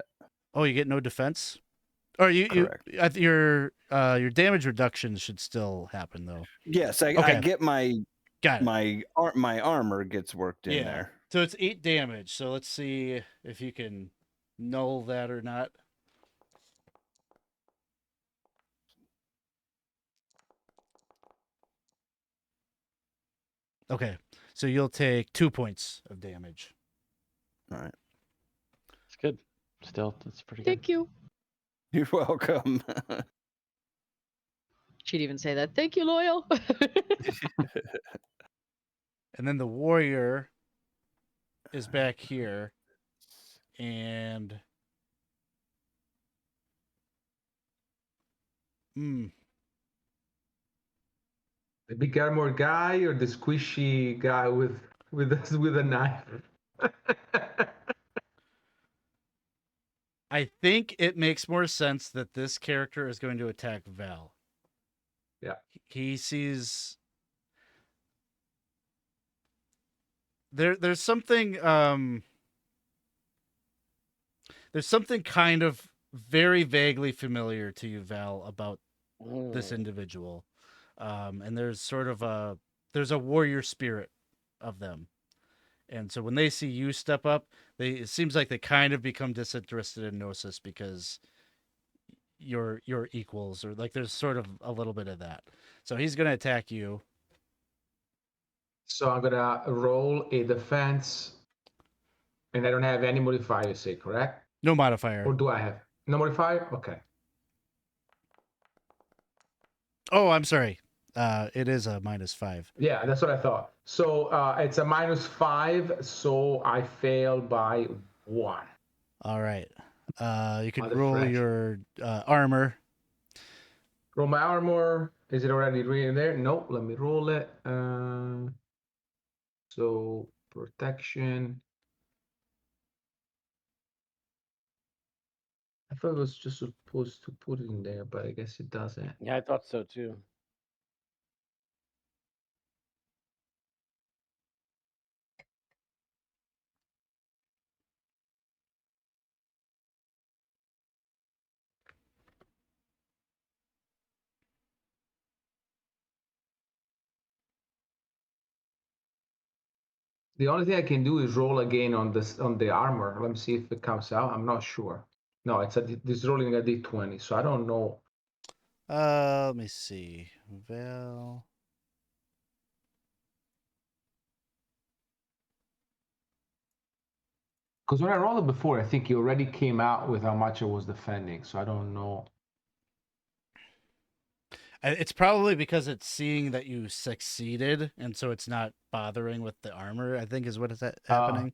Oh, you get no defense. Or Correct. your damage reduction should still happen though. Yes, I get Got it. my armor gets worked in there. So it's 8 damage. So let's see if you can null that or not. Okay. So you'll take 2 points of damage. All right. It's good. Still, that's pretty good. Thank you. You're welcome. She'd even say that. Thank you, Loyal. And then the warrior is back here. And The big armor guy or the squishy guy with a knife? I think it makes more sense that this character is going to attack Val. Yeah. He sees there's something kind of very vaguely familiar to you, Val, about this individual. And there's sort of there's a warrior spirit of them. And so when they see you step up, it seems like they kind of become disinterested in Gnosis because you're equals, or like there's sort of a little bit of that. So he's going to attack you. So I'm gonna roll a defense, and I don't have any modifier, say, correct? No modifier. Or do I have no modifier? Okay. Oh, I'm sorry. It is a -5. Yeah, that's what I thought. So it's a -5, so I fail by 1. All right. You could Mother roll fresh. your armor. Roll my armor. Is it already written there? Nope. Let me roll it. So protection. I thought it was just supposed to put it in there, but I guess it doesn't. Yeah, I thought so too. The only thing I can do is roll again on the armor. Let me see if it comes out. I'm not sure. No, this rolling a d20, so I don't know. Let me see. Val. Because when I rolled it before, I think it already came out with how much I was defending, so I don't know. It's probably because it's seeing that you succeeded, and so it's not bothering with the armor, I think is what is happening.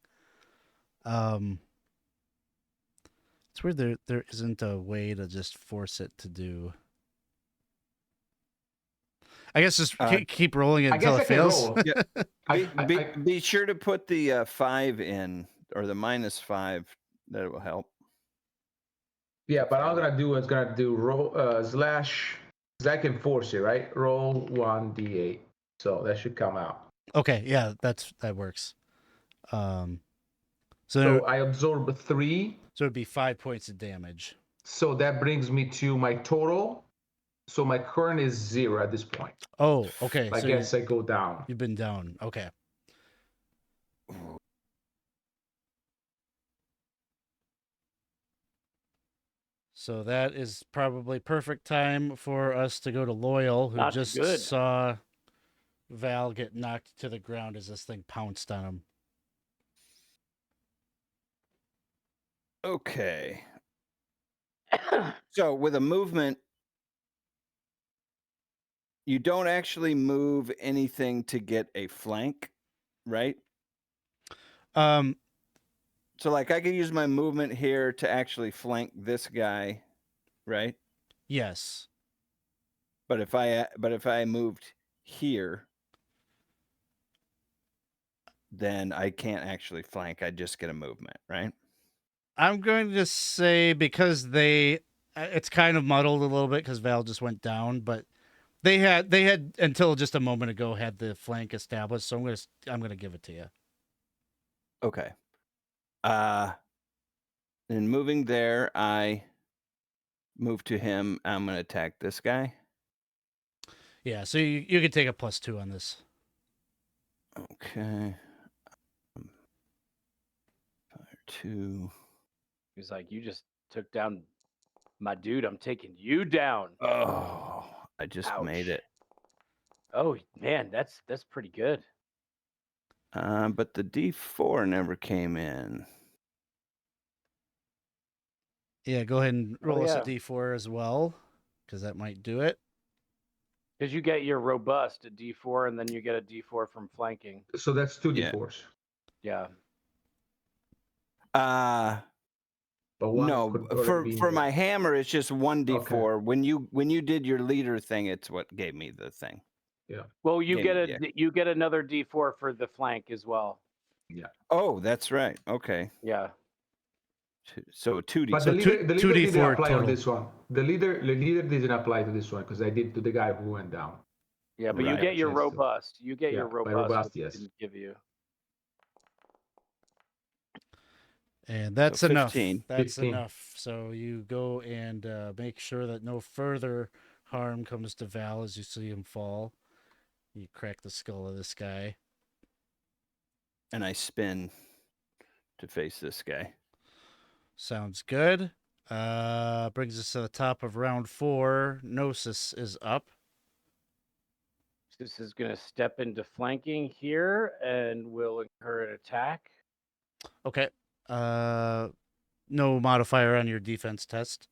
It's weird there isn't a way to just force it to do. I guess just Uh, keep rolling it I until guess I it can fails. roll. Be sure to put the 5 in, or the -5. That will help. Yeah, but all I'm gonna do is gonna do roll slash. Cause I can force it, right? Roll 1d8, so that should come out. Okay, yeah, that works. So I absorb 3, so it'd be 5 points of damage. so that brings me to my total. So my current is 0 at this point. Oh, okay. I So guess I go down. you've been down. Okay. So that is probably perfect time for us to go to Loyal, who Not just good. saw Val get knocked to the ground as this thing pounced on him. Okay. So with a movement, you don't actually move anything to get a flank, right? Um, So like I could use my movement here to actually flank this guy, right? yes. But if I moved here, then I can't actually flank. I just get a movement, right? I'm going to say because it's kind of muddled a little bit because Val just went down, but they had until just a moment ago had the flank established, so I'm gonna give it to you. Okay. Then moving there, I move to him. I'm gonna attack this guy. Yeah, so you can take a +2 on this. Okay. Fire 2. He's like, you just took down my dude. I'm taking you down. Oh, I just made Ouch. it. Oh man, that's pretty good. But the D4 never came in. Yeah, go ahead and roll us a yeah. D4 as well, because that might do it. Because you get your robust a D4, and then you get a D4 from flanking. So that's 2 Yeah. d4s. Yeah. But one No, could already be for in my there. hammer, it's just 1d4. Okay. When you did your leader thing, it's what gave me the thing. Yeah. Well, you Game, get you get another D4 for the flank as well. Yeah. Oh, that's right. Okay. Yeah. So 2d. But So the leader didn't 2d4 apply total. on this one. The leader didn't apply to this one because I did to the guy who went down. Yeah, but Right. you get your Chance to- robust. You get Yeah, your my robust, robust, which yes. didn't give you. And that's So enough. 15. That's 15. enough. So you go and make sure that no further harm comes to Val as you see him fall. You crack the skull of this guy. And I spin to face this guy. Sounds good. Brings us to the top of round 4. Gnosis is up. This is going to step into flanking here and will incur an attack. Okay. No modifier on your defense test.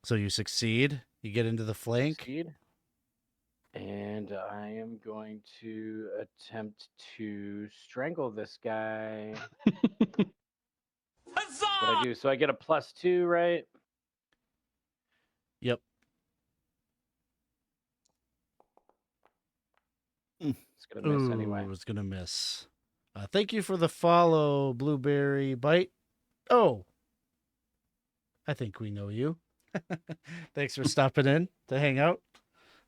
So you succeed. You get into the flank. Succeed. And I am going to attempt to strangle this guy. That's what I do. So I get a +2, right? Yep. It's going to miss anyway. It's going to miss. Thank you for the follow, Blueberry Bite. Oh, I think we know you. Thanks for stopping in to hang out.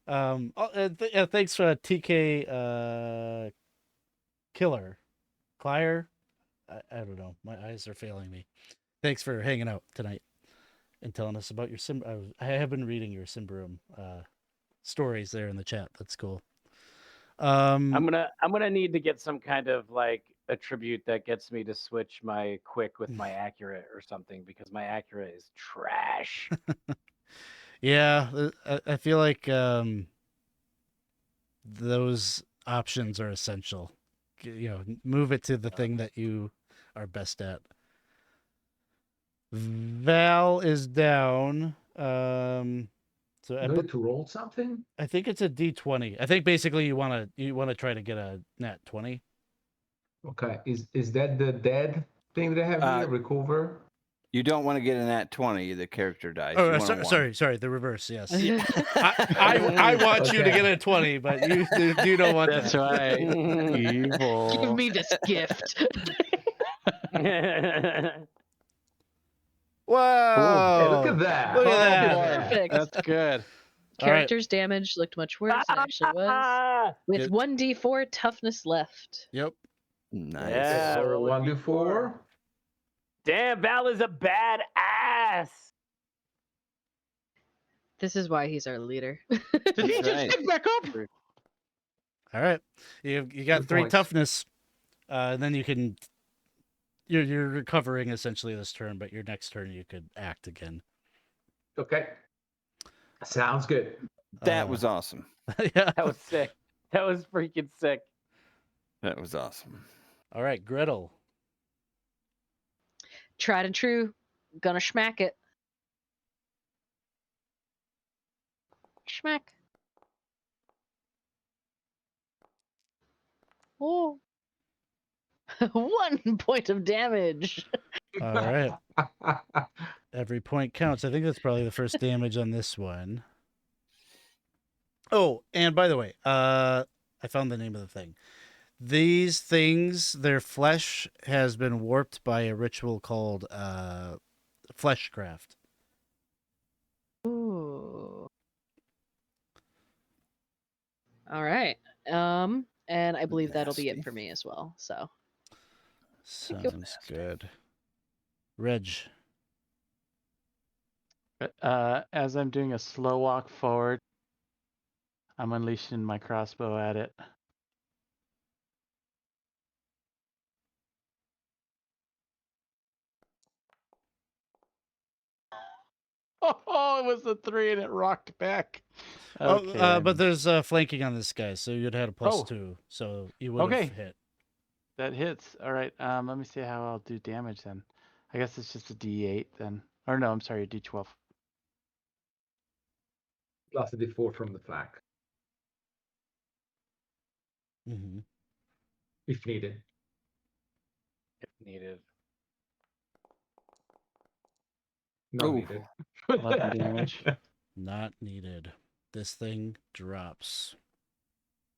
Thanks for TK Killer. Clier? I don't know. My eyes are failing me. Thanks for hanging out tonight and telling us about your I have been reading your Symbaroum stories there in the chat. That's cool. I'm gonna need to get some kind of like attribute that gets me to switch my quick with my accurate or something, because my accurate is trash. Yeah, I feel like those options are essential. You know, move it to the thing that you are best at. Val is down. So I need to roll something. I think it's a D20. I think basically you want to try to get a nat 20. Okay, is that the dead thing that I have here? Recover. You don't want to get in that 20. The character dies. Oh, You want a 1. sorry, the reverse. Yes. I want you to get a 20, but you don't want That's that. right. Evil. Give me this gift. Whoa! Hey, look at that. Look at Oh, that. boy. Perfect. That's good. All right. Character's damage looked much worse than it actually was. With Good. 1d4 toughness left. Yep. Nice. Yeah, So roll a 1d4. Damn, Val is a bad ass. This is why he's our leader. Did he That's just right. pick back up? All right. You got Good 3 points. toughness, and then you can. You're recovering essentially this turn, but your next turn you could act again. Okay. Sounds good. That was awesome. Yeah. That was sick. That was freaking sick. That was awesome. All right, Gretel. Tried and true. Gonna schmack it. Schmack. Oh. 1 point of damage. All right. Every point counts. I think that's probably the first damage on this one. Oh, and by the way, I found the name of the thing. These things, their flesh has been warped by a ritual called fleshcraft. Ooh. All right. And I believe that'll be it Nasty. for me as well. So you. Sounds good. Reg. As I'm doing a slow walk forward, I'm unleashing my crossbow at it. Oh, it was a 3 and it rocked back. Okay. But there's flanking on this guy, so you'd had a Oh. +2, so you would have Okay. hit. That hits. All right. Let me see how I'll do damage then. I guess it's just a D8 then. Or no, I'm sorry, a D12. Plus a d4 from the flank, Mm-hmm. if needed. If needed. Not Oof. needed. 11 damage. Not needed. This thing drops.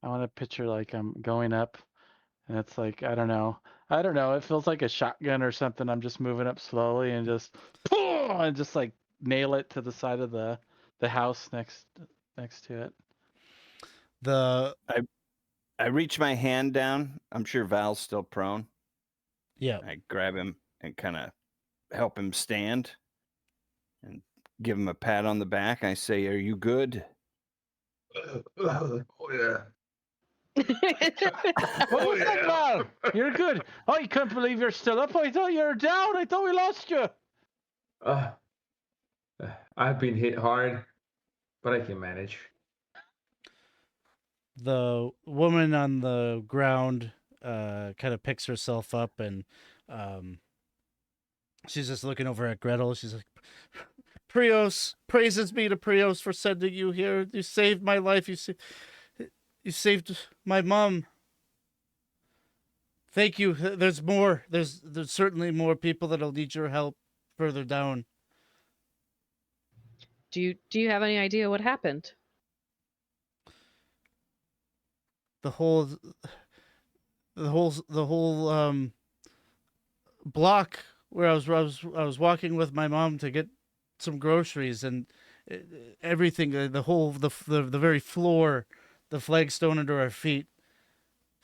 I want to picture like I'm going up, and it's like I don't know. It feels like a shotgun or something. I'm just moving up slowly and just like nail it to the side of the house next to it. The I reach my hand down. I'm sure Val's still prone. yeah. I grab him and kind of help him stand and give him a pat on the back. I say, "Are you good?" Oh, yeah. What was that, Val? You're good. I can't believe you're still up. I thought you were down. I thought we lost you. I've been hit hard, but I can manage. The woman on the ground kind of picks herself up, and she's just looking over at Gretel. She's like, Prios, praises be to Prios for sending you here. You saved my life. You saved my mom. Thank you. There's more. There's certainly more people that'll need your help further down. Do you have any idea what happened? The whole block where I was walking with my mom to get some groceries, and everything, the very floor, the flagstone under our feet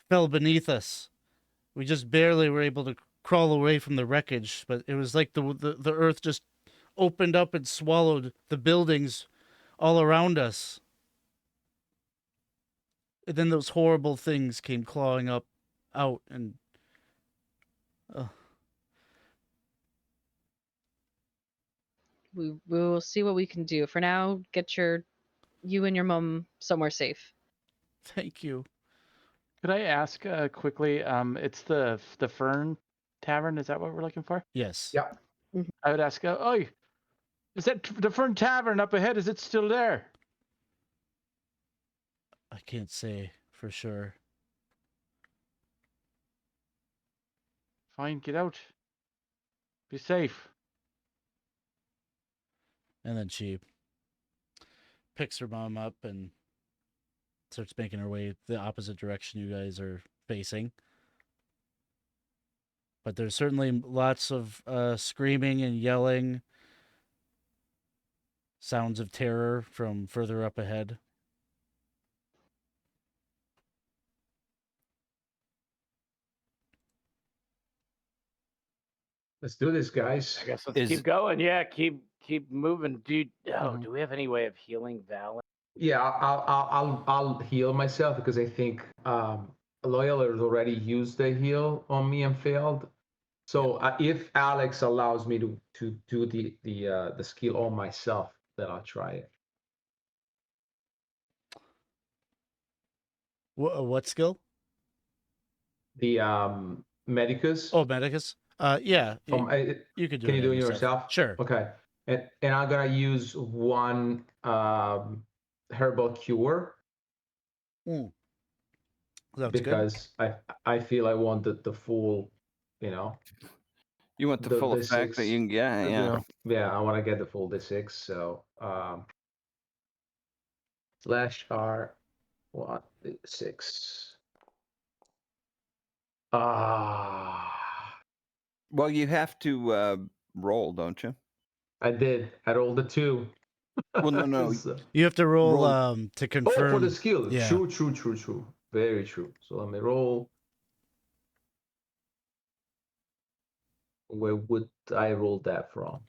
fell beneath us. We just barely were able to crawl away from the wreckage, but it was like the earth just opened up and swallowed the buildings all around us. And then those horrible things came clawing out, and We will see what we can do. For now, get you and your mom somewhere safe. thank you. Could I ask quickly? It's the Fern Tavern. Is that what we're looking for? Yes. Yeah. I would ask. Oi, is that the Fern Tavern up ahead? Is it still there? I can't say for sure. Fine, get out. Be safe. And then she picks her mom up and starts making her way the opposite direction you guys are facing. But there's certainly lots of screaming and yelling, sounds of terror from further up ahead. Let's do this, guys. I guess let's keep going. Yeah, keep moving. Do we have any way of healing Val? Yeah, I'll heal myself because I think Loyal has already used the heal on me and failed. So if Alex allows me to do the skill on myself, then I'll try it. What skill? The Medicus. Oh, Medicus. Yeah, you could do Can it you do it yourself. yourself? Sure. Okay. And I'm gonna use one herbal cure That's because good. I feel I want the full, You want the full effect that you can get, yeah. Yeah, I want to get the full D6. So slash R 1D6. Well, you have to roll, don't you? I did. I rolled a 2. Well, no. So- You have to roll to confirm. Oh, for the skill. Yeah. True. Very true. So let me roll. Where would I roll that from?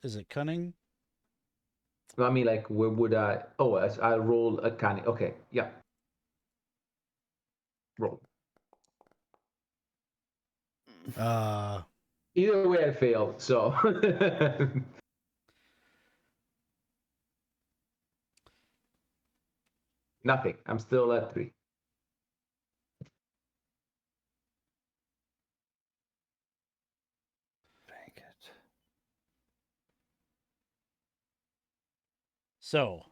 Is it cunning? I mean, like, where would I? Oh, I roll a cunning. Okay, yeah. Roll. Either way, I failed. So. Nothing. I'm still at 3. Dang it. So,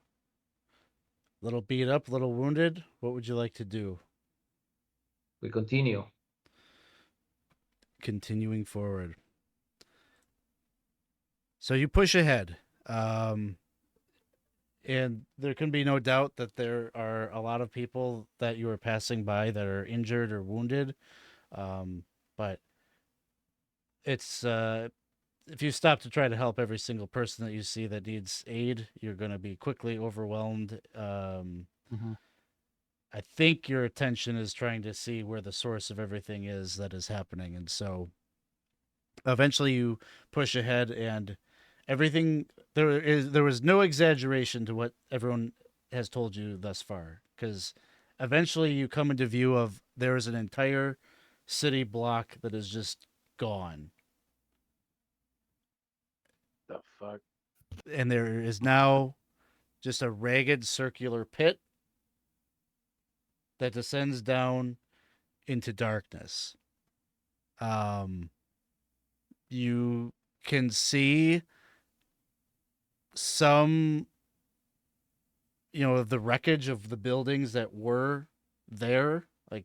little beat up, little wounded. What would you like to do? We continue. Continuing forward. So you push ahead. And there can be no doubt that there are a lot of people that you are passing by that are injured or wounded. But it's if you stop to try to help every single person that you see that needs aid, you're going to be quickly overwhelmed. I think your attention is trying to see where the source of everything is that is happening. And so eventually you push ahead, and everything there was no exaggeration to what everyone has told you thus far, because eventually you come into view of there is an entire city block that is just gone. The fuck? And there is now just a ragged circular pit that descends down into darkness. You can see some, the wreckage of the buildings that were there, like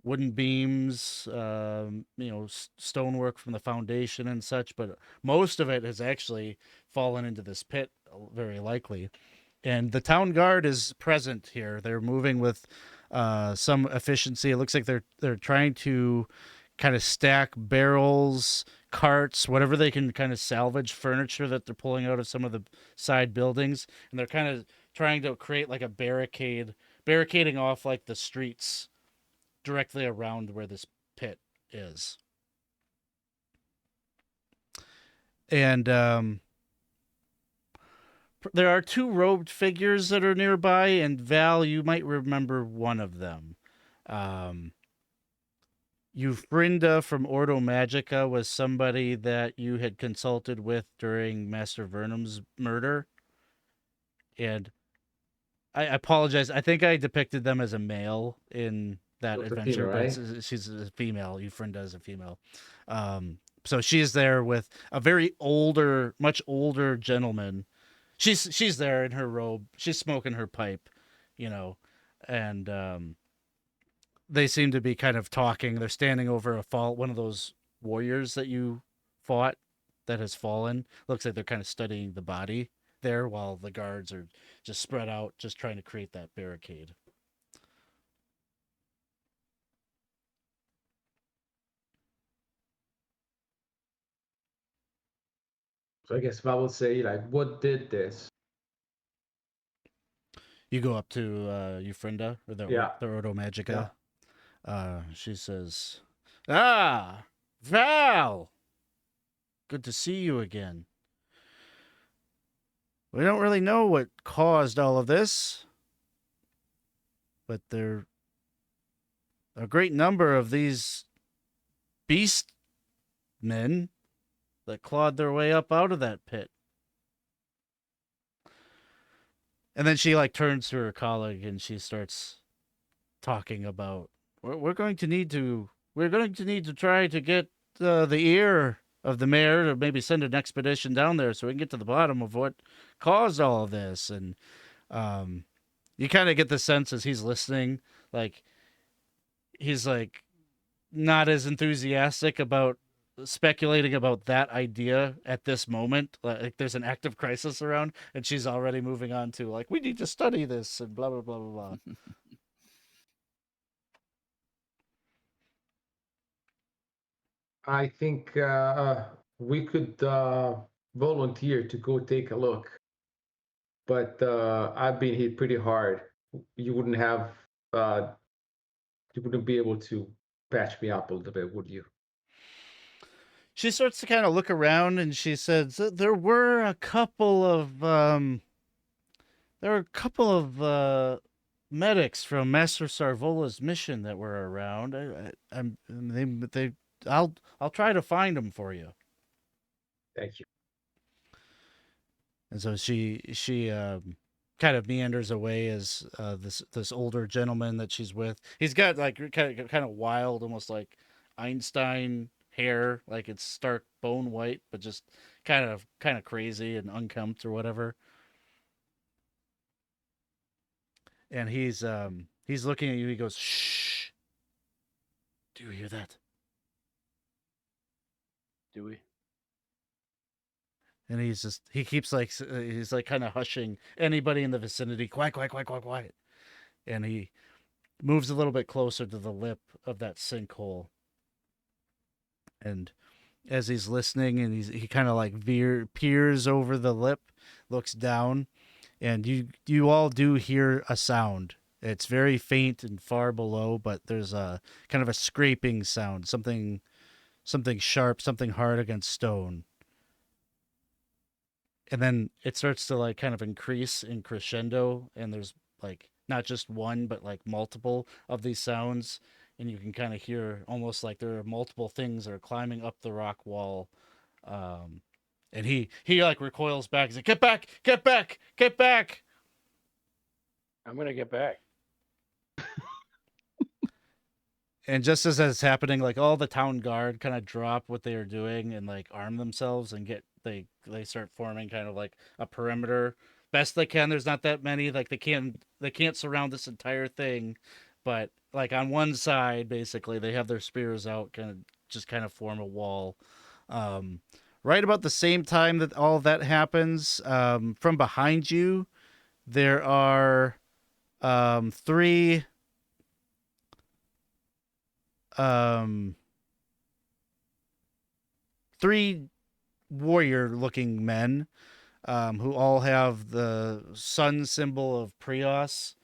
wooden beams, stonework from the foundation and such, but most of it has actually fallen into this pit, very likely. And the town guard is present here. They're moving with some efficiency. It looks like they're trying to kind of stack barrels, carts, whatever they can kind of salvage furniture that they're pulling out of some of the side buildings. And they're kind of trying to create like a barricading off like the streets directly around where this pit is. And there are 2 robed figures that are nearby, and Val, you might remember one of them. Euphrinda from Ordo Magica was somebody that you had consulted with during Master Vernum's murder. And I apologize. I think I depicted them as a male in that adventure, right? but she's a female. Euphrinda is a female. So she's there with a very much older gentleman. She's there in her robe. She's smoking her pipe, and they seem to be kind of talking. They're standing over one of those warriors that you fought that has fallen. Looks like they're kind of studying the body there while the guards are just spread out, just trying to create that barricade. So I guess if I would say, like, what did this? You go up to Euphrinda, or Yeah. the Ordo Magica. Yeah. She says, "Ah, Val! Good to see you again. We don't really know what caused all of this, but there are a great number of these beast men that clawed their way up out of that pit." And then she like turns to her colleague and she starts talking about we're going to need to try to get the ear of the mayor to maybe send an expedition down there so we can get to the bottom of what caused all of this. And you kind of get the sense as he's listening, like he's like not as enthusiastic about speculating about that idea at this moment. Like there's an active crisis around and she's already moving on to like we need to study this and blah blah blah blah blah. I think we could volunteer to go take a look, but I've been hit pretty hard. You wouldn't have, you wouldn't be able to patch me up a little bit, would you? She starts to kind of look around and she says there were a couple of medics from Master Sarvola's mission that were around. I'll try to find them for you. Thank you. And so she kind of meanders away as this older gentleman that she's with. He's got like kind of wild, almost like Einstein hair, like it's stark bone white, but just kind of crazy and unkempt or whatever. And he's looking at you. He goes, "Shh. Do you hear that?" Do we? And he keeps like he's like kind of hushing anybody in the vicinity. Quiet, quiet, quiet, quiet, quiet. And he moves a little bit closer to the lip of that sinkhole. And as he's listening, and he kind of like peers over the lip, looks down, and you all do hear a sound. It's very faint and far below, but there's a kind of a scraping sound, something sharp, something hard against stone. And then it starts to like kind of increase in crescendo, and there's like not just one but like multiple of these sounds, and you can kind of hear almost like there are multiple things that are climbing up the rock wall. And he like recoils back. He's like, get back, get back, get back. I'm gonna get back. And just as that's happening, like all the town guard kind of drop what they are doing and like arm themselves and they start forming kind of like a perimeter best they can. There's not that many, like they can't surround this entire thing, but like on one side basically they have their spears out, kind of form a wall. Right about the same time that all of that happens, from behind you there are three warrior looking men, who all have the sun symbol of Prios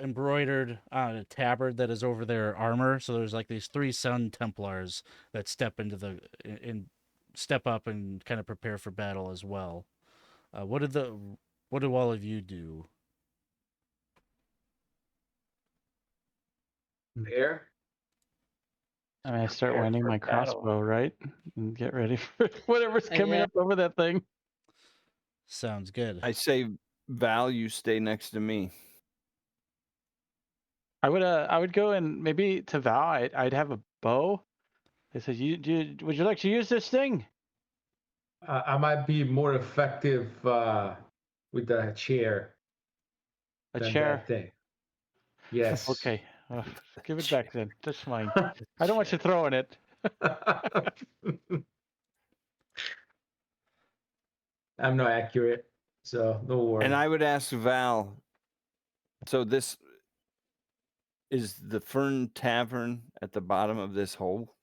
embroidered on a tabard that is over their armor. So there's like these three sun templars that step up and kind of prepare for battle as well. What do all of you do? There. I mean, I start Prepare winding for my battle. crossbow, right? And get ready for whatever's coming Yeah. up over that thing. Sounds good. I say, Val, you stay next to me. I would go and maybe to Val, I'd have a bow. I said, would you like to use this thing? I might be more effective with the chair A than chair. that thing. Yes. Okay, give it back then. That's mine. I don't want you throwing it. I'm not accurate, so don't worry. And I would ask Val. So this is the Fern Tavern at the bottom of this hole.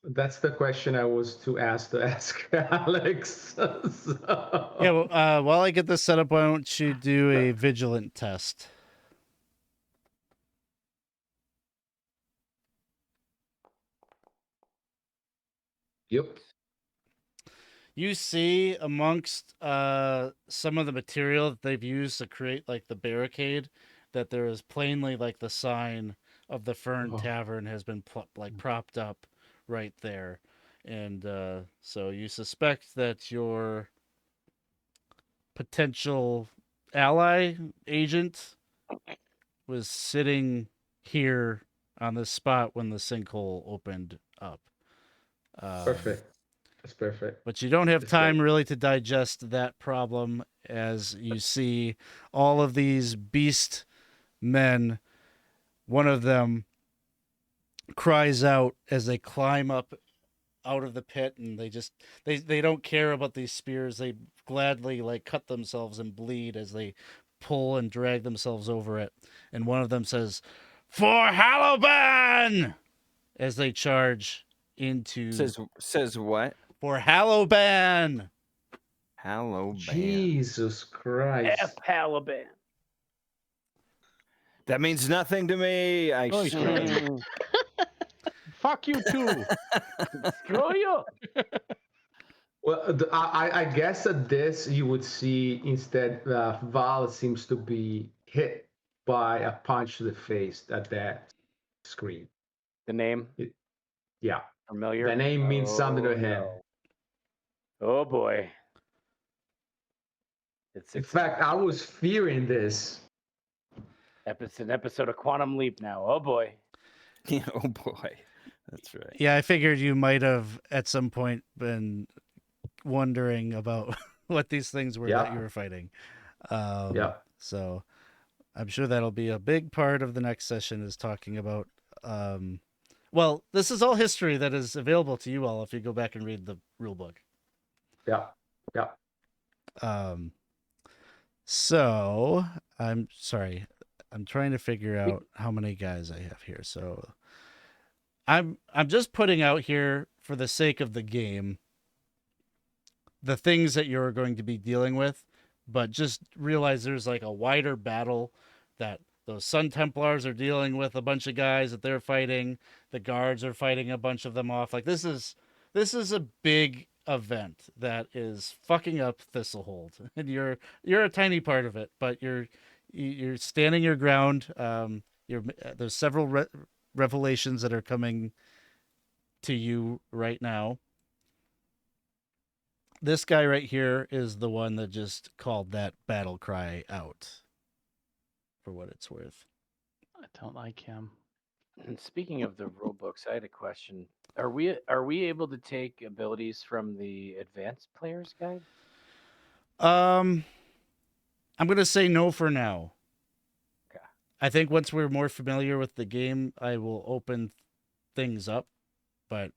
That's the question I was to ask Alex. So- Yeah. Well, while I get this set up, why don't you do a vigilant test? Yep. You see amongst some of the material that they've used to create like the barricade that there is plainly like the sign of the Fern Oh. Tavern has been propped up right there. And so you suspect that your potential ally agent was sitting here on this spot when the sinkhole opened up. Perfect. That's perfect. But you don't have That's time great. really to digest that problem as you see all of these beast men. One of them cries out as they climb up out of the pit, and they don't care about these spears. They gladly like cut themselves and bleed as they pull and drag themselves over it. And one of them says, "For Hallowban!" as they charge into Says what? for Hallowban. Hello, band. Jesus Christ. F Halaban. That means nothing to me. I Oh, scream. Fuck you too. Screw you. Well, I guess at this you would see instead Val seems to be hit by a punch to the face at that screen. The name Yeah, familiar. the name means something to him. no. Oh boy. It's In fact, I was fearing this. It's an episode of Quantum Leap now. Oh boy. Yeah, oh boy, that's right. Yeah, I figured you might have at some point been wondering about what these things were that Yeah. you were fighting. Yeah. So I'm sure that'll be a big part of the next session is talking about. Well, this is all history that is available to you all if you go back and read the rule book. Yeah. Yeah. So I'm sorry. I'm trying to figure out how many guys I have here. So I'm just putting out here for the sake of the game the things that you're going to be dealing with, but just realize there's like a wider battle that those Sun Templars are dealing with a bunch of guys that they're fighting. The guards are fighting a bunch of them off. Like this is a big event that is fucking up Thistlehold, and you're a tiny part of it, but you're standing your ground. There's several revelations that are coming to you right now. This guy right here is the one that just called that battle cry out, for what it's worth. I don't like him. And speaking of the rule books, I had a question. Are we able to take abilities from the advanced players guide? I'm gonna say no for now. Okay. I think once we're more familiar with the game, I will open things up, but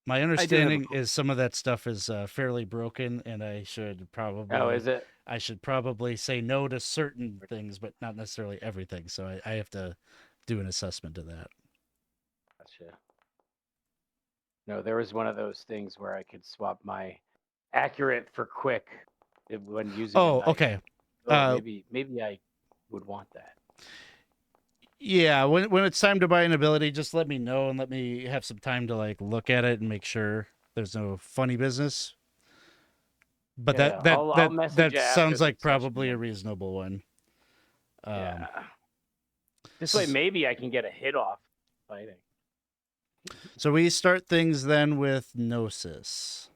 my understanding is some of that stuff is fairly broken, and I should probably is it? I should probably say no to certain things, but not necessarily everything. So I have to do an assessment of that. Gotcha. No, there was one of those things where I could swap my accurate for quick when using. Oh, a knife. okay. Oh, maybe I would want that. Yeah, when it's time to buy an ability, just let me know and let me have some time to like look at it and make sure there's no funny business. But Yeah, I'll message that you after sounds the like session probably a then. reasonable one. Yeah. This way, maybe I can get a hit off fighting. So we start things then with Gnosis.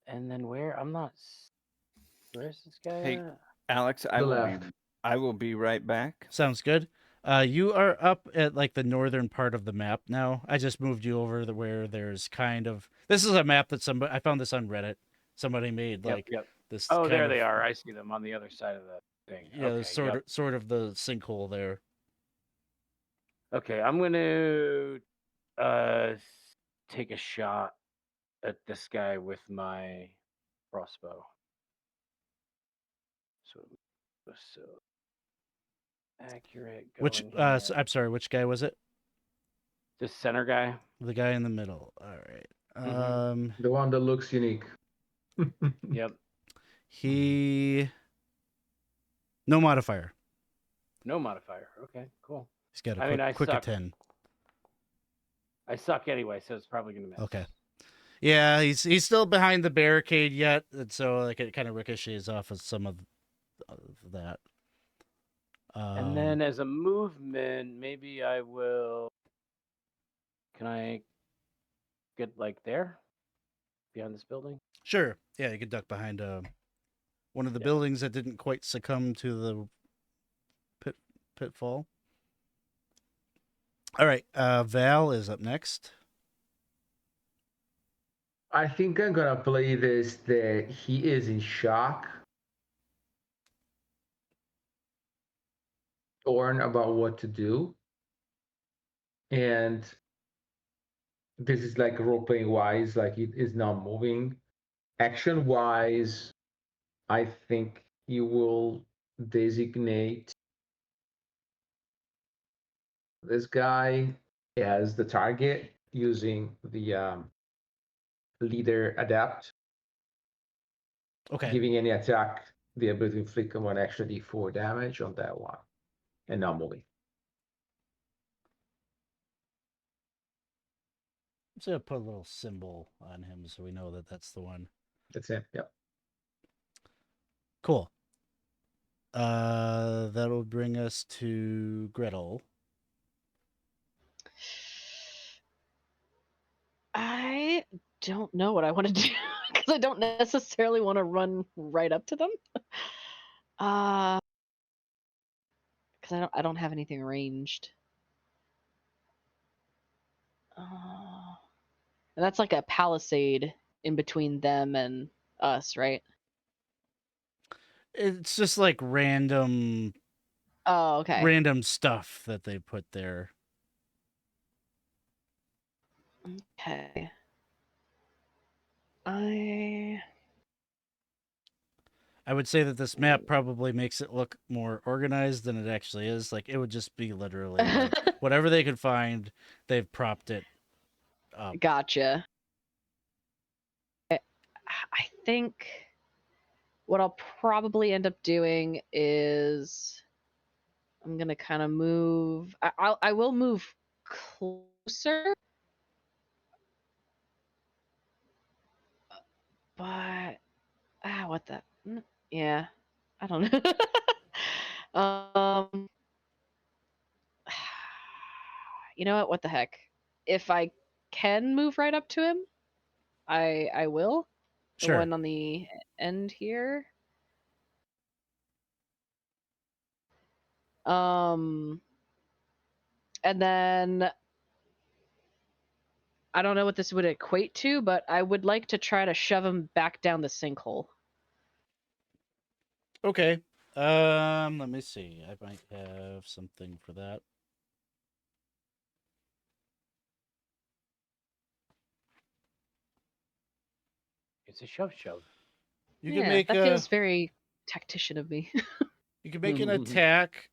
And then where? Where's this guy? Hey, at? Alex, I will be right back. Sounds good. You are up at like the northern part of the map now. I just moved you over to where there's kind of this is a map that I found this on Reddit. Somebody made like this. Oh, kind there of, they are. I see them on the other side of the thing. Yeah, Okay, there's sort of the sinkhole there. Okay, I'm gonna uh take a shot at this guy with my crossbow. So accurate. Which Going here. I'm sorry, which guy was it? This center guy. The guy in the middle. All right. Mhm. The one that looks unique. Yep. He no modifier. No modifier. Okay, cool. He's got a I mean, I quick a suck. 10. I suck anyway, so it's probably gonna miss. Okay. Yeah, he's still behind the barricade yet, and so like it kind of ricochets off of some of that. And then as a movement, maybe I will. Can I get like there, behind this building? Sure. Yeah, you could duck behind one of the Yeah. buildings that didn't quite succumb to the pitfall. All right, Val is up next. I think I'm gonna play this that he is in shock. Torn about what to do. And this is like role playing wise, like it is not moving. Action wise, I think he will designate this guy as the target using the leader adapt, Okay. giving any attack the ability to inflict one extra d4 damage on that one, and not moving. I'm just gonna put a little symbol on him so we know that that's the one. That's it. Yep. Cool. That'll bring us to Gretel. I don't know what I want to do because I don't necessarily want to run right up to them. Because I don't have anything ranged. And that's like a palisade in between them and us, right? It's just like random Oh, okay. random stuff that they put there. Okay. I would say that this map probably makes it look more organized than it actually is. Like it would just be literally like whatever they could find, they've propped it up. Gotcha. I think what I'll probably end up doing is I'm gonna kind of move. I will move closer, but what the? Yeah, I don't know. You know what? What the heck? If I can move right up to him, I will. The Sure. one on the end here. And then I don't know what this would equate to, but I would like to try to shove him back down the sinkhole. Okay. Let me see. I might have something for that. It's a shove. You yeah, can make that feels very tactician of me. you can make an attack.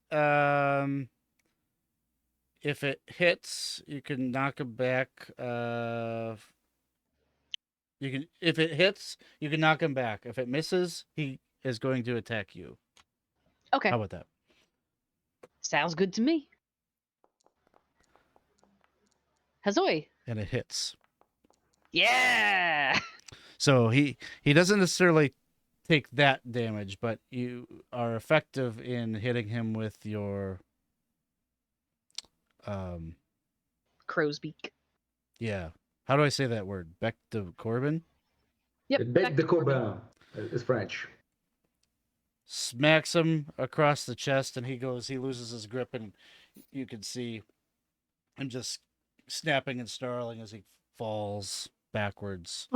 If it hits, you can knock him back. If it hits, you can knock him back. If it misses, he is going to attack you. Okay. How about that? Sounds good to me. Hazoy. And it hits. Yeah. So he doesn't necessarily take that damage, but you are effective in hitting him with your Crow's beak. yeah. How do I say that word? Bec de Corbin? Yep. Bec de Corbin is French. Smacks him across the chest, and he loses his grip, and you can see him just snapping and snarling as he falls backwards.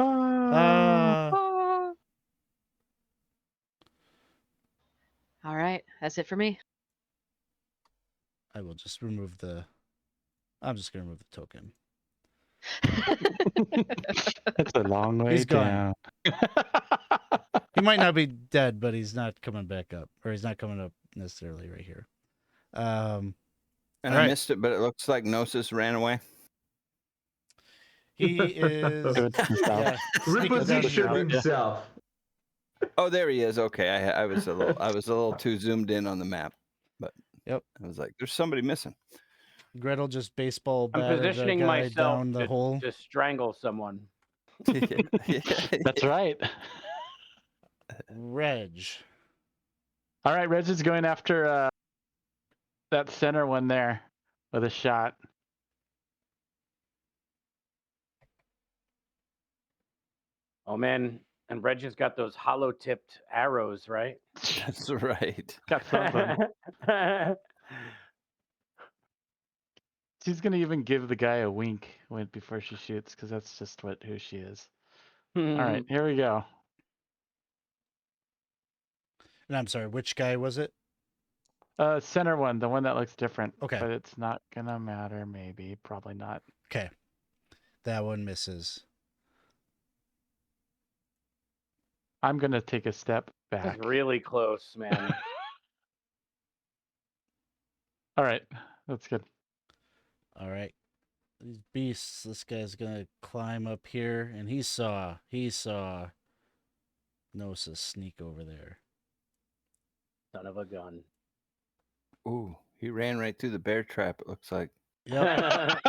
All right, that's it for me. I will just remove the I'm just gonna remove the token. That's a long way He's gone. down. He might not be dead, but he's not coming back up, or he's not coming up necessarily right here. And all I right. missed it, but it looks like Gnosis ran away. He is Doing some stuff. yeah, sneaking down Repositioned here. himself. Oh, there he is. Okay, I was a little too zoomed in on the map, but Yep. I was like, "There's somebody missing." Gretel just baseball I'm battered the positioning guy myself down the hole. to strangle someone. That's right. Reg. All right, Reg is going after that center one there with a shot. Oh man, and Reg has got those hollow-tipped arrows, right? That's right. Got something. She's gonna even give the guy a wink before she shoots, because that's just who she is. All right, here we go. And I'm sorry, which guy was it? Center one, the one that looks different. Okay. But it's not gonna matter. Maybe, probably not. Okay. That one misses. I'm gonna take a step back. That's really close, man. All right, that's good. All right. These beasts, this guy's gonna climb up here, and he saw Gnosis sneak over there. Son of a gun. Ooh, he ran right through the bear trap. It looks like. Yep.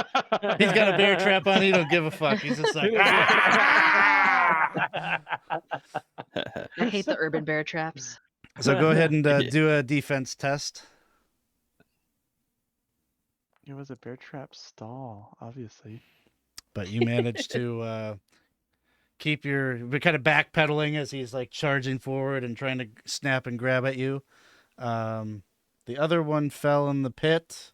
He's got a bear trap on. He don't give a fuck. He's just like, "Ah!" I hate the urban bear traps. So go ahead and do a defense test. It was a bear trap stall, obviously. But you managed to keep we're kind of backpedaling as he's like charging forward and trying to snap and grab at you. The other one fell in the pit.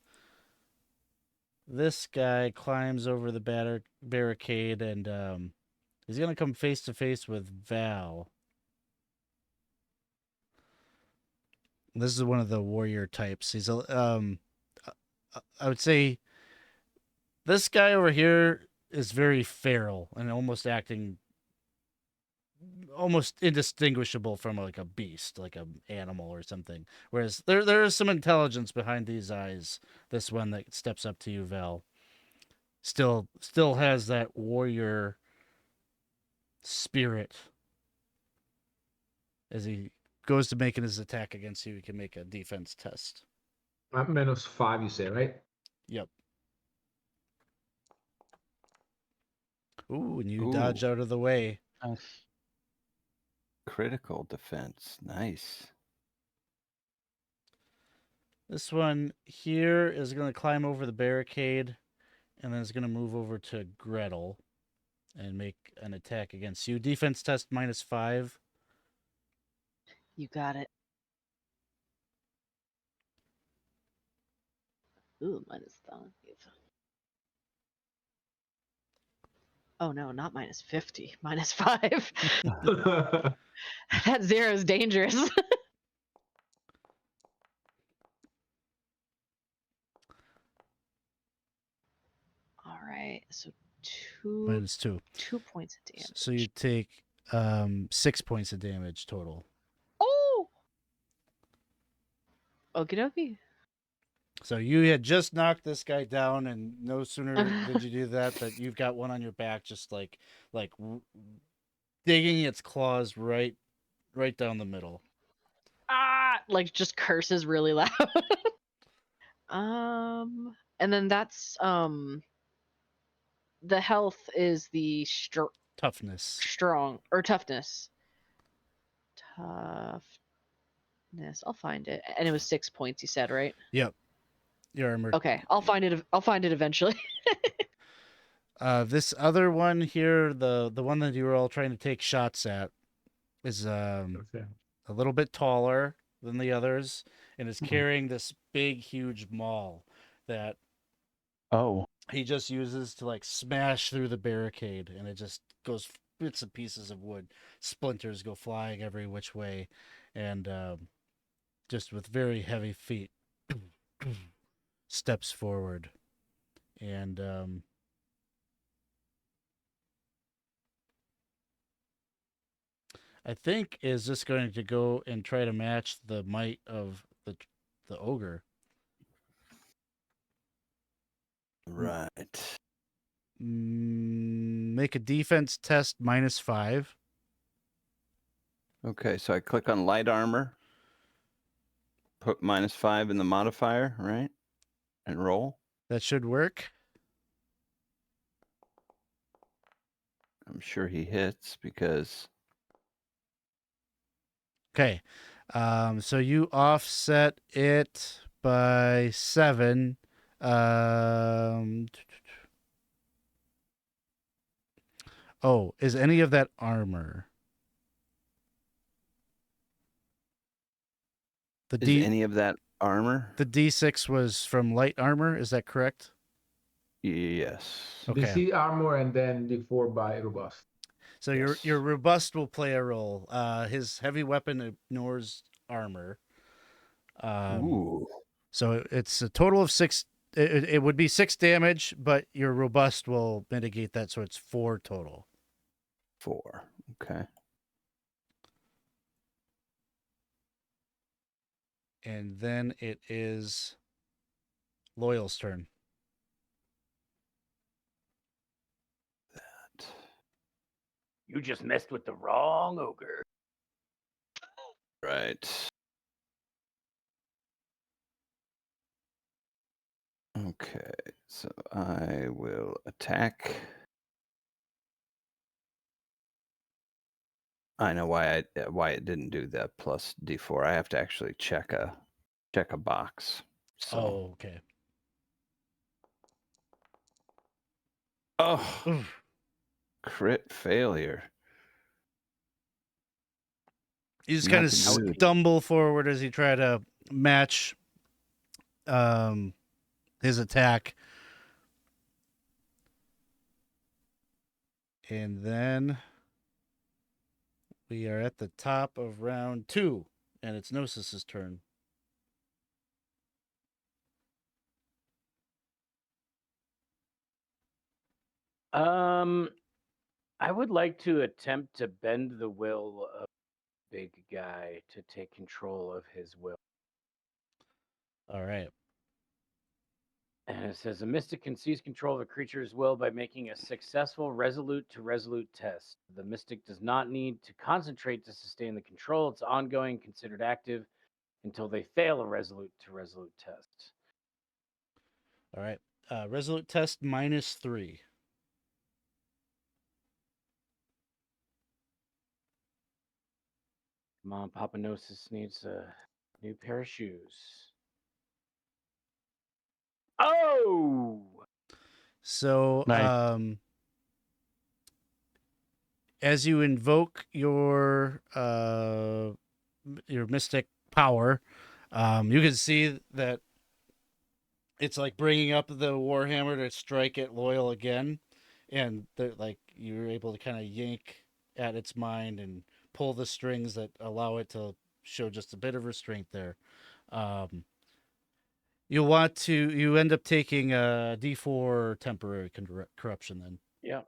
This guy climbs over the barricade and he's going to come face to face with Val. This is one of the warrior types. He's I would say this guy over here is very feral and almost indistinguishable from like a beast, like an animal or something. Whereas there is some intelligence behind these eyes. This one that steps up to you, Val, still has that warrior spirit. As he goes to making his attack against you, he can make a defense test. I'm -5, you say, right? Yep. Ooh, and you dodge out of the way. Nice. Critical defense. Nice. This one here is going to climb over the barricade and then is going to move over to Gretel and make an attack against you. Defense test -5. You got it. Ooh, -5. Oh no, not -50. -5. That 0 is dangerous. All right, so -2. 2 points of damage. So you take 6 points of damage total. Oh! Okie dokie. So you had just knocked this guy down, and no sooner did you do that you've got one on your back, just like digging its claws right down the middle. Ah! Like just curses really loud. And then that's the health is the Toughness. strong or toughness. Toughness. I'll find it. And it was 6 points, you said, right? Yep. Your armor. Okay, I'll find it eventually. This other one here, the one that you were all trying to take shots at, is a little bit taller than the others, and is carrying this big, huge maul that he just uses to like smash through the barricade, and it just goes bits and pieces of wood, splinters go flying every which way, and just with very heavy feet steps forward And I think is just going to go and try to match the might of the ogre. Right. Make a defense test -5. Okay, so I click on light armor, put -5 in the modifier, right? And roll. That should work. I'm sure he hits because Okay. So you offset it by 7. Oh, is any of that armor? The is any of that armor? the D6 was from light armor, is that correct? Yes. Okay. DC armor and then D4 by robust. So Yes. your robust will play a role. His heavy weapon ignores armor. Ooh. So it's a total of 6. It would be 6 damage, but your robust will mitigate that, so it's 4 total. 4. Okay. And then it is Loyal's turn. You just messed with the wrong ogre. Right. Okay, so I will attack. I know why it didn't do that plus D4. I have to actually check a box. So. Oh, okay. Oh, Oof. crit failure. You just kind of Not good. stumble forward as you try to match his attack. And then we are at the top of round 2, and it's Gnosis' turn. I would like to attempt to bend the will of the big guy to take control of his will. All right. And it says a mystic can seize control of a creature's will by making a successful resolute to resolute test. The mystic does not need to concentrate to sustain the control. It's ongoing, considered active until they fail a resolute to resolute test. All right. Resolute test -3. Come on, Papa Gnosis needs a new pair of shoes. Oh! So, Nice. as you invoke your mystic power, you can see that it's like bringing up the warhammer to strike at Loyal again, and like you're able to kind of yank at its mind and pull the strings that allow it to show just a bit of restraint there. You end up taking a D4 temporary corruption then. Yeah.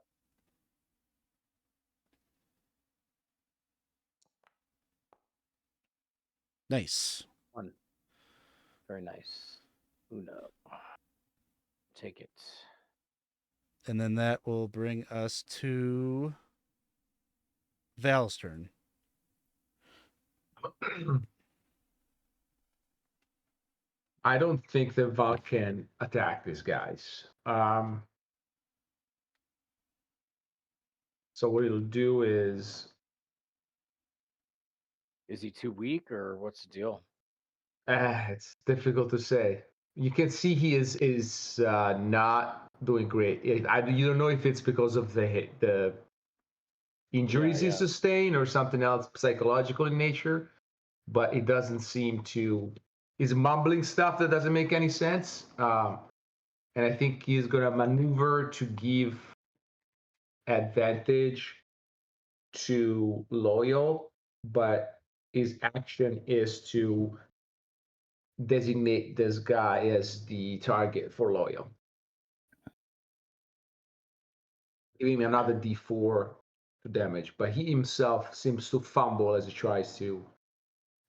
Nice. 1. Very nice. Uno. Take it. And then that will bring us to Val's turn. I don't think that Val can attack these guys. So what he'll do is Is he too weak or what's the deal? it's difficult to say. You can see he is not doing great. You don't know if it's because of the injuries he Yeah. sustained or something else psychological in nature, but it doesn't seem to. He's mumbling stuff that doesn't make any sense, and I think he's gonna maneuver to give advantage to Loyal, but his action is to designate this guy as the target for Loyal. give him another D4 to damage, but he himself seems to fumble as he tries to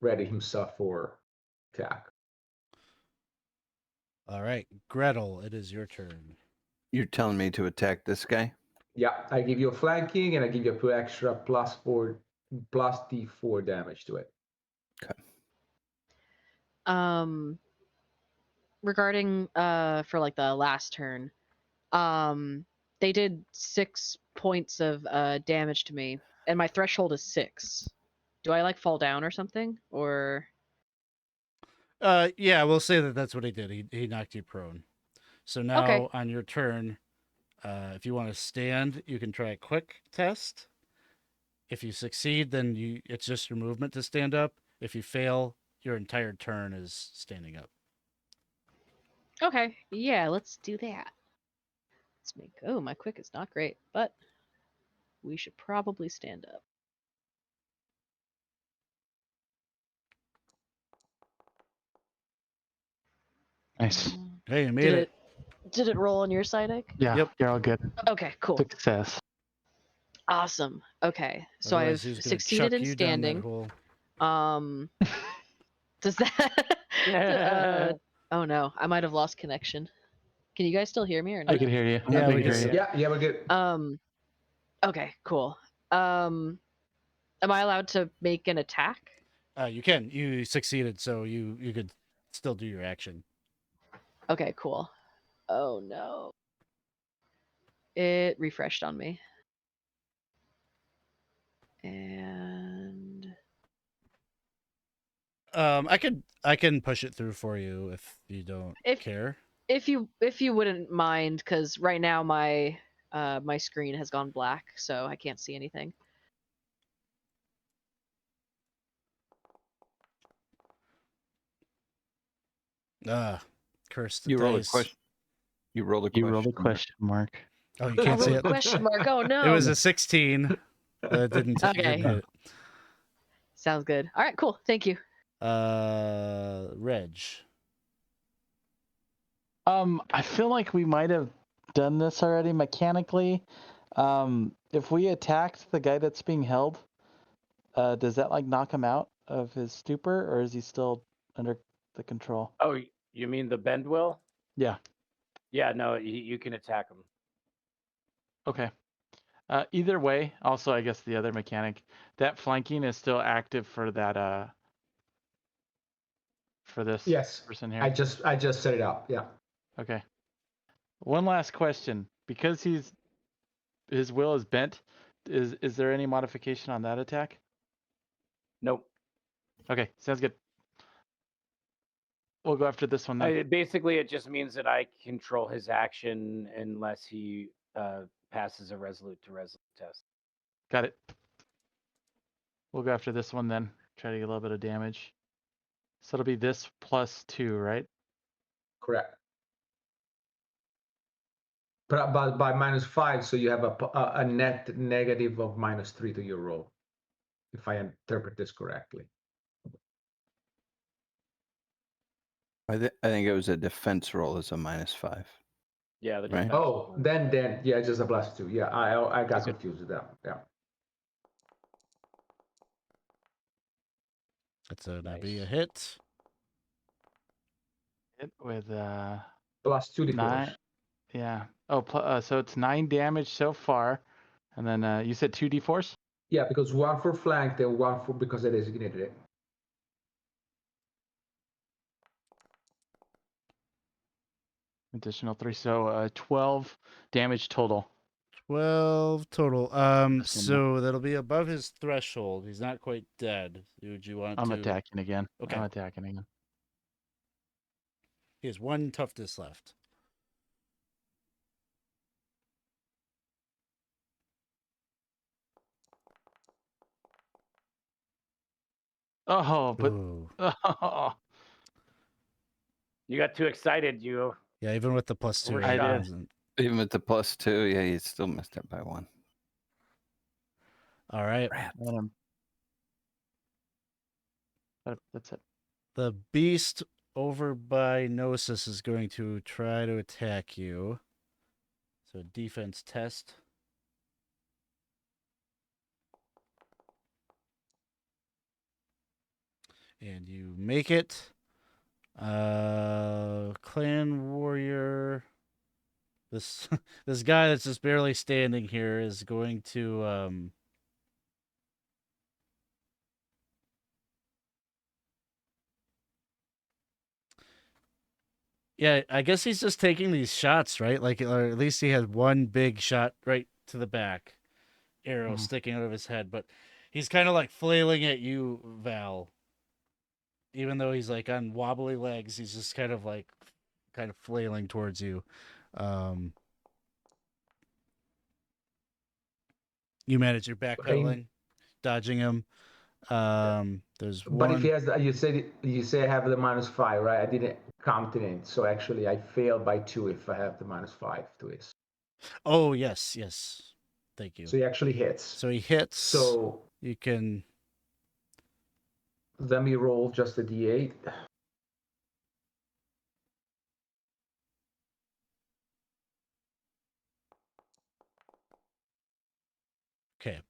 ready himself for attack. All right, Gretel, it is your turn. You're telling me to attack this guy? Yeah, I give you a flanking and I give you a 2 extra plus D4 damage to it. Regarding for like the last turn, they did 6 points of damage to me, and my threshold is 6. Do I like fall down or something, or? Yeah, we'll say that that's what he did. He knocked you prone. So now Okay. on your turn, if you want to stand, you can try a quick test. If you succeed, then it's just your movement to stand up. If you fail, your entire turn is standing up. Okay, yeah, let's do that. Let's make. Oh, my quick is not great, but we should probably stand up. Nice. Hey, you made it. Did it roll on your side, Ike? Yeah, Yep. you're all good. Okay, cool. Success. Awesome. Okay, so I've Otherwise, he's gonna succeeded chuck in you down that standing. hole. Does that? Oh no, I might have lost connection. Can you guys still hear me or not? I can hear you. Yeah, we can can hear see you. it. Yeah, we're good. Okay, cool. Am I allowed to make an attack? You can. You succeeded, so you could still do your action. Okay, cool. Oh no. It refreshed on me. And I can push it through for you if you don't care. if you wouldn't mind, because right now my my screen has gone black, so I can't see anything. Cursed You rolled a dice. question. You rolled a You question. rolled a question mark. Oh, you I can't see rolled a it. question mark. Oh no. It was a 16. That didn't Okay. hit it. Sounds good. All right, cool. Thank you. Reg. I feel like we might have done this already mechanically. If we attacked the guy that's being held, does that like knock him out of his stupor, or is he still under the control? Oh, you mean the Bendwell? Yeah. Yeah, no, you can attack him. Okay. Either way, also I guess the other mechanic, that flanking is still active for that for this Yes, person here. I just set it up. Yeah. Okay. One last question. Because his will is bent, is there any modification on that attack? Nope. Okay, sounds good. We'll go after this one then. Basically, it just means that I control his action unless he passes a resolute to resolute test. Got it. We'll go after this one then. Try to get a little bit of damage. So it'll be this plus 2, right? Correct. But by -5, so you have a net negative of -3 to your roll, if I interpret this correctly. I think it was a defense roll as a -5. Yeah, the Right. defense. Oh, then yeah, just a +2. Yeah, I got Okay. confused with that. Yeah. That's gonna be a Nice. hit. Hit with +2 d4s. 9. Yeah. Oh, so it's 9 damage so far. And then you said 2 d4s? Yeah, because 1 for flanked and 1 for because I designated it. Additional 3. So 12 damage total. 12 total. Just one So that'll be above his threshold. He's not quite dead. Would you want I'm to? attacking again. Okay. I'm attacking again. He has 1 toughness left. Oh, but Ooh. oh, You got too excited. You. Yeah, even with the +2, I it did. wasn't. Even with the +2, yeah, you still missed it by 1. All right. That's it. The beast over by Gnosis is going to try to attack you. So defense test. And you make it. Clan warrior. This this guy that's just barely standing here is going to yeah, I guess he's just taking these shots, right? Like, or at least he had one big shot right to the back, arrow sticking out of his head. But he's kind of like flailing at you, Val. Even though he's like on wobbly legs, he's just kind of flailing towards you. You manage your backpedaling, dodging him. There's But one. if he has, you say I have the -5, right? I didn't count it in, so actually I failed by 2 if I have the -5 to his. Oh yes, yes. Thank you. So he actually hits. So he hits. So you can. let me roll just a d8. Okay.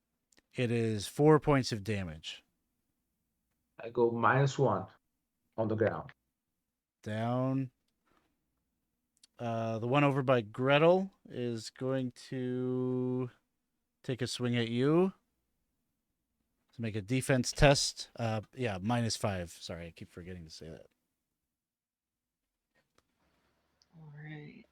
It is 4 points of damage. I go -1 on the ground. Down. The one over by Gretel is going to take a swing at you. To make a defense test. Yeah, -5. Sorry, I keep forgetting to say that. All right.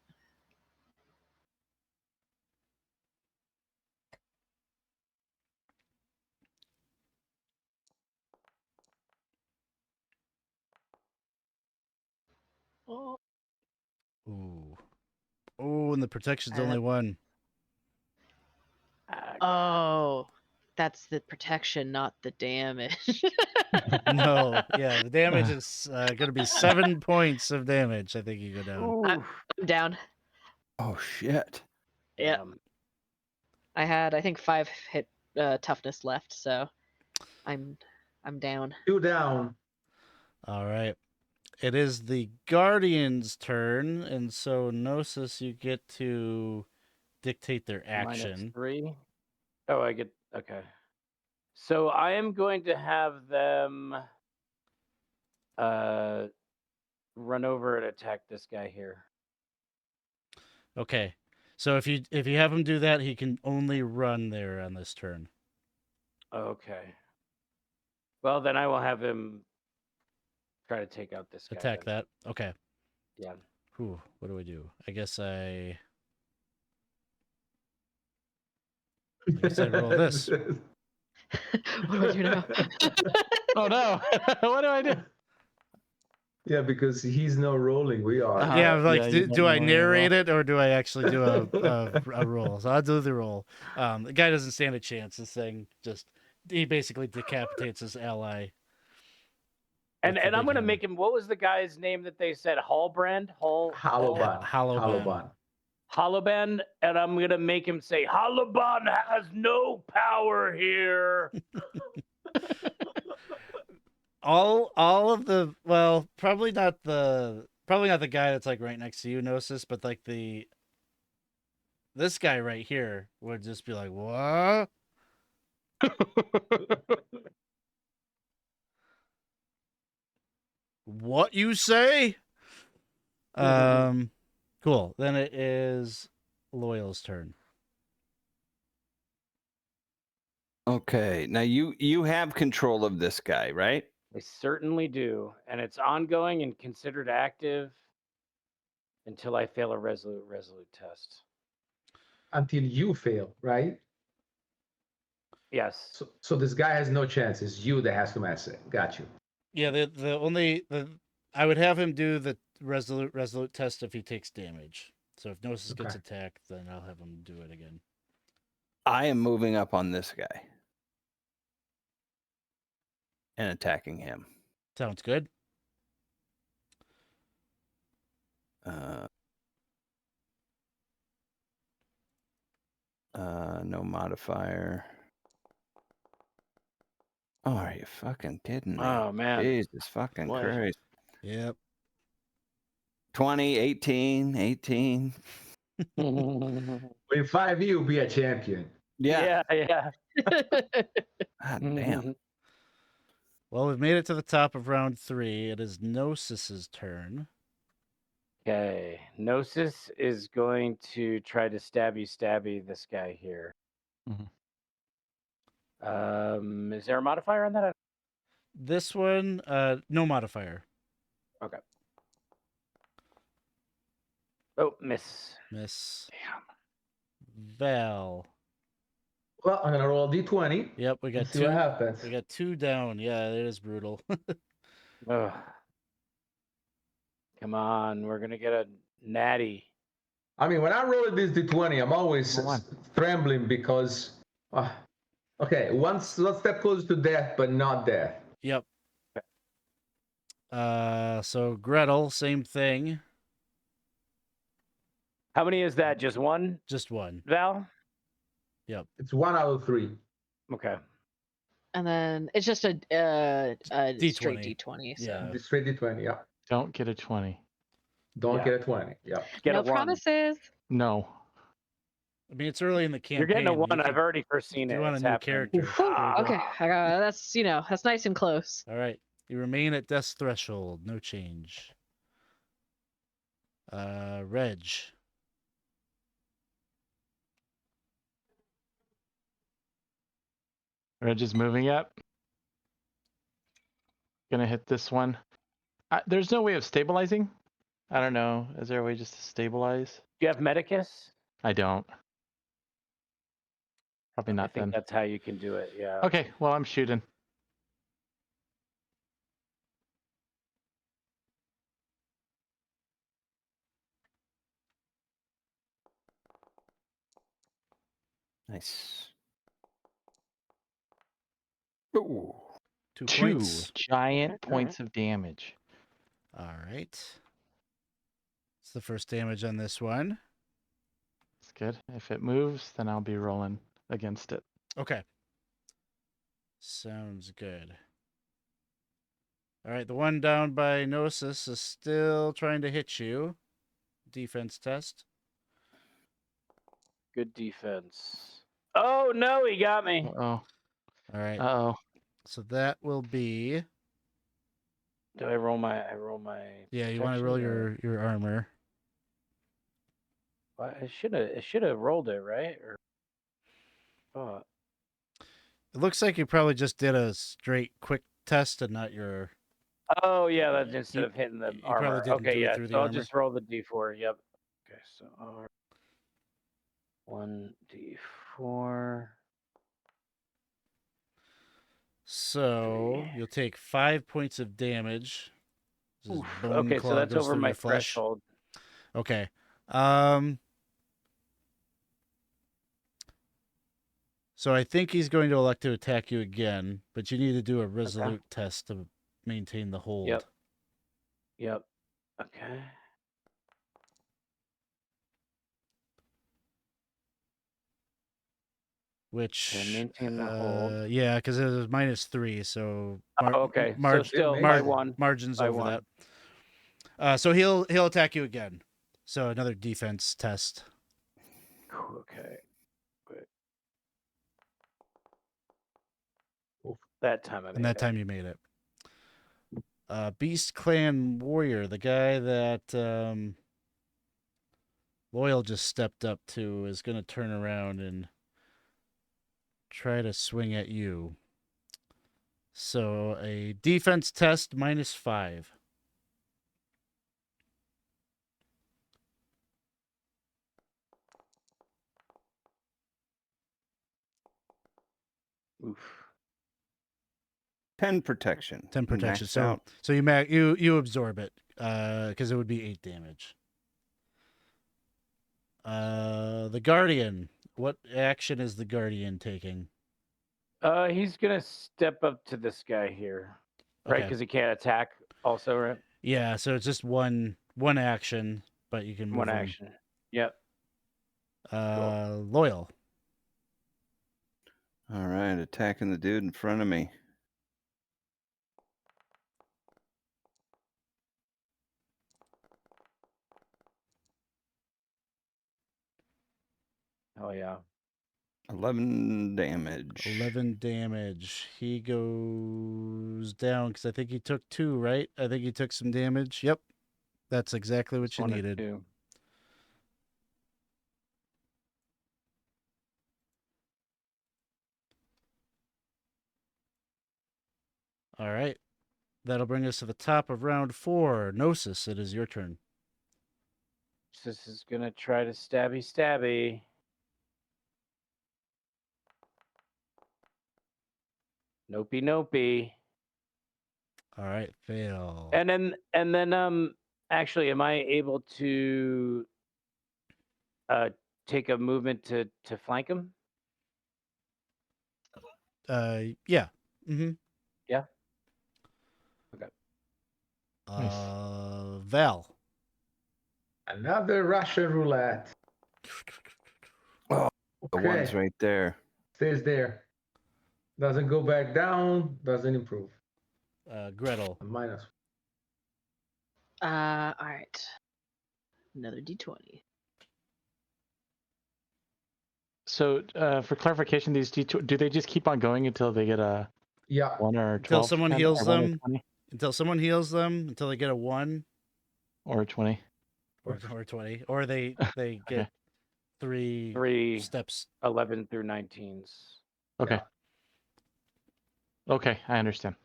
Oh. Ooh. Oh, and the protection's only 1. Oh, that's the protection, not the damage. No, yeah, the damage is going to be 7 points of damage. I think you go down. I'm down. Oh shit. Yeah. I had, I think, 5 hit toughness left, so I'm down. 2 down. All right. It is the Guardian's turn, and so Gnosis, you get to dictate their action. -3. Oh, I get okay. So I am going to have them run over and attack this guy here. Okay. So if you have him do that, he can only run there on this turn. Okay. Well, then I will have him try to take out this guy. Attack then. that. Okay. Yeah. Whew, what do I do? I guess I roll this. What do I do now? Oh no! What do I do? Yeah, because he's no rolling. We are. Yeah, like, yeah, you do don't I roll. narrate it or do I actually do a roll? So I'll do the roll. The guy doesn't stand a chance. This thing he basically decapitates his ally. And with the I'm big going to hammer. make him. What was the guy's name that they said? Hallbrand? Hallowban. Hallowban. Hallowban, and I'm going to make him say, Hallowban has no power here. all of the probably not the guy that's like right next to you, Gnosis, but like this guy right here would just be like, what? What you say? Cool. Then it is Loyal's turn. Okay. Now you have control of this guy, right? I certainly do. And it's ongoing and considered active until I fail a resolute test. Until you fail, right? Yes. So this guy has no chance. It's you that has to mess it. Got you. Yeah, I would have him do the resolute test if he takes damage. So if Gnosis gets attacked, then I'll have him do it again. I am moving up on this guy and attacking him. Sounds good. No modifier. Oh, are you fucking kidding me? Oh, man. Jesus fucking Boy. Christ. Yep. 20, 18. With 5 you'll be a champion. Yeah. Yeah. God damn. Well, we've made it to the top of round 3. It is Gnosis's turn. Okay. Gnosis is going to try to stabby this guy here. Is there a modifier on that? This one, no modifier. Okay. Oh, miss. Miss. Damn. Val. Well, I'm gonna roll a d20. Yep, we got and see two. what happens. We got 2 down. Yeah, it is brutal. Ugh. Come on, we're gonna get a natty. I mean, when I roll this d20, I'm always Come on. trembling because, okay, one step closer to death, but not death. Yep. So Gretel, same thing. How many is that? Just one, Just 1. Val? It's 1 out of 3. Okay. And then it's just a straight D20. D20. So. Yeah. The straight d20, yeah. Don't get a 20. Don't Yeah. get a 20, yeah. Get No a 1. promises. No. I mean, it's early in the campaign. You're getting a 1. You I've already foreseen if it. you want It's a new happening. character. There you go. Okay, that's that's nice and close. All right. You remain at death's threshold. No change. Reg. Reg is moving up. Gonna hit this one. There's no way of stabilizing. I don't know. Is there a way just to stabilize? Do you have Medicus? I don't. Probably I not think then. that's how you can do it. Yeah. Okay, well, I'm shooting. Nice. Ooh. 2 2 points. giant points of damage. All right. It's the first damage on this one. That's good. If it moves, then I'll be rolling against it. Okay. Sounds good. All right, the one down by Gnosis is still trying to hit you. Defense test. Good defense. Oh no, he got me. Uh-oh. All right. Uh-oh. So that will be. Do I roll my? Yeah, you want to protection, roll or- your armor. Well, I should have rolled it, right? Or oh, It looks like you probably just did a straight quick test and not your. oh yeah, that's instead You- of hitting the you probably armor. didn't Okay, do it yeah. through the So I'll armor. just roll the d4. Yep. Okay, so 1d4. So you'll take 5 points of damage. This is Oof. bone Okay, so claw that's goes over through my your flesh. threshold. Okay. So I think he's going to elect to attack you again, but you need to do a resolute test to maintain the hold. Yep. Okay. Which maintain the hold. yeah, because it was -3, so Okay, so still by 1. margins by over 1. that. So he'll attack you again. So another defense test. Okay. Good. That time I made And that it. time you made it. Beast Clan Warrior, the guy that Loyal just stepped up to, is going to turn around and try to swing at you. So a defense test -5. Oof. 10 protection. 10 protection. Maxed So out. so you absorb it because it would be 8 damage. The Guardian. What action is the Guardian taking? He's gonna step up to this guy here, right? Okay. Because he can't attack. Also, right? Yeah, so it's just one action, but you can move One him. action. Yep. Loyal. All right, attacking the dude in front of me. Oh yeah. 11 damage. 11 damage. He goes down because I think he took 2, right? I think he took some damage. Yep. That's exactly what Just you one or needed. two. All right. That'll bring us to the top of round 4. Gnosis, it is your turn. This is gonna try to stabby. Nopey. All right, fail. And then actually, am I able to take a movement to flank him? Yeah. Mm-hmm. Yeah. Okay. Val. Another Russian roulette. Oh, the one's Okay. right there. Stays there. Doesn't go back down. Doesn't improve. Gretel. Minus. All right. Another d20. So, for clarification, these D2, do they just keep on going until they get a Yeah. 1 or 12? Until someone kinda, heals or 1 or them. 20? Until someone heals them, until they get a 1 Or 20. or 20, or they get 3 steps. 11 through 19s. Okay. Yeah. Okay, I understand.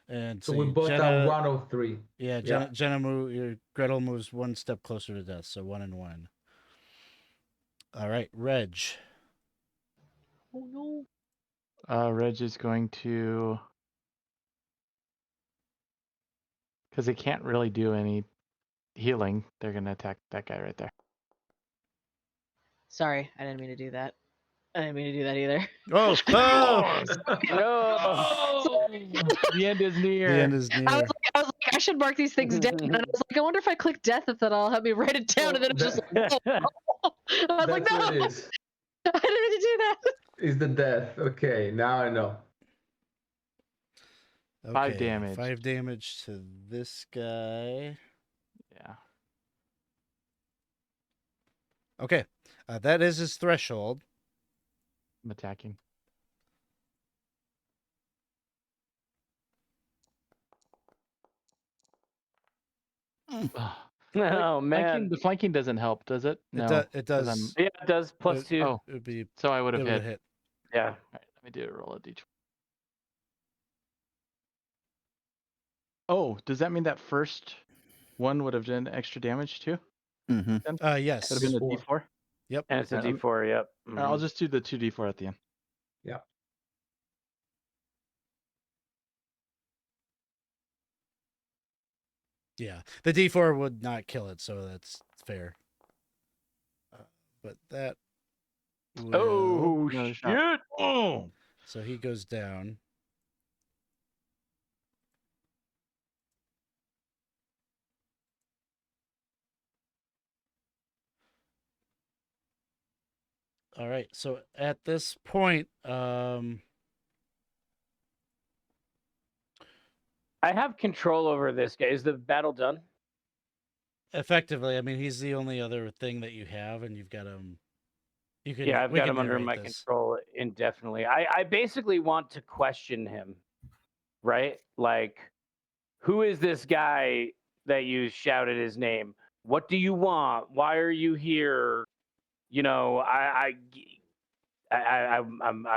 And So so we both Jenna, are 1 of 3. Yeah, Jenna Gretel moves 1 step closer to death, so 1 and 1. All right, Reg. Oh no. Reg is going to, because they can't really do any healing, they're going to attack that guy right there. Sorry, I didn't mean to do that. I didn't mean to do that either. Oh, No. The end is near. The end is near. I was like, I should mark these things down. And I was like, I wonder if I click death, if that'll help me write it down. And then it's just like, oh. I was like, That's no, what it is. I didn't mean to do that. Is the death. Okay, now I know. 5 damage. 5 damage to this guy. Yeah. Okay, that is his threshold. I'm attacking. Oh man. The flanking doesn't help, does it? No. It 'cause does. Yeah, it does plus 2. Oh, It would be so I would it have would hit. Yeah. All right, let me do a roll of d20. Oh, does that mean that first one would have done extra damage too? Mm-hmm. Yes. Would have been a D4. d4? And it's a Alright, D4, yep. I'll just do the 2d4 at the end. Yeah. Yeah, the D4 would not kill it, so that's fair. But that. Will... Oh Another shit! shot. Oh. So he goes down. All right. So at this point, I have control over this guy. Is the battle done? effectively, I mean, he's the only other thing that you have, and you've got him. You can. Yeah, I've we got can him under narrate my this. control indefinitely. I basically want to question him, right? Like, who is this guy that you shouted his name? What do you want? Why are you here? You know, I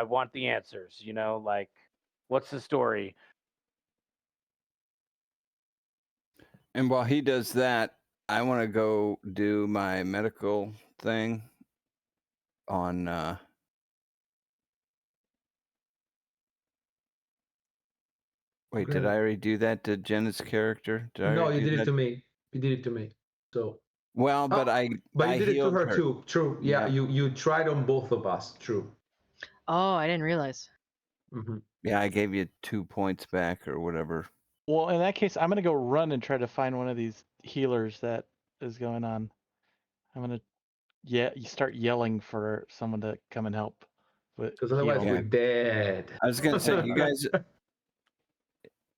want the answers. You know, like, what's the story? And while he does that, I want to go do my medical thing on wait, did I already do that to Jenna's character? Did I No, already you do did it that? to me. You did it to me. So. Well, but Oh, But you I did it to healed her too. True. Yeah, Yeah. you tried on both of us. True. Oh, I didn't realize. Mm-hmm. Yeah, I gave you 2 points back or whatever. Well, in that case, I'm going to go run and try to find one of these healers that is going on. I'm going to you start yelling for someone to come and help. Because otherwise Yeah. we're dead. I was gonna say, you guys,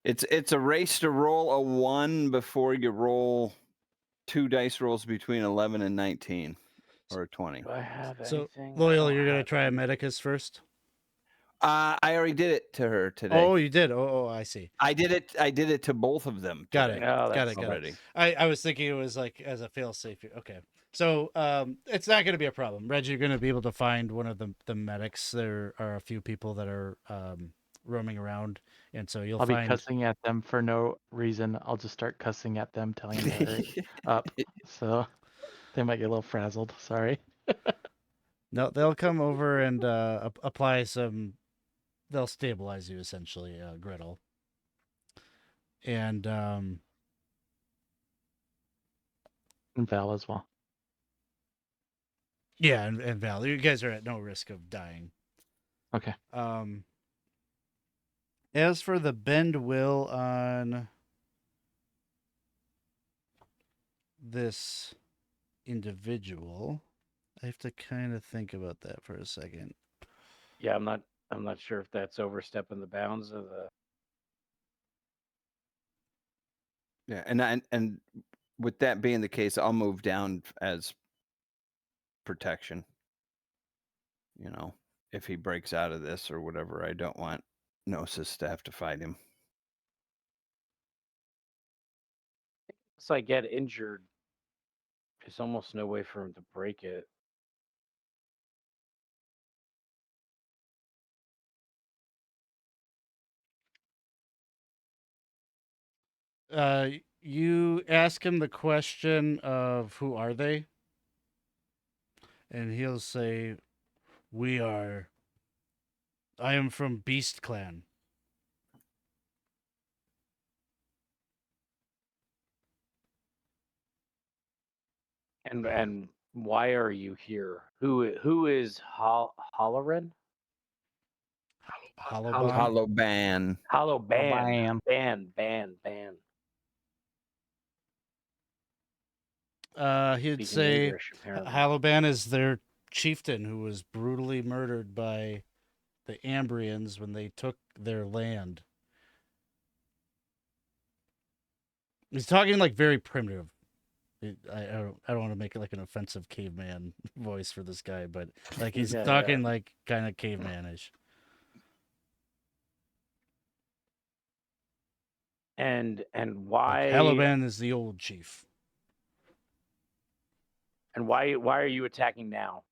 it's a race to roll a 1 before you roll 2 dice rolls between 11 and 19. or a 20. Do I have So, anything? Loyal, I don't you're gonna have try a anything. Medicus first. I already did it to her today. Oh, you did. Oh, I see. I did it to both of them Got today. it. Oh, Got that's it. Got already. it. I was thinking it was like as a fail-safe. Okay. So it's not going to be a problem. Reg, you're going to be able to find one of the medics. There are a few people that are roaming around, and so you'll I'll be find. cussing at them for no reason. I'll just start cussing at them, telling them to hurry up. So they might get a little frazzled. Sorry. No, they'll come over and apply some. They'll stabilize you essentially, Gretel. And And Val as well. yeah, and Val, you guys are at no risk of dying. Okay. As for the bend will on this individual, I have to kind of think about that for a second. Yeah, I'm not sure if that's overstepping the bounds of the. Yeah, and with that being the case, I'll move down as protection. You know, if he breaks out of this or whatever, I don't want Gnosis to have to fight him. So I get injured. There's almost no way for him to break it. You ask him the question of who are they? And he'll say, I am from Beast Clan. And why are you here? Who is Holloran? Hollowbond? Hollow ban. Hollow Ban. ban. He'd Speaking say English, apparently. Haloban is their chieftain who was brutally murdered by the Ambrians when they took their land. He's talking like very primitive. I don't want to make it like an offensive caveman voice for this guy, but like he's Yeah, talking yeah. like kind of cavemanish. And Like, why Haloban is the old chief. and why are you attacking now?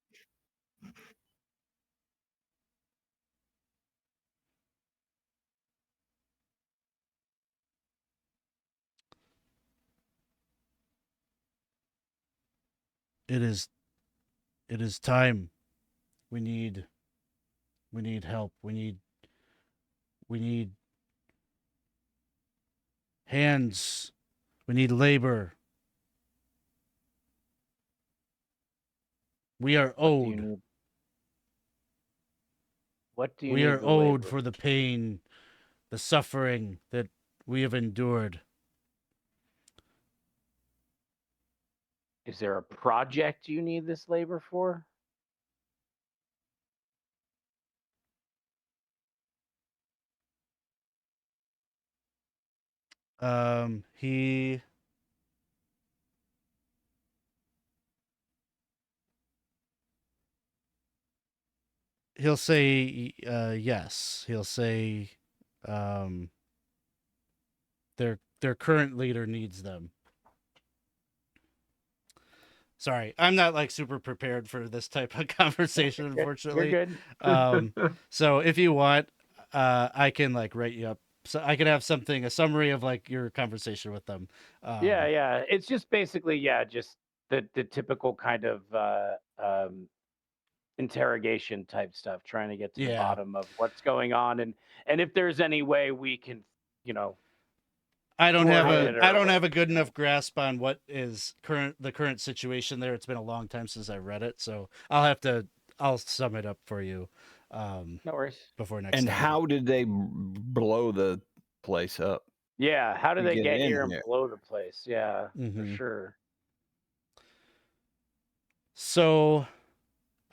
It is time. We need help. We need hands. We need labor. We are owed. What do you We need are the owed labor? for the pain, the suffering that we have endured. Is there a project you need this labor for? He'll say yes. He'll say their current leader needs them. Sorry, I'm not like super prepared for this type of conversation, unfortunately. You're good. So if you want, I can like write you up. So I can have a summary of like your conversation with them. Yeah. It's just basically, just the typical kind of interrogation type stuff, trying to get to the bottom of what's going on, and if there's any way we can, I don't coordinate have a good enough grasp on what is the current situation there. It's been a long time since I read it, so I'll sum it up for you. No worries. Before next. And time. how did they blow the place up? Yeah, how do To they get get in here and here. blow the place? Yeah, for Mhm. sure. So,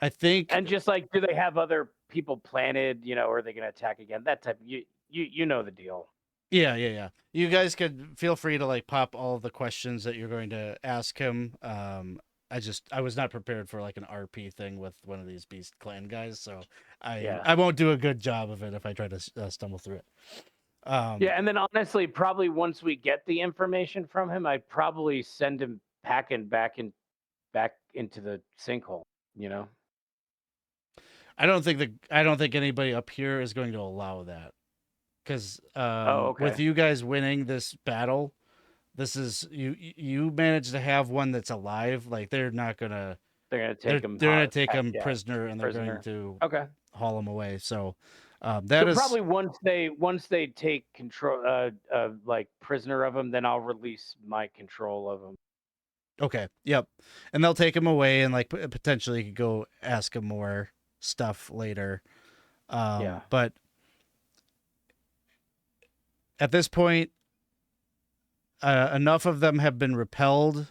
I think, And just like, do they have other people planted? Or are they going to attack again? That type. You know the deal. yeah. You guys could feel free to like pop all of the questions that you're going to ask him. I was not prepared for like an RP thing with one of these Beast Clan guys, so Yeah. I won't do a good job of it if I try to stumble through it. Yeah, and then honestly, probably once we get the information from him, I'd probably send him packing back into the sinkhole. You know. I don't think anybody up here is going to allow that, because with Okay. you guys winning this battle, this is you managed to have one that's alive. Like they're not gonna They're gonna take him. they're gonna take him yeah, prisoner and they're prisoner. going to Okay. haul him away. So So that is probably once they take control, like prisoner of him, then I'll release my control of him. okay. Yep, and they'll take him away and like potentially could go ask him more stuff later. Yeah. But at this point, enough of them have been repelled.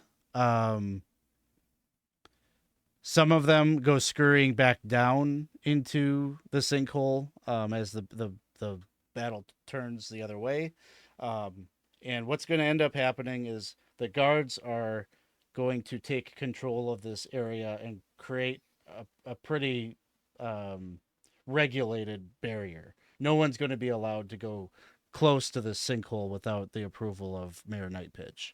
Some of them go scurrying back down into the sinkhole as the battle turns the other way. And what's going to end up happening is the guards are going to take control of this area and create a pretty regulated barrier. No one's going to be allowed to go close to this sinkhole without the approval of Mayor Nightpitch.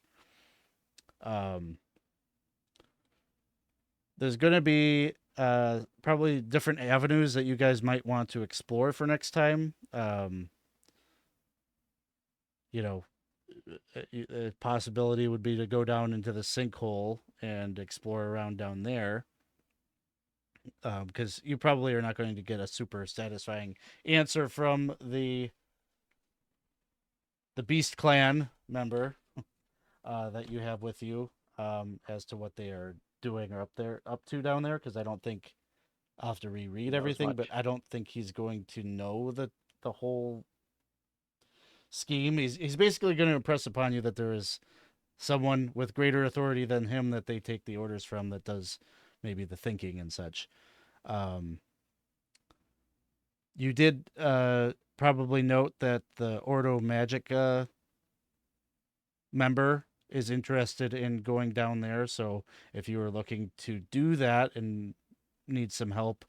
There's going to be probably different avenues that you guys might want to explore for next time. You know, a possibility would be to go down into the sinkhole and explore around down there. Because you probably are not going to get a super satisfying answer from the Beast Clan member that you have with you as to what they are doing or up to down there, because I don't think I'll have to reread everything, but I don't think he's going to know the whole scheme. He's basically going to impress upon you that there is someone with greater authority than him that they take the orders from that does maybe the thinking and such. You did probably note that the Ordo Magica member is interested in going down there, so if you were looking to do that and need some help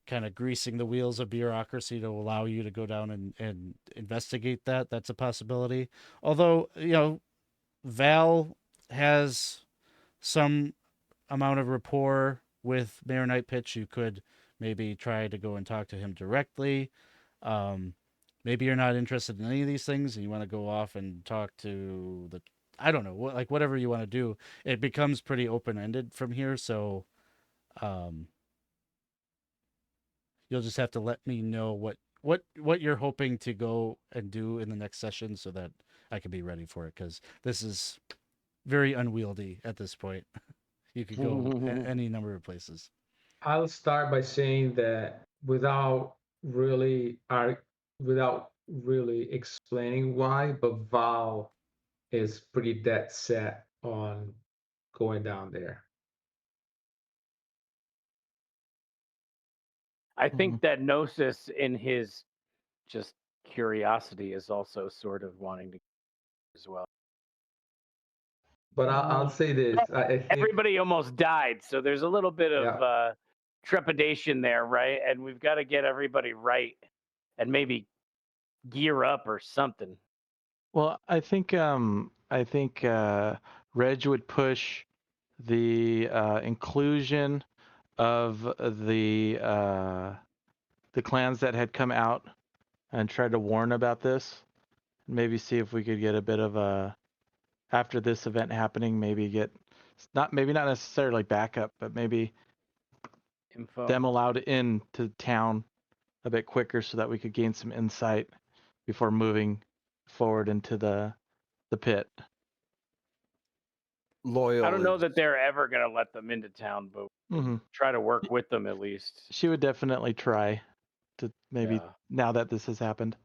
kind of greasing the wheels of bureaucracy to allow you to go down and investigate that, that's a possibility. Although, you know, Val has some amount of rapport with Mayor Nightpitch. You could maybe try to go and talk to him directly. Maybe you're not interested in any of these things and you want to go off and talk to the, I don't know, like whatever you want to do. It becomes pretty open-ended from here, so you'll just have to let me know what you're hoping to go and do in the next session so that I can be ready for it, because this is very unwieldy at this point. You could go any number of places. I'll start by saying that without really explaining why, but Val is pretty dead set on going down there. I think that Gnosis, in his just curiosity, is also sort of wanting to as well. But I'll say this: I think Everybody almost died, so there's a little bit of trepidation there, right? And we've got to get everybody right, and maybe gear up or something. Well, I think Reg would push the inclusion of the clans that had come out and tried to warn about this. Maybe see if we could get a bit of a, after this event happening, maybe get maybe not necessarily backup, but maybe Info. them allowed into town a bit quicker so that we could gain some insight before moving forward into the pit. Loyal. I don't know that they're ever going to let them into town, but try to work with them at least. She would definitely try to maybe now that this has happened.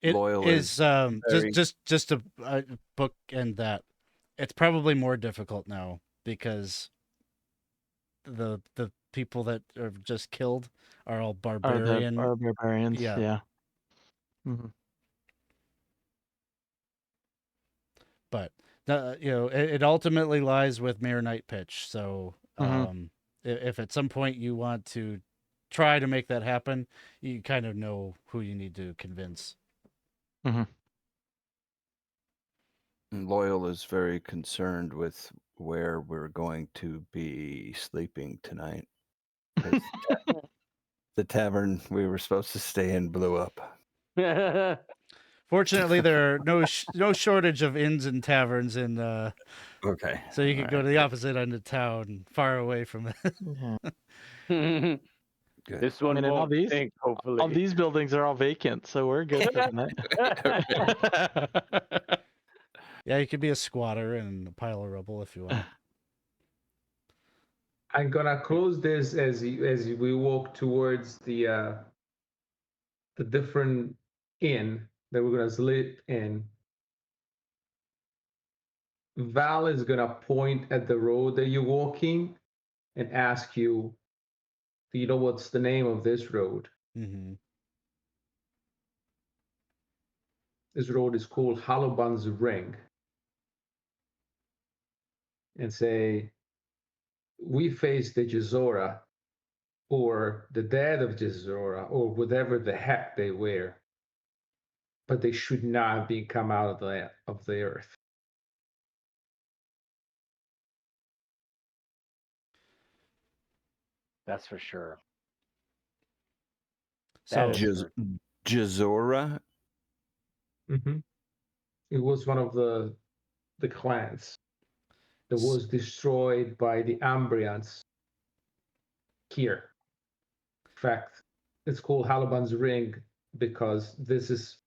It Loyal is very... just to bookend that. It's probably more difficult now because the people that are just killed are all barbarian. Are barbarians, yeah. But it ultimately lies with Mayor Night Pitch. So Mhm. if at some point you want to try to make that happen, you kind of know who you need to convince. Mhm. And Loyal is very concerned with where we're going to be sleeping tonight. 'Cause the tavern we were supposed to stay in blew up. Fortunately, there are no shortage of inns and taverns in Okay. so you could go Alright, to the opposite end of town, far away from it. Yeah. good. This I one mean, and all won't these stink, hopefully. all these buildings are all vacant, so we're good for the night. Yeah, you could be a squatter in a pile of rubble if you want. I'm gonna close this as we walk towards the different inn that we're gonna sleep in. Val is gonna point at the road that you're walking and ask you, "Do you know what's the name of this road?" Mm-hmm. This road is called Halloban's Ring. And say, "We face the Jezora, or the dead of Jezora, or whatever the heck they wear, but they should not be come out of the earth." That's for sure. So That is for Jezora? Mm-hmm. It was one of the clans that was destroyed by the Ambrians here. In fact, it's called Halaban's Ring because this is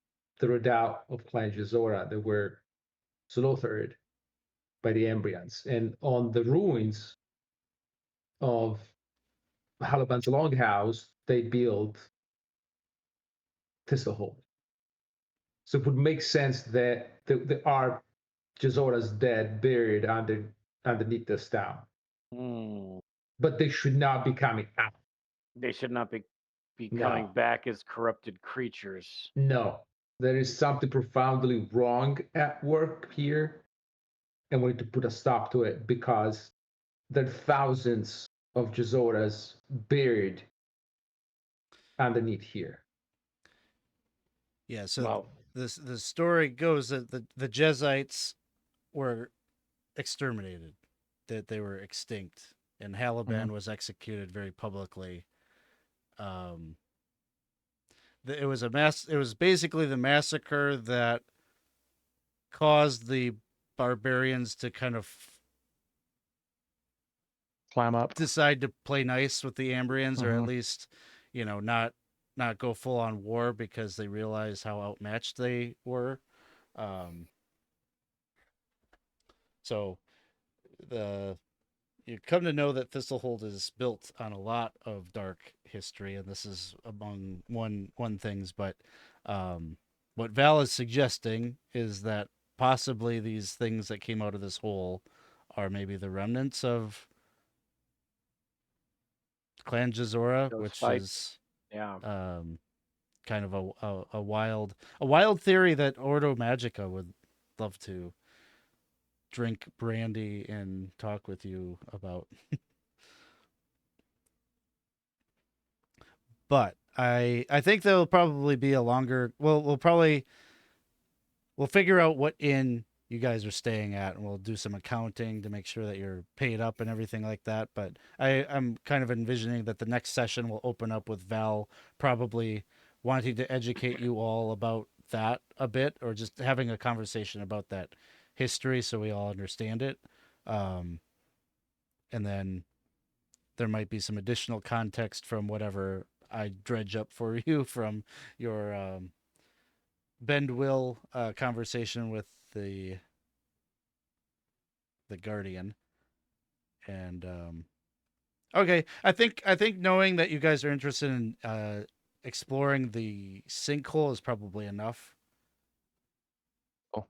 the redoubt of Clan Jezora that were slaughtered by the Ambrians. And on the ruins of Halaban's Longhouse, they built Thistlehold. So it would make sense that there are Jezora's dead buried underneath this town. But they should not be coming out. They should not be No. coming back as corrupted creatures. No, there is something profoundly wrong at work here, and we need to put a stop to it because there are thousands of Jezoras buried underneath here. yeah, so Well, the story goes that the Jezites were exterminated, that they were extinct, and Halaban was executed very publicly. It was it was basically the massacre that caused the barbarians to kind of Climb up. decide to play nice with the Ambrians, or at Mhm. least, not go full on war because they realized how outmatched they were. So the you come to know that Thistlehold is built on a lot of dark history, and this is among one things. But what Val is suggesting is that possibly these things that came out of this hole are maybe the remnants of Clan Jezora, those which fights. is Yeah. kind of a wild theory that Ordo Magica would love to drink brandy and talk with you about. But I think there'll probably be a longer. We'll figure out what inn you guys are staying at, and we'll do some accounting to make sure that you're paid up and everything like that. But I'm kind of envisioning that the next session will open up with Val probably wanting to educate you all about that a bit, or just having a conversation about that history so we all understand it. And then there might be some additional context from whatever I dredge up for you from your Bend Will conversation with the Guardian. And okay, I think knowing that you guys are interested in exploring the sinkhole is probably enough. Cool.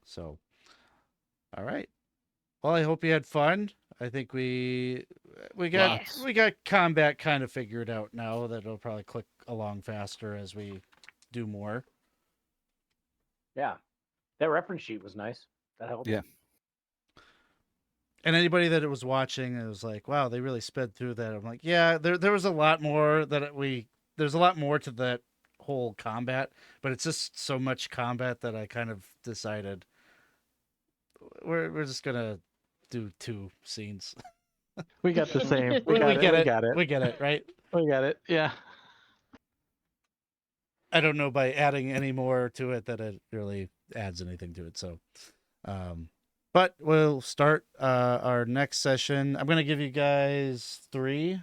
So, all right. Well, I hope you had fun. I think we got Lots. we got combat kind of figured out now. That it'll probably click along faster as we do more. Yeah. That reference sheet was nice. That helped. Yeah. And anybody that was watching, it was like, wow, they really sped through that. I'm like, yeah, there was a lot more there's a lot more to that whole combat, but it's just so much combat that I kind of decided we're just gonna do 2 scenes. We got the same. We We got it. get We it. got it. We get it, right? We got it. Yeah. I don't know by adding any more to it that it really adds anything to it. So, but we'll start our next session. I'm gonna give you guys 3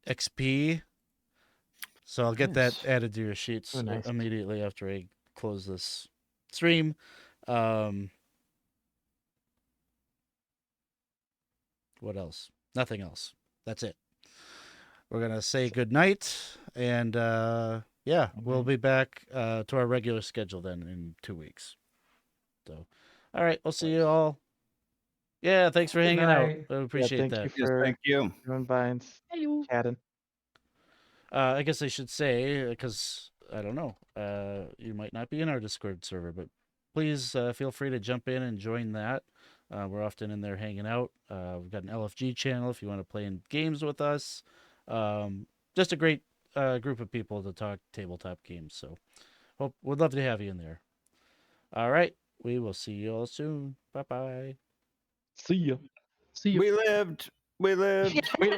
XP. So I'll get Nice. that added to your sheets Oh, nice. immediately after I close this stream. What else? Nothing else. That's it. We're gonna say good night, and yeah, we'll be back to our regular schedule then in 2 weeks. So, all right, we'll see you all. Yeah, thanks for hanging out. night. I appreciate thank that. you Yes, for thank you. coming by and Hello. chatting. I guess I should say, because I don't know, you might not be in our Discord server, but please feel free to jump in and join that. We're often in there hanging out. We've got an LFG channel if you want to play in games with us. Just a great group of people to talk tabletop games. So would love to have you in there. All right. We will see you all soon. Bye-bye. See you. See you. We lived. We lived. We